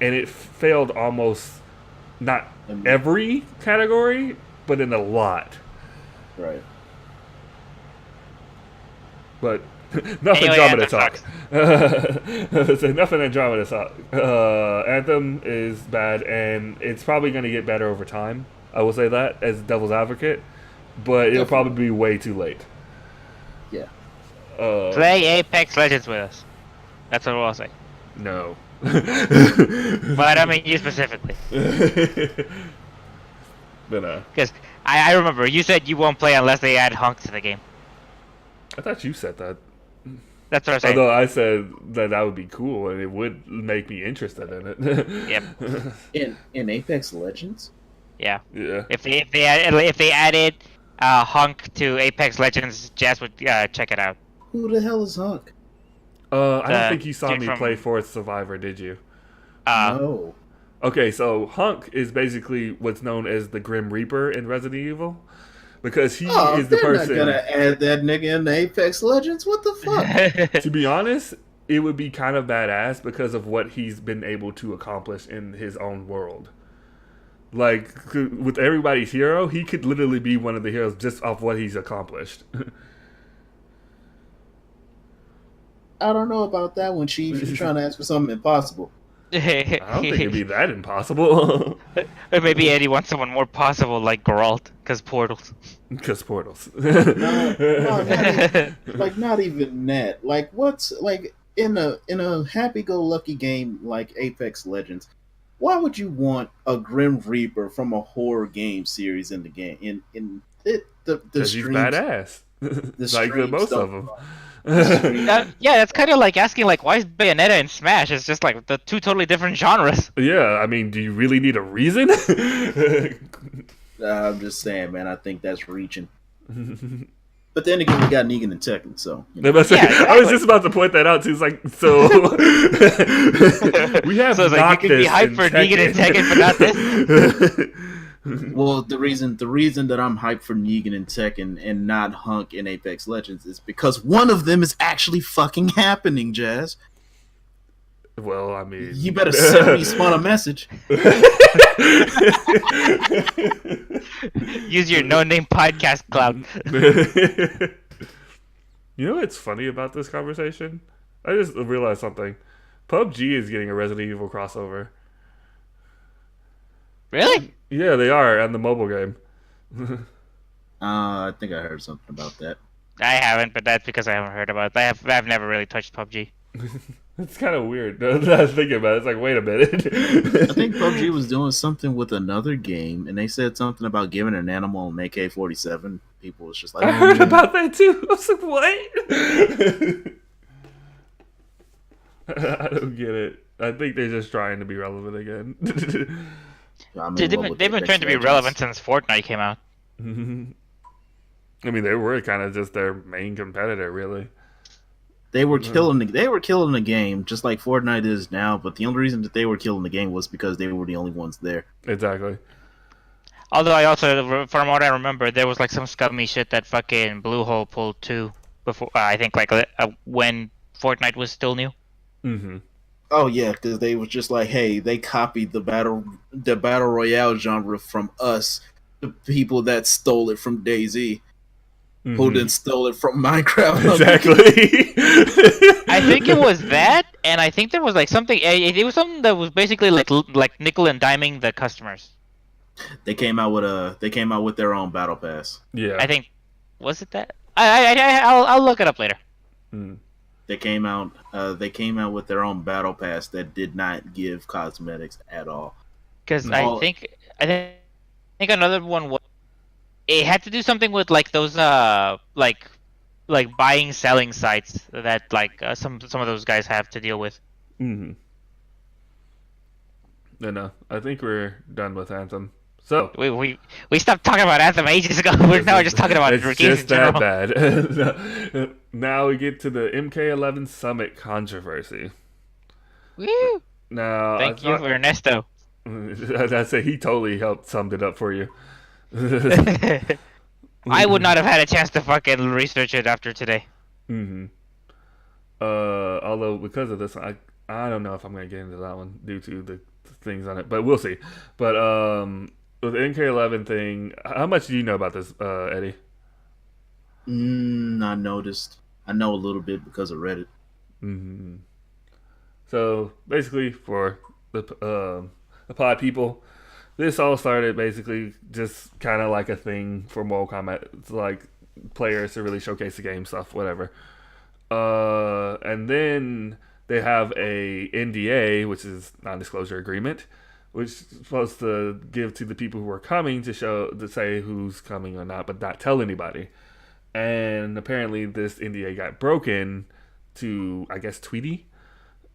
and it failed almost not every category, but in a lot. Right. But enough Anyway, Andromeda Anthem talk. So enough Andromeda talk. Anthem is bad, and it's probably going to get better over time. I will say that as devil's advocate, but it'll probably be way too late. Yeah. Play Apex Legends with us. That's what I'll say. No. But I mean you specifically. But Because I remember you said you won't play unless they add Hunk to the game. I thought you said that. That's what I'm saying. Although I said that would be cool and it would make me interested in it. Yep. In Apex Legends? Yeah. Yeah. If they added Hunk to Apex Legends, Jazz would check it out. Who the hell is Hunk? I don't think you saw dude me from- play Forest Survivor, did you? No. Okay, so Hunk is basically what's known as the Grim Reaper in Resident Evil. Because he is the they're person. not gonna add that nigga in Apex Legends. What the fuck? To be honest, it would be kind of badass because of what he's been able to accomplish in his own world. Like, with everybody's hero, he could literally be one of the heroes just off what he's accomplished. I don't know about that one, Chief. You're trying to ask for something impossible. I don't think it'd be that impossible. Or maybe Eddie wants someone more possible like Geralt, because portals. Because portals. No, not even that. Like, what's like in a happy-go-lucky game like Apex Legends? Why would you want a Grim Reaper from a horror game series in the game? In it, the Because he's streams, badass. Like streams most don't- of them. Yeah, that's kind of like asking, like, why is Bayonetta and Smash? It's just like the two totally different genres. Yeah, I mean, do you really need a reason? I'm just saying, man. I think that's reaching. But then again, we got Negan and Tekken, so you know. Yeah, exactly. I was just about to point that out too. It's like, so we have So it's like, you can be hyped for Negan and Tekken, but not this? Well, the reason that I'm hyped for Negan and Tekken and not Hunk in Apex Legends is because one of them is actually fucking happening, Jazz. Well, I mean, You better send me spawn a message. Use your no-name podcast cloud. You know what's funny about this conversation? I just realized something. PUBG is getting a Resident Evil crossover. Really? Yeah, they are on the mobile game. I think I heard something about that. I haven't, but that's because I haven't heard about it. I've never really touched PUBG. It's kind of weird. Now that I was thinking about it, it's like, wait a minute. I think PUBG was doing something with another game, and they said something about giving an animal an AK-47. People was just like, I heard about that too. I was like, what? I don't get it. I think they're just trying to be relevant again. I mean, Dude, what they've been with trying to be Apex relevant Legends? since Fortnite came out. I mean, they were kind of just their main competitor, really. They were killing the game just like Fortnite is now, but the only reason that they were killing the game was because they were the only ones there. Exactly. Although I also, from what I remember, there was like some scummy shit that fucking Bluehole pulled too. Before I think like when Fortnite was still new. Mm-hmm. Oh yeah, because they was just like, hey, they copied the battle royale genre from us, the people that stole it from DayZ, who then stole it from Minecraft. Exactly. I think it was that, and I think there was like something. It was something that was basically like nickel and diming the customers. They came out with their own battle pass. Yeah. I think was it that? I'll look it up later. Mm. They came out with their own battle pass that did not give cosmetics at all. Because No. I think another one was it had to do something with like those like like buying selling sites that like some of those guys have to deal with. Mm-hmm. No, I think we're done with Anthem. So We stopped talking about Anthem ages ago. We're now just talking about it's games in just that general. bad. Now we get to the MK11 Summit controversy. Woo! Now I Thank you, thought Ernesto. I say he totally helped summed it up for you. I would not have had a chance to fucking research it after today. Mm-hmm. Although because of this, I don't know if I'm gonna get into that one due to the things on it, but we'll see. But with the MK11 thing, how much do you know about this, Eddie? I noticed. I know a little bit because of Reddit. Mm-hmm. So basically, for the pod people, this all started basically just kind of like a thing for Mortal Kombat. It's like players to really showcase the game stuff, whatever. And then they have a NDA, which is non-disclosure agreement, which is supposed to give to the people who are coming to say who's coming or not, but not tell anybody. And apparently, this NDA got broken to, I guess, Tweety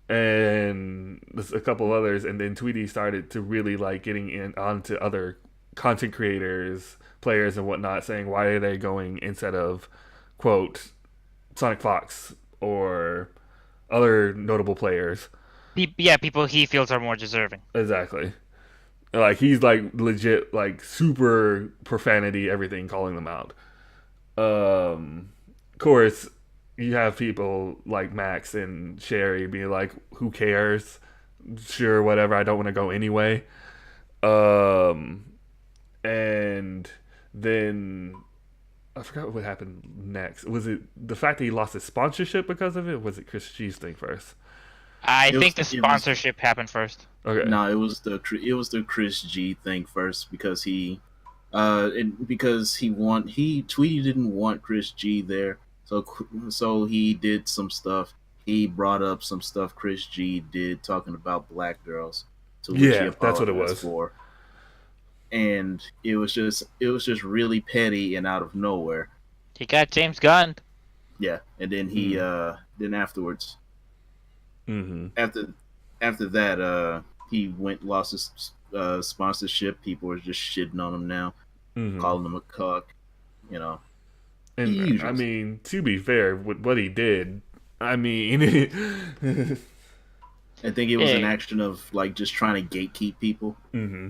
and there's a couple others, and then Tweety started to really like getting in onto other content creators, players, and whatnot, saying why are they going instead of quote Sonic Fox or other notable players. Yeah, people he feels are more deserving. Exactly. Like he's like legit like super profanity everything calling them out. Of course, you have people like Max and Sherry being like, "Who cares? Sure, whatever. I don't want to go anyway." Um, and then I forgot what happened next. Was it the fact that he lost his sponsorship because of it? Or was it Chris G's thing first? I It think was, the it was sponsorship happened first. Okay. no, it was the Chris G thing first because and because he Tweety didn't want Chris G there, so he did some stuff. He brought up some stuff Chris G did talking about black girls, to which he Yeah, that's what it apologized was. for, and it was just really petty and out of nowhere. He got James Gunn. Yeah, and then then afterwards Mm-hmm. after that he went lost his sponsorship. People are just shitting on him now, Mm-hmm. calling him a cuck. You know, And I mean, to be fair, with what he did, I mean, I think it was an Yeah. action of like just trying to gatekeep people. mm-hmm.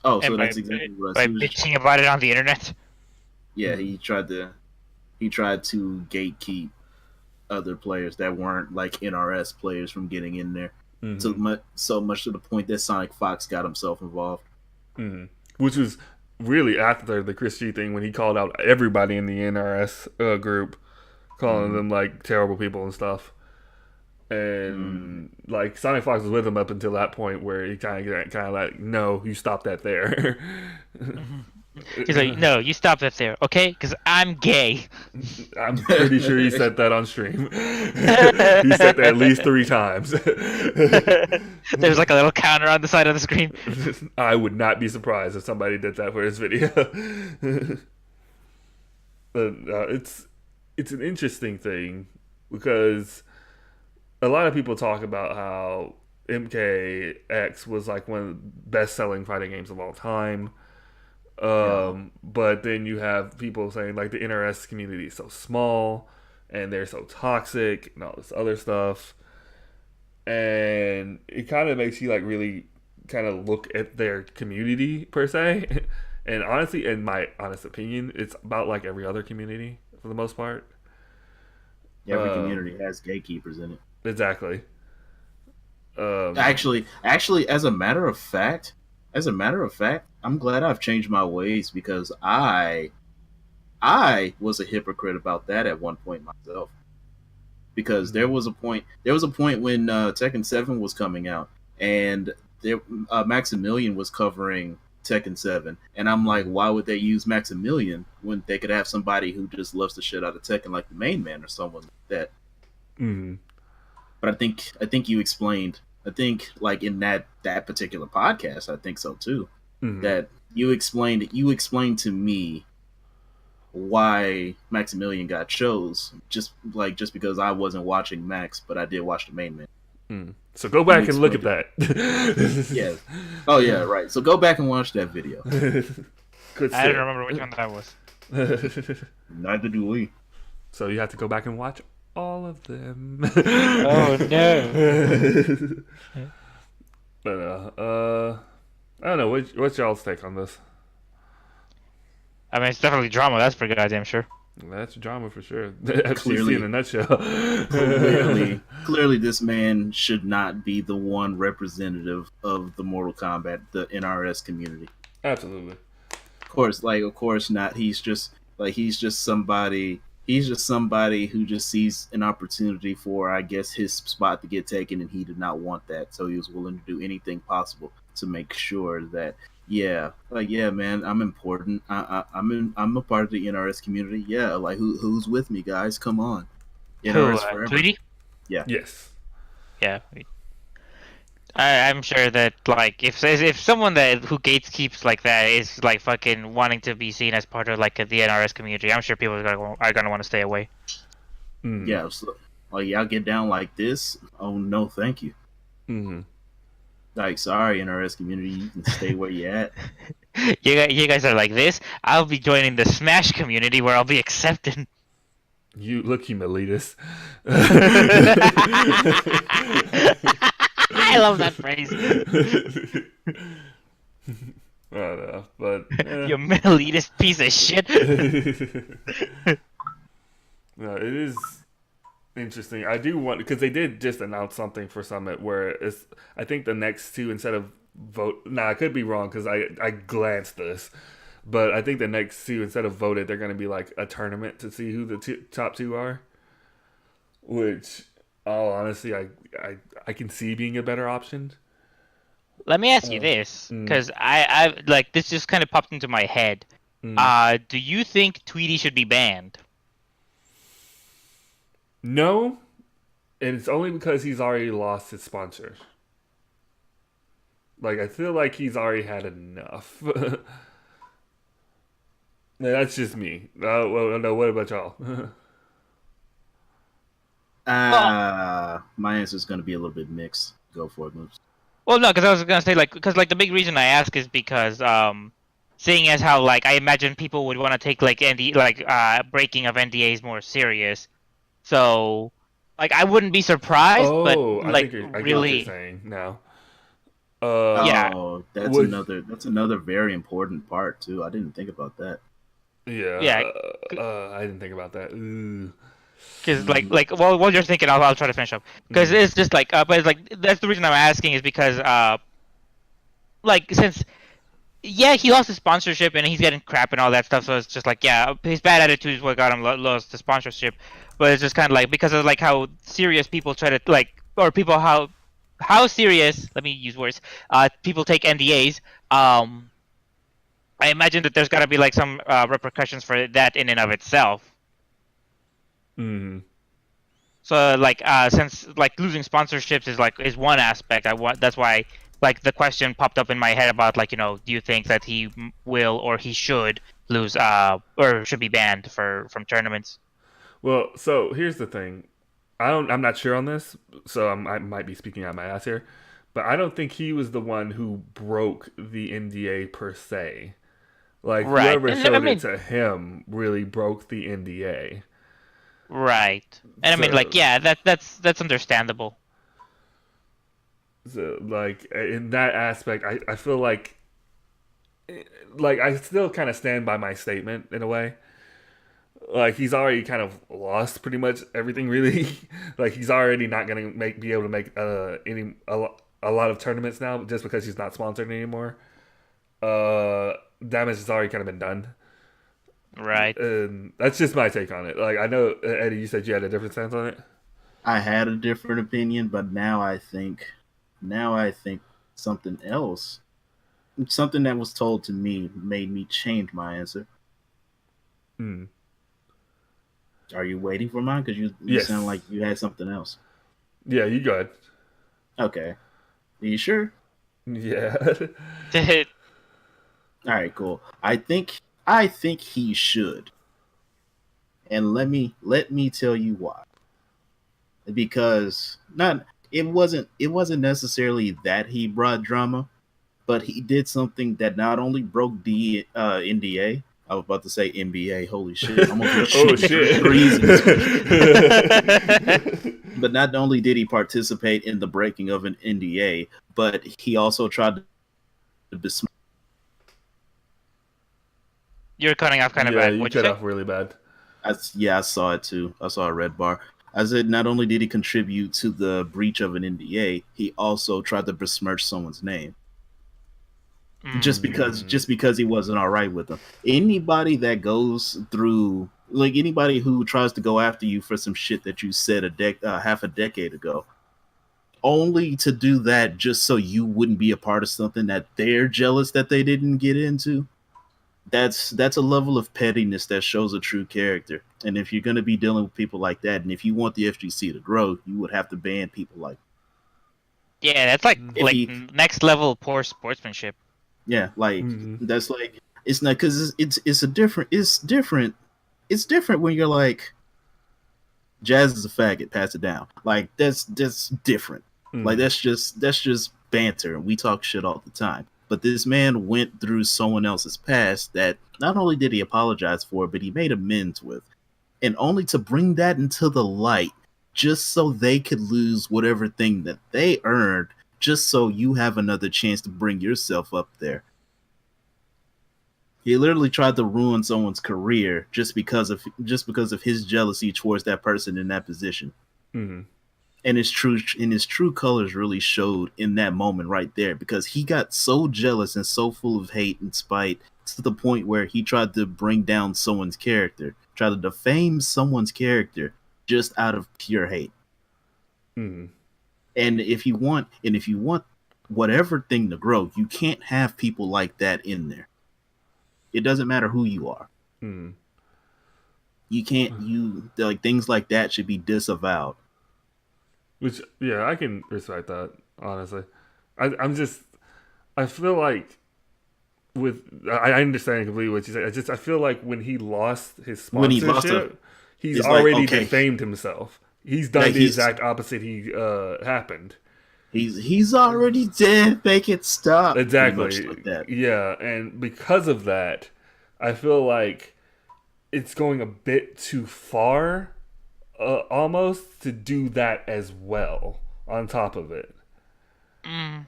Oh, And so that's exactly what by I was. bitching about it on the internet. Yeah, he tried to gatekeep other players that weren't like NRS players from getting in there. Mm-hmm. So much to the point that Sonic Fox got himself involved. Mm-hmm. Which was really after the Chris G thing when he called out everybody in the NRS group, calling them like terrible people and stuff. And like Sonic Fox was with him up until that point where he kind of like, no, you stop that there. He's like, no, you stop that there, okay? Because I'm gay. I'm pretty sure he said that on stream. He said that at least 3 times. There's like a little counter on the side of the screen. I would not be surprised if somebody did that for his video. But, it's an interesting thing because a lot of people talk about how MKX was like one of the best selling fighting games of all time. But then you have people saying like the NRS community is so small and they're so toxic and all this other stuff. And it kind of makes you like really kind of look at their community per se. And honestly, in my honest opinion, it's about like every other community for the most part. Every community has gatekeepers in it. Exactly. Actually, as a matter of fact, I'm glad I've changed my ways because I was a hypocrite about that at one point myself. Because there was a point when Tekken 7 was coming out, and Maximilian was covering Tekken 7, and I'm like, why would they use Maximilian when they could have somebody who just loves the shit out of Tekken, like the main man or someone like that? Mm-hmm. But I think you explained. I think like in that particular podcast, I think so too. Mm-hmm. That you explained to me why Maximilian got chose. Just because I wasn't watching Max, but I did watch the main man. So go Let me back and look explain at it. that. Yes. Oh yeah, right. So go back and watch that video. Good I don't shit. remember which one that was. Neither do we. So you have to go back and watch all of them. Oh no. But I don't know. What's y'all's take on this? I mean, it's definitely drama. That's for goddamn sure. That's drama for sure. FCC Clearly, in a nutshell. clearly, this man should not be the one representative of the Mortal Kombat, the NRS community. Absolutely. Of course not. He's just somebody. He's just somebody who just sees an opportunity for, I guess, his spot to get taken, and he did not want that, so he was willing to do anything possible to make sure that, yeah, man, I'm important. I'm a part of the NRS community. Yeah, like who's with me, guys? Come on, Who? NRS forever. Tweety? Yeah. Yes. Yeah. I'm sure that like if someone that who gatekeeps like that is like fucking wanting to be seen as part of like the NRS community, I'm sure people are gonna want to stay away. Yeah, so, like y'all get down like this. Oh no, thank you. Like, sorry, NRS community, you can stay where you at. You guys are like this. I'll be joining the Smash community where I'll be accepted. You look, you elitist. I love that phrase. I don't know, but You elitist piece of shit. no, it is interesting. I do want, because they did just announce something for Summit where it's, I think the next two, instead of vote, I could be wrong because I glanced this, but I think the next two, instead of voted, they're going to be like a tournament to see who the top two are, which, all honestly, I can see being a better option. Let me ask you this, because I like this just kind of popped into my head. Do you think Tweety should be banned? No, and it's only because he's already lost his sponsor. Like, I feel like he's already had enough. That's just me. Well, no, what about y'all? My answer is going to be a little bit mixed. Go for it, Moves. Well, no, because I was gonna say because the big reason I ask is because seeing as how like I imagine people would want to take like breaking of NDAs more serious, so like I wouldn't be surprised, but like I get what really, you're saying now. yeah. Oh, that's another very important part too. I didn't think about that. Yeah. I didn't think about that. Because while you're thinking, I'll try to finish up. Because it's just like, but it's like that's the reason I'm asking is because like since he lost his sponsorship and he's getting crap and all that stuff, so it's just like his bad attitude is what got him lost the sponsorship. But it's just kind of like because of like how serious people try to like or people how serious, let me use words, people take NDAs. I imagine that there's got to be like some repercussions for that in and of itself. So like since like losing sponsorships is one aspect, that's why like the question popped up in my head about like do you think that he will or he should lose or should be banned from tournaments? Well, so here's the thing. I'm not sure on this, so I might be speaking out my ass here, but I don't think he was the one who broke the NDA per se. Like whoever showed it to him really broke the NDA. Right. And I mean like that's understandable. So like in that aspect I feel like I still kind of stand by my statement in a way. Like he's already kind of lost pretty much everything really. Like he's already not going to be able to make a lot of tournaments now just because he's not sponsored anymore. Damage has already kind of been done. Right. And that's just my take on it. Like I know Eddie, you said you had a different stance on it. I had a different opinion, but now I think something else, something that was told to me made me change my answer. Are you waiting for mine? Because you sound like you had something else. Yeah, you go ahead. Okay. Are you sure? Yeah. All right, cool. I think he should. And let me tell you why. Because not it wasn't necessarily that he brought drama, but he did something that not only broke the NDA. I was about to say NBA. Holy shit! I'm over here Oh shooting shit! threes in this But not only did he participate in the breaking of an NDA, but he also tried to besmirch. You're cutting off kind of Yeah, bad. you What'd you cut say? off really bad. I saw it too. I saw a red bar. I said not only did he contribute to the breach of an NDA, he also tried to besmirch someone's name just because he wasn't all right with them. Anybody that goes through like anybody who tries to go after you for some shit that you said half a decade ago, only to do that just so you wouldn't be a part of something that they're jealous that they didn't get into. That's a level of pettiness that shows a true character. And if you're going to be dealing with people like that, and if you want the FGC to grow, you would have to ban people like Yeah, that's like if he next level poor sportsmanship. yeah like Mhm. that's like it's not because it's different when you're like Jazz is a faggot, pass it down. Like that's different. Like Mhm. that's just banter. We talk shit all the time. But this man went through someone else's past that not only did he apologize for, but he made amends with. And only to bring that into the light just so they could lose whatever thing that they earned, just so you have another chance to bring yourself up there. He literally tried to ruin someone's career just because of his jealousy towards that person in that position. Mhm. And his true colors really showed in that moment right there, because he got so jealous and so full of hate and spite to the point where he tried to bring down someone's character, try to defame someone's character just out of pure hate. Mhm. And if you want whatever thing to grow, you can't have people like that in there. It doesn't matter who you are. Mhm. You can't you like things like that should be disavowed. Which, yeah, I can respect that, honestly. I'm just, I feel like I understand completely what you say. I feel like when he lost his When he lost a, sponsorship, he's it's like already okay, defamed himself. He's done like the exact opposite he happened. he's already dead. Make it stop. Pretty much Exactly. like that. Yeah, and because of that, I feel like it's going a bit too far, almost, to do that as well on top of it. Mm.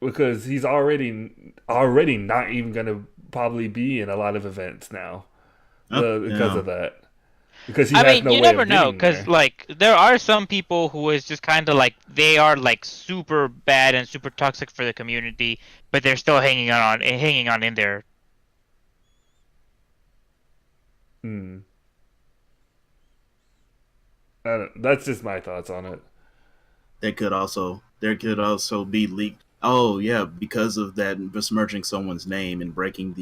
Because he's already not even going to probably be in a lot of events now, because Yeah. of that. Because he I has mean, no you way never of know, getting because there. like there are some people who is just kind of like they are like super bad and super toxic for the community, but they're still hanging on in there. Hmm. That's just my thoughts on it. There could also be leaked. Oh yeah, because of that besmirching someone's name and breaking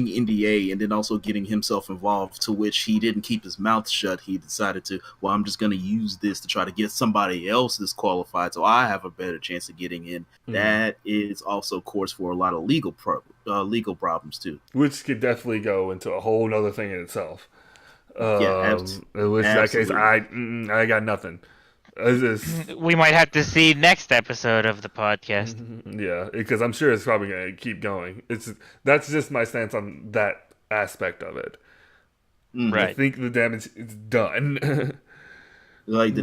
NDA, and then also getting himself involved, to which he didn't keep his mouth shut. He decided to, well, I'm just going to use this to try to get somebody else disqualified so I have a better chance of getting in. Hmm. That is also course for a lot of legal problems too. Which could definitely go into a whole nother thing in itself. Yeah, In which that case, absolutely. I got nothing. It's just, We might have to see next episode of the podcast. yeah, because I'm sure it's probably gonna keep going. That's just my stance on that aspect of it. I Hmm. Right. think the damage is done. Like the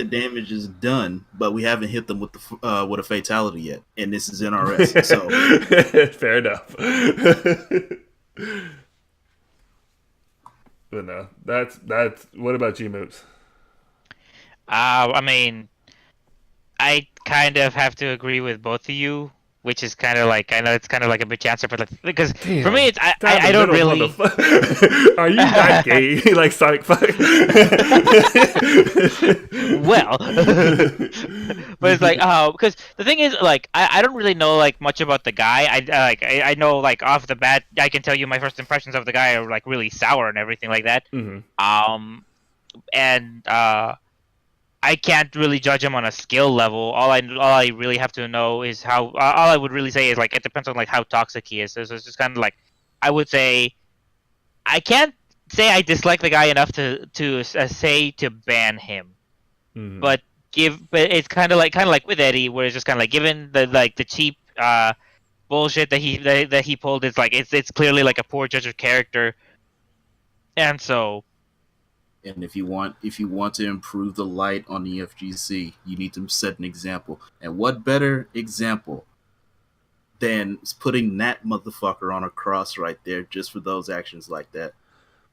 damage is done, but we haven't hit them with a fatality yet, and this is NRS. So Fair enough. But no, that's. What about you, Moops? I mean, I kind of have to agree with both of you, which is kind of like I know it's kind of like a bitch answer, but like, because for me, Damn, it's I, down I, the I don't middle, really. motherfucker. Are you that gay, like Sonic Fuck? Well, but it's like because the thing is like I don't really know like much about the guy. I know like off the bat I can tell you my first impressions of the guy are like really sour and everything like that. Mhm. And I can't really judge him on a skill level. All I really have to know is how. All I would really say is like it depends on like how toxic he is. So it's just kind of like I would say I can't say I dislike the guy enough to say to ban him, Mhm. but it's kind of like with Eddie, where it's just kind of like given the cheap bullshit that he pulled, it's clearly like a poor judge of character, and so And if you want to improve the light on the FGC, you need to set an example. And what better example than putting that motherfucker on a cross right there just for those actions like that?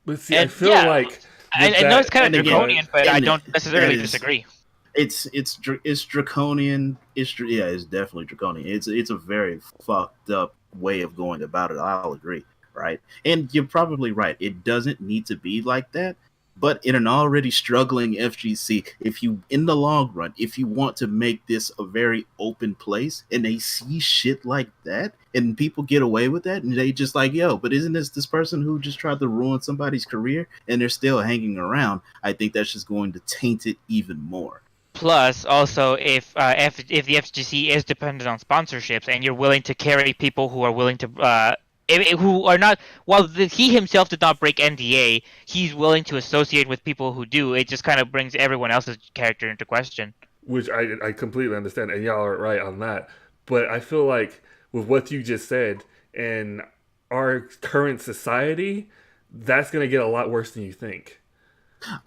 But see, I and feel yeah, like with I know it's that, kind of And again, draconian, but I and don't that necessarily is disagree. it's draconian. Yeah, it's definitely draconian. It's a very fucked up way of going about it. I'll agree, right? And you're probably right. It doesn't need to be like that. But in an already struggling FGC, if you, in the long run, if you want to make this a very open place, and they see shit like that, and people get away with that, and they just like, yo, but isn't this person who just tried to ruin somebody's career, and they're still hanging around? I think that's just going to taint it even more. Plus, also, if the FGC is dependent on sponsorships, and you're willing to carry people who are willing to who are not, while he himself did not break NDA, he's willing to associate with people who do. It just kind of brings everyone else's character into question. which I completely understand, and y'all are right on that. But I feel like with what you just said and our current society, that's gonna get a lot worse than you think.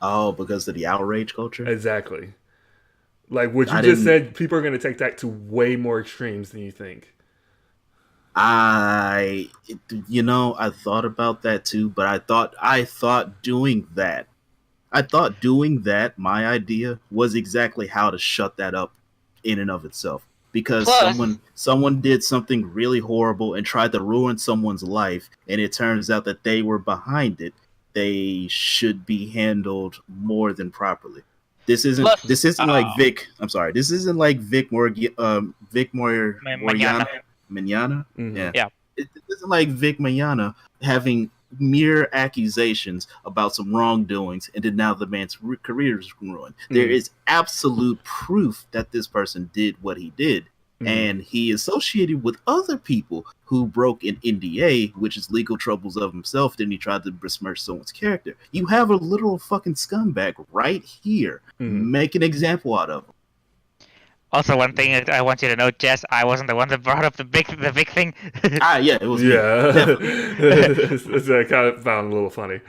Oh, because of the outrage culture? Exactly. Like what you I just didn't. said, people are gonna take that to way more extremes than you think. I, I thought about that too, but I thought doing that, my idea was exactly how to shut that up in and of itself. Because Plus, someone did something really horrible and tried to ruin someone's life, and it turns out that they were behind it. They should be handled more than properly. This isn't plus, this isn't like Vic. I'm sorry. This isn't like Vic Mañana. Mignana. Hmm. Yeah, Yeah. it isn't like Vic Mignana having mere accusations about some wrongdoings, and then now the man's career is ruined. There Mm. is absolute proof that this person did what he did, Mm. and he associated with other people who broke an NDA, which is legal troubles of himself. Then he tried to besmirch someone's character. You have a literal fucking scumbag right here. Mm. Make an example out of him. Also, one thing that I want you to know, Jess, I wasn't the one that brought up the big thing. Yeah, it was me. Yeah, Definitely. I kind of found a little funny.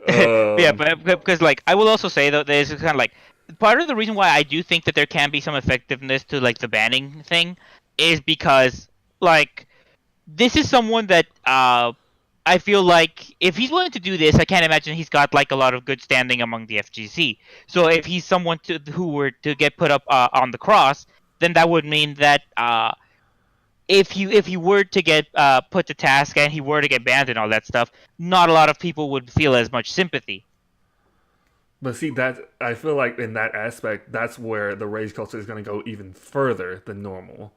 Yeah, but because like I will also say though, there's kind of like part of the reason why I do think that there can be some effectiveness to like the banning thing is because like this is someone that I feel like if he's willing to do this, I can't imagine he's got like a lot of good standing among the FGC. So if he's someone who were to get put up on the cross, then that would mean that if he were to get put to task and he were to get banned and all that stuff, not a lot of people would feel as much sympathy. But see, that I feel like in that aspect, that's where the rage culture is going to go even further than normal,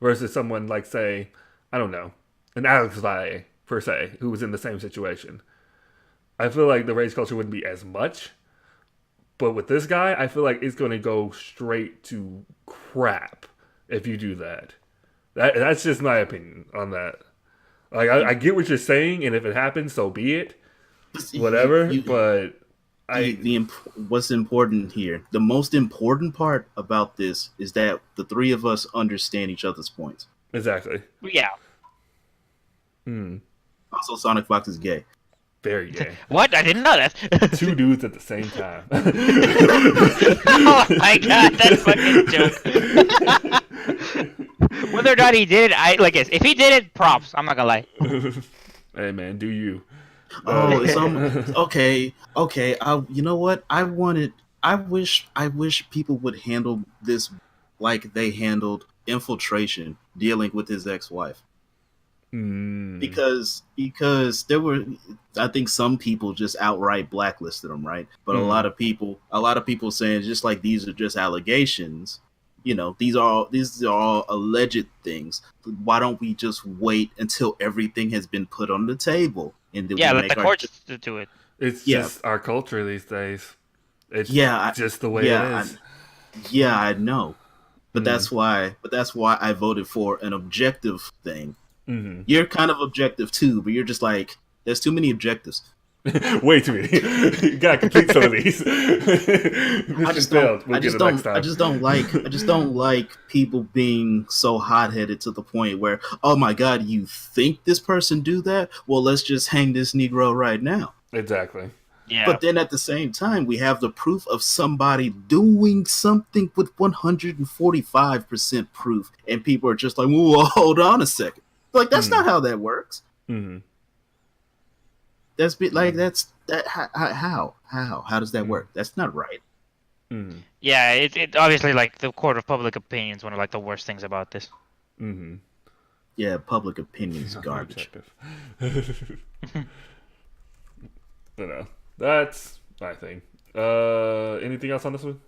versus someone like, say, I don't know, an Alex Valle per se, who was in the same situation. I feel like the rage culture wouldn't be as much, but with this guy, I feel like it's going to go straight to crap if you do that. That's just my opinion on that. Like, I get what you're saying, and if it happens, so be it, whatever. But I What's important here, the most important part about this is that the three of us understand each other's points. exactly. Yeah. Hmm. Also, Sonic Fox is gay. Very gay. What? I didn't know that. Two dudes at the same time. Oh my god, that fucking joke. Whether or not he did it, I like it. If he did it, props. I'm not gonna lie. Hey man, do you? Oh, it's okay. Okay, you know what? I wish people would handle this like they handled infiltration dealing with his ex-wife. Mm, Because there were, I think some people just outright blacklisted him, right? But a Mm. lot of people saying just like these are just allegations. These are all alleged things. Why don't we just wait until everything has been put on the table, and then Yeah, we let the make our courts do it. it's Yeah. just our culture these days. It's Yeah, just the way yeah, it is. yeah, I know. But Mm. that's why I voted for an objective thing. Hmm. You're kind of objective too, but you're just like there's too many objectives. Way too many. You gotta complete some of these. I Mission just don't. failed. We'll get it next time. I just don't like people being so hot headed to the point where, oh my god, you think this person do that? Well, let's just hang this Negro right now. Exactly. Yeah. But then at the same time, we have the proof of somebody doing something with 145% proof, and people are just like, "Well, hold on a second." Like that's not how that works. Mm-hmm. That's how does that work? That's not right. Mm-hmm. Yeah, it obviously like the court of public opinion is one of like the worst things about this. Mm-hmm. Yeah, public opinion is garbage. But no, that's my thing. Anything else on this one?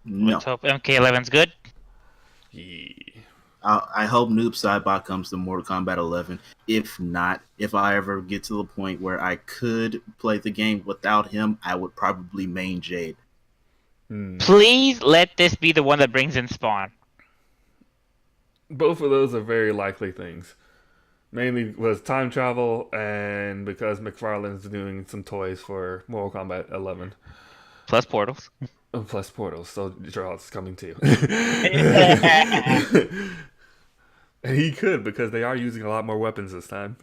No, Let's hope MK11's good. Yeah. I hope Noob Saibot comes to Mortal Kombat 11. If not, if I ever get to the point where I could play the game without him, I would probably main Jade. Please let this be the one that brings in Spawn. Both of those are very likely things. Mainly was time travel, and because McFarlane's doing some toys for Mortal Kombat 11. Plus portals. Plus portals, so Charles is coming too. And he could, because they are using a lot more weapons this time.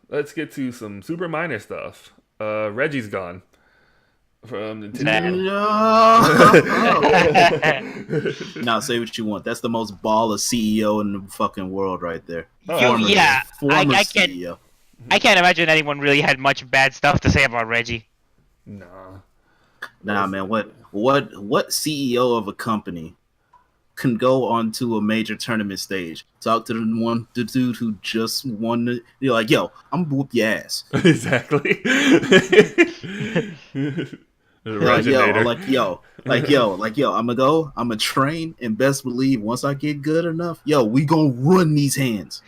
Let's get to some super minor stuff. Reggie's gone from Nintendo. No. Now say what you want. That's the most baller CEO in the fucking world right there. Former CEO. I can't imagine anyone really had much bad stuff to say about Reggie. Nah, man. What CEO of a company can go onto a major tournament stage, talk to the dude who just won you're like, yo, I'm gonna whoop your ass. Exactly. I'm gonna train, and best believe once I get good enough, yo, we gonna run these hands.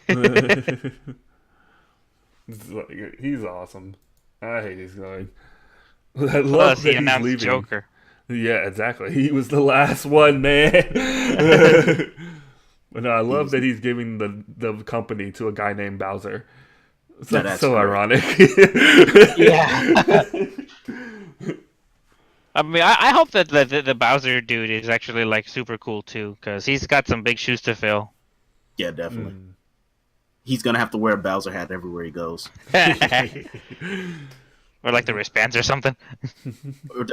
He's awesome. I hate he's going. I love that he's leaving. Joker. Yeah, exactly. He was the last one, man. But no, I love that he's giving the company to a guy named Bowser. So, that's so ironic. Yeah. I mean, I hope that the Bowser dude is actually like super cool too, because he's got some big shoes to fill. Yeah, definitely. He's gonna have to wear a Bowser hat everywhere he goes. Or like the wristbands or something. or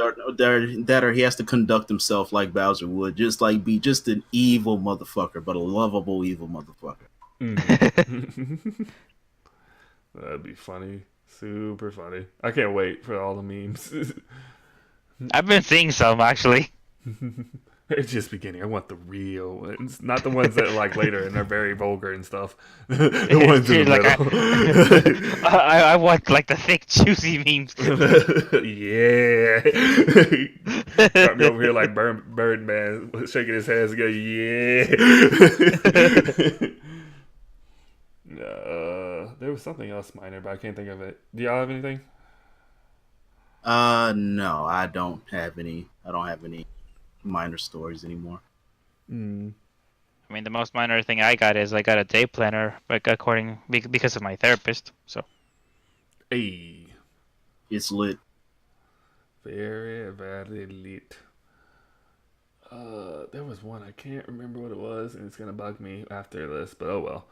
he has to conduct himself like Bowser would, just like be just an evil motherfucker, but a lovable evil motherfucker. That'd be funny, super funny. I can't wait for all the memes. Mm-hmm. I've been seeing some actually. It's just beginning. I want the real ones, not the ones that like later and they're very vulgar and stuff. The ones in the middle. I want like the thick, juicy memes. Yeah. Got me over here like Birdman shaking his hands again. Yeah. There was something else minor, but I can't think of it. Do y'all have anything? No, I don't have any. I don't have any minor stories anymore. I mean, the most minor thing I got is I got a day planner, like because of my therapist. So, hey, it's lit. Very, very lit. There was one I can't remember what it was, and it's gonna bug me after this. But oh well.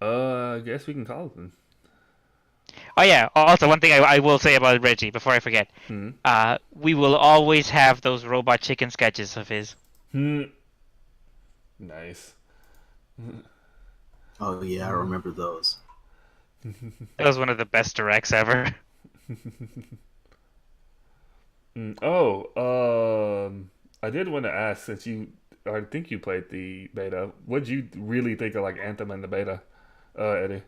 I guess we can call it then. Oh yeah. Also, one thing I will say about Reggie before I forget. We will always have those robot chicken sketches of his. Nice. Oh yeah, I remember those. That was one of the best directs ever. I did want to ask, since I think you played the beta, what'd you really think of like Anthem and the beta, Eddie?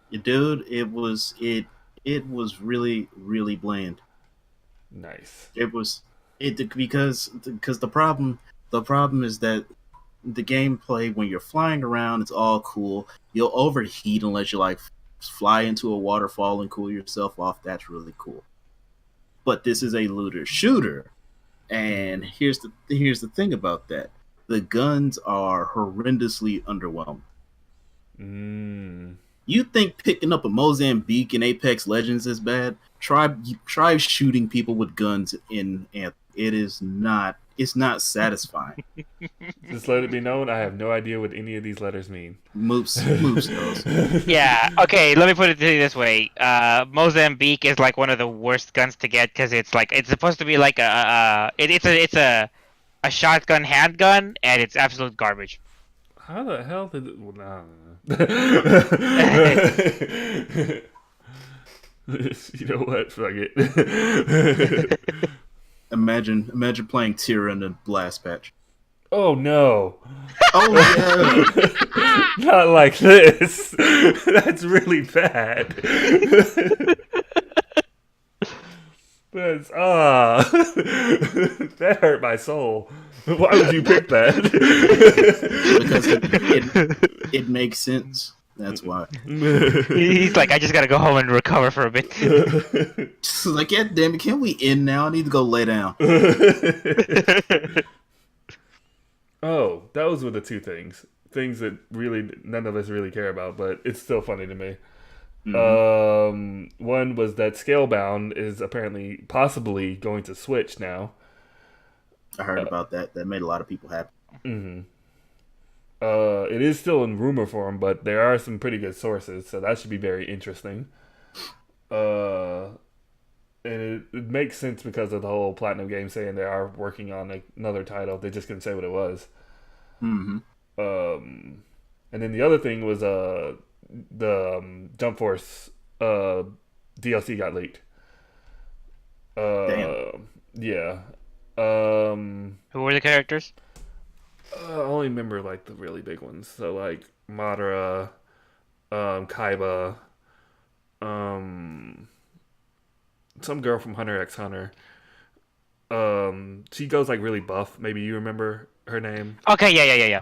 Dude, it was really, really bland. Nice. Because the problem is that the gameplay, when you're flying around, it's all cool. You'll overheat unless you like fly into a waterfall and cool yourself off. That's really cool. But this is a looter shooter, and here's the thing about that: the guns are horrendously underwhelming. Mm. You think picking up a Mozambique in Apex Legends is bad? Try shooting people with guns in Anthem. It is not. It's not satisfying. Just let it be known, I have no idea what any of these letters mean. Moops knows. Yeah. Okay. Let me put it to you this way. Mozambique is like one of the worst guns to get because it's like it's supposed to be like a shotgun handgun and it's absolute garbage. How the hell did it... Well, no. You know what? Fuck it. Imagine playing Tyr in a blast patch. Oh no. Oh yeah. Not like this. That's really bad. That's that hurt my soul. Why would you pick that? Because it makes sense. That's why. He's like, I just gotta go home and recover for a bit. Just like, yeah, damn it, can we end now? I need to go lay down. Oh, those were the two things. Things that really none of us really care about, but it's still funny to me. One was that Scalebound is apparently possibly going to switch now. I heard about that. That made a lot of people happy. Mm-hmm. It is still in rumor form, but there are some pretty good sources, so that should be very interesting. And it makes sense because of the whole Platinum game saying they are working on another title. They just couldn't say what it was. Mm-hmm. And then the other thing was the Jump Force DLC got leaked. Damn. Yeah. Who were the characters? I only remember like the really big ones. So like Madara, Kaiba, some girl from Hunter x Hunter. She goes like really buff. Maybe you remember her name. Okay, yeah.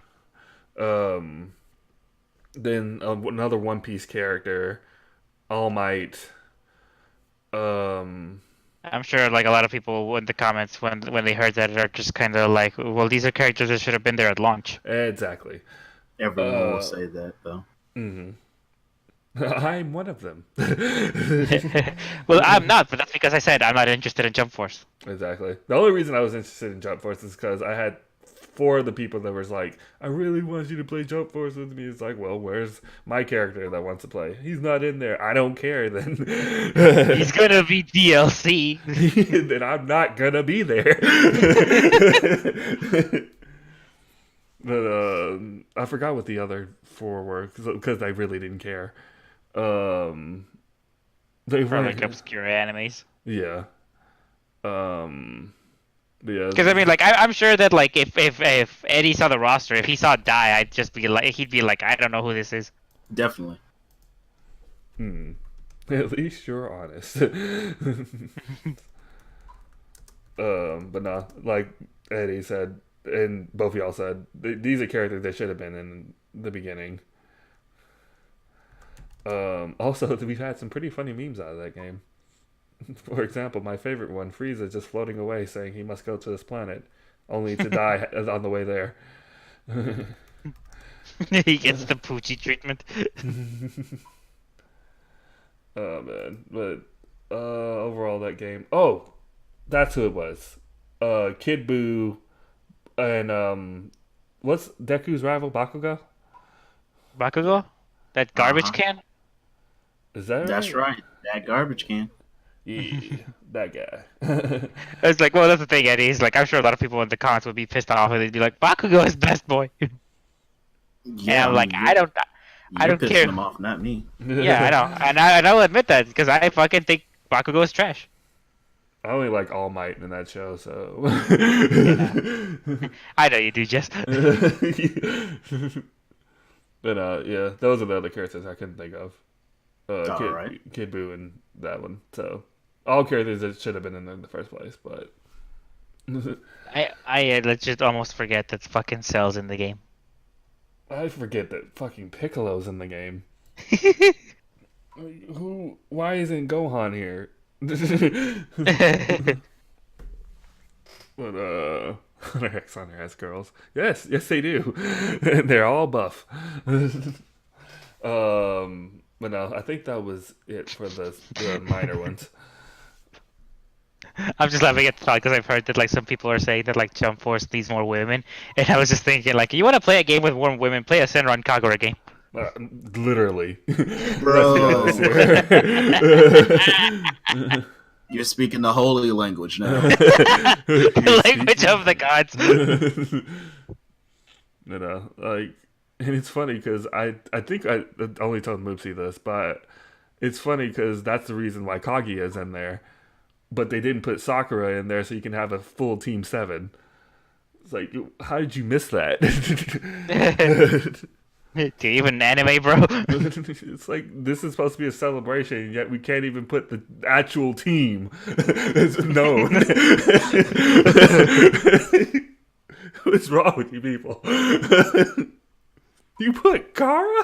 Then another One Piece character, All Might. I'm sure like a lot of people in the comments when they heard that are just kind of like, well, these are characters that should have been there at launch. Exactly. Everyone will say that though. Mm-hmm. I'm one of them. Well, I'm not, but that's because I said I'm not interested in Jump Force. Exactly. The only reason I was interested in Jump Force is because I had 4 of the people that was like, I really want you to play Jump Force with me. It's like, well, where's my character that wants to play? He's not in there. I don't care then. He's gonna be DLC. Then I'm not gonna be there. But I forgot what the other 4 were because I really didn't care. They For were like obscure animes. yeah. Yeah. Because I mean, like, I'm sure that like if Eddie saw the roster, if he saw Die, I'd just be like, he'd be like, I don't know who this is. Definitely. At least you're honest. But no, like Eddie said, and both of y'all said, these are characters that should have been in the beginning. Also, we've had some pretty funny memes out of that game. For example, my favorite one, Frieza just floating away saying he must go to this planet, only to die on the way there. He gets the Poochie treatment. Oh, man. But overall, that game... Oh! That's who it was. Kid Buu and... what's Deku's rival, Bakugo? Bakugo? That garbage can? Is that right? That's right. That garbage can. Yeah, that guy. It's like, well, that's the thing, Eddie. It's like, I'm sure a lot of people in the comments would be pissed off and they'd be like, Bakugo is best boy. Yeah, and I'm like, I don't pissing care. them off, not me. Yeah, I know. And I will admit that because I fucking think Bakugo is trash. I only like All Might in that show, so... Yeah. I know you do, Jess. But yeah, those are the other characters I couldn't think of. Alright. Kid Buu and that one. So all characters that should have been in there in the first place, but I legit almost forget that fucking Cell's in the game. I forget that fucking Piccolo's in the game. Why isn't Gohan here? But Hunter x Hunter has girls. Yes, they do. They're all buff. But no, I think that was it for the minor ones. I'm just laughing at the thought because I've heard that like some people are saying that like Jump Force needs more women, and I was just thinking like, you want to play a game with more women? Play a Senran Kagura game. Literally. Let's be Bro. honest here. You're speaking the holy language now. The language of the gods. Like, and it's funny because I think I only told Mrmoopsy this, but it's funny because that's the reason why Kaguya is in there, but they didn't put Sakura in there so you can have a full Team 7. It's like, how did you miss that? Do you even anime, bro? It's like, this is supposed to be a celebration, yet we can't even put the actual team. It's known. What's wrong with you people? You put Kara?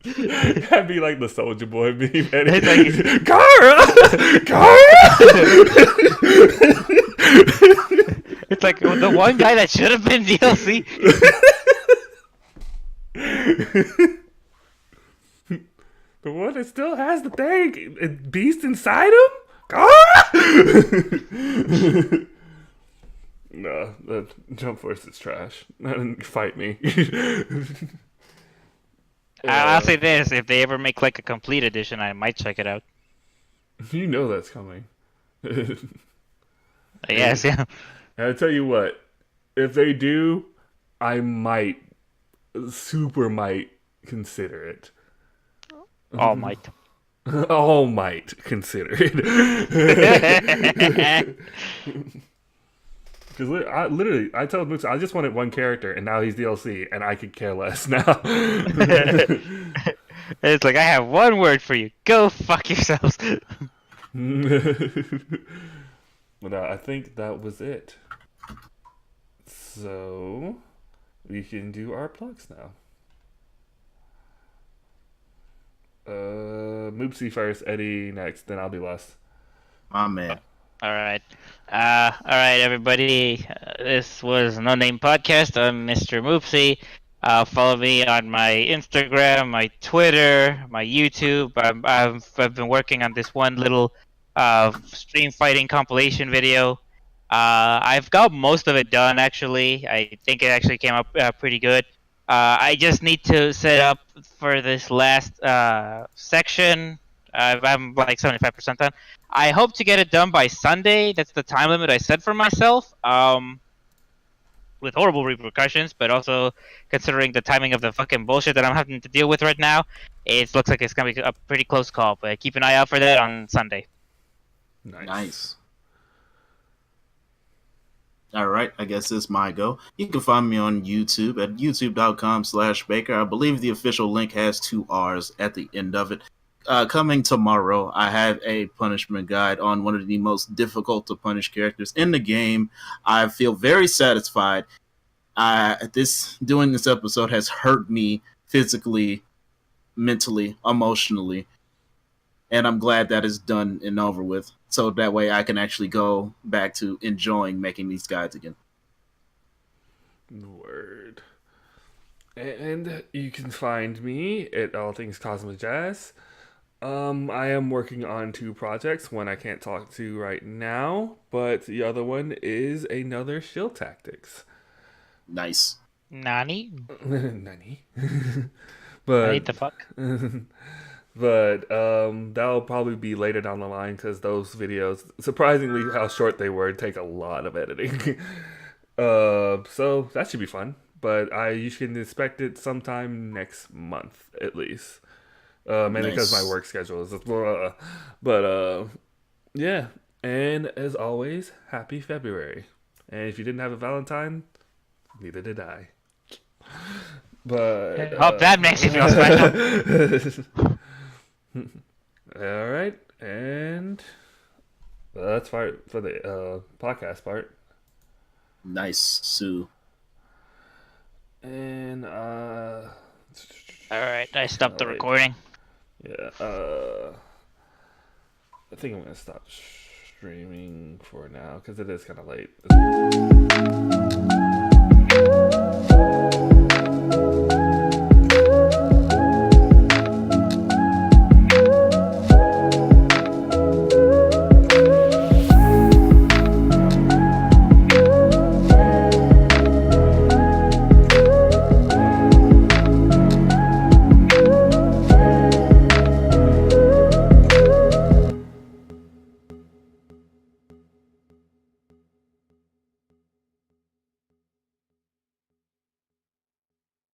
That'd be like the Soldier Boy meme. It's like, Kara! Kara! it's like the one guy that should have been DLC. The one that still has the thing, beast inside him? Kara! No, the Jump Force is trash. Fight me. I'll say this: if they ever make like a complete edition, I might check it out. You know that's coming. Yes, yeah. And I tell you what, if they do, I might, super might consider it. All might. All might consider it. Because I told Moots I just wanted one character, and now he's DLC, and I could care less now. It's like, I have one word for you: go fuck yourselves. But I think that was it. So we can do our plugs now. Moopsy first, Eddie next, then I'll do last. My man. All right. All right, everybody. This was No Name Podcast. I'm Mr. Mrmoopsy. Follow me on my Instagram, my Twitter, my YouTube. I've been working on this one little stream fighting compilation video. I've got most of it done, actually. I think it actually came up pretty good. I just need to set up for this last section. I'm like 75% done. I hope to get it done by Sunday. That's the time limit I set for myself. With horrible repercussions, but also considering the timing of the fucking bullshit that I'm having to deal with right now, it looks like it's gonna be a pretty close call. But keep an eye out for that on Sunday. Nice. All right, I guess it's my go. You can find me on YouTube at youtube.com/Baker. I believe the official link has 2 R's at the end of it. Coming tomorrow, I have a punishment guide on one of the most difficult to punish characters in the game. I feel very satisfied. Doing this episode has hurt me physically, mentally, emotionally, and I'm glad that is done and over with. So that way I can actually go back to enjoying making these guides again. Word. And you can find me at All Things Cosmic Jazz. I am working on 2 projects. One I can't talk to right now, but the other one is another Shield Tactics. Nice. Nani? Nani? I need the fuck. But that'll probably be later down the line because those videos, surprisingly how short they were, take a lot of editing. So that should be fun. But you can expect it sometime next month at least. Mainly because my work schedule is blah. But yeah. And as always, happy February. And if you didn't have a Valentine, neither did I. But Hope that makes you feel special. All right, and that's for the podcast part. Nice, Sue. And All right, I stopped the recording. Yeah, I think I'm gonna stop streaming for now because it is kind of late.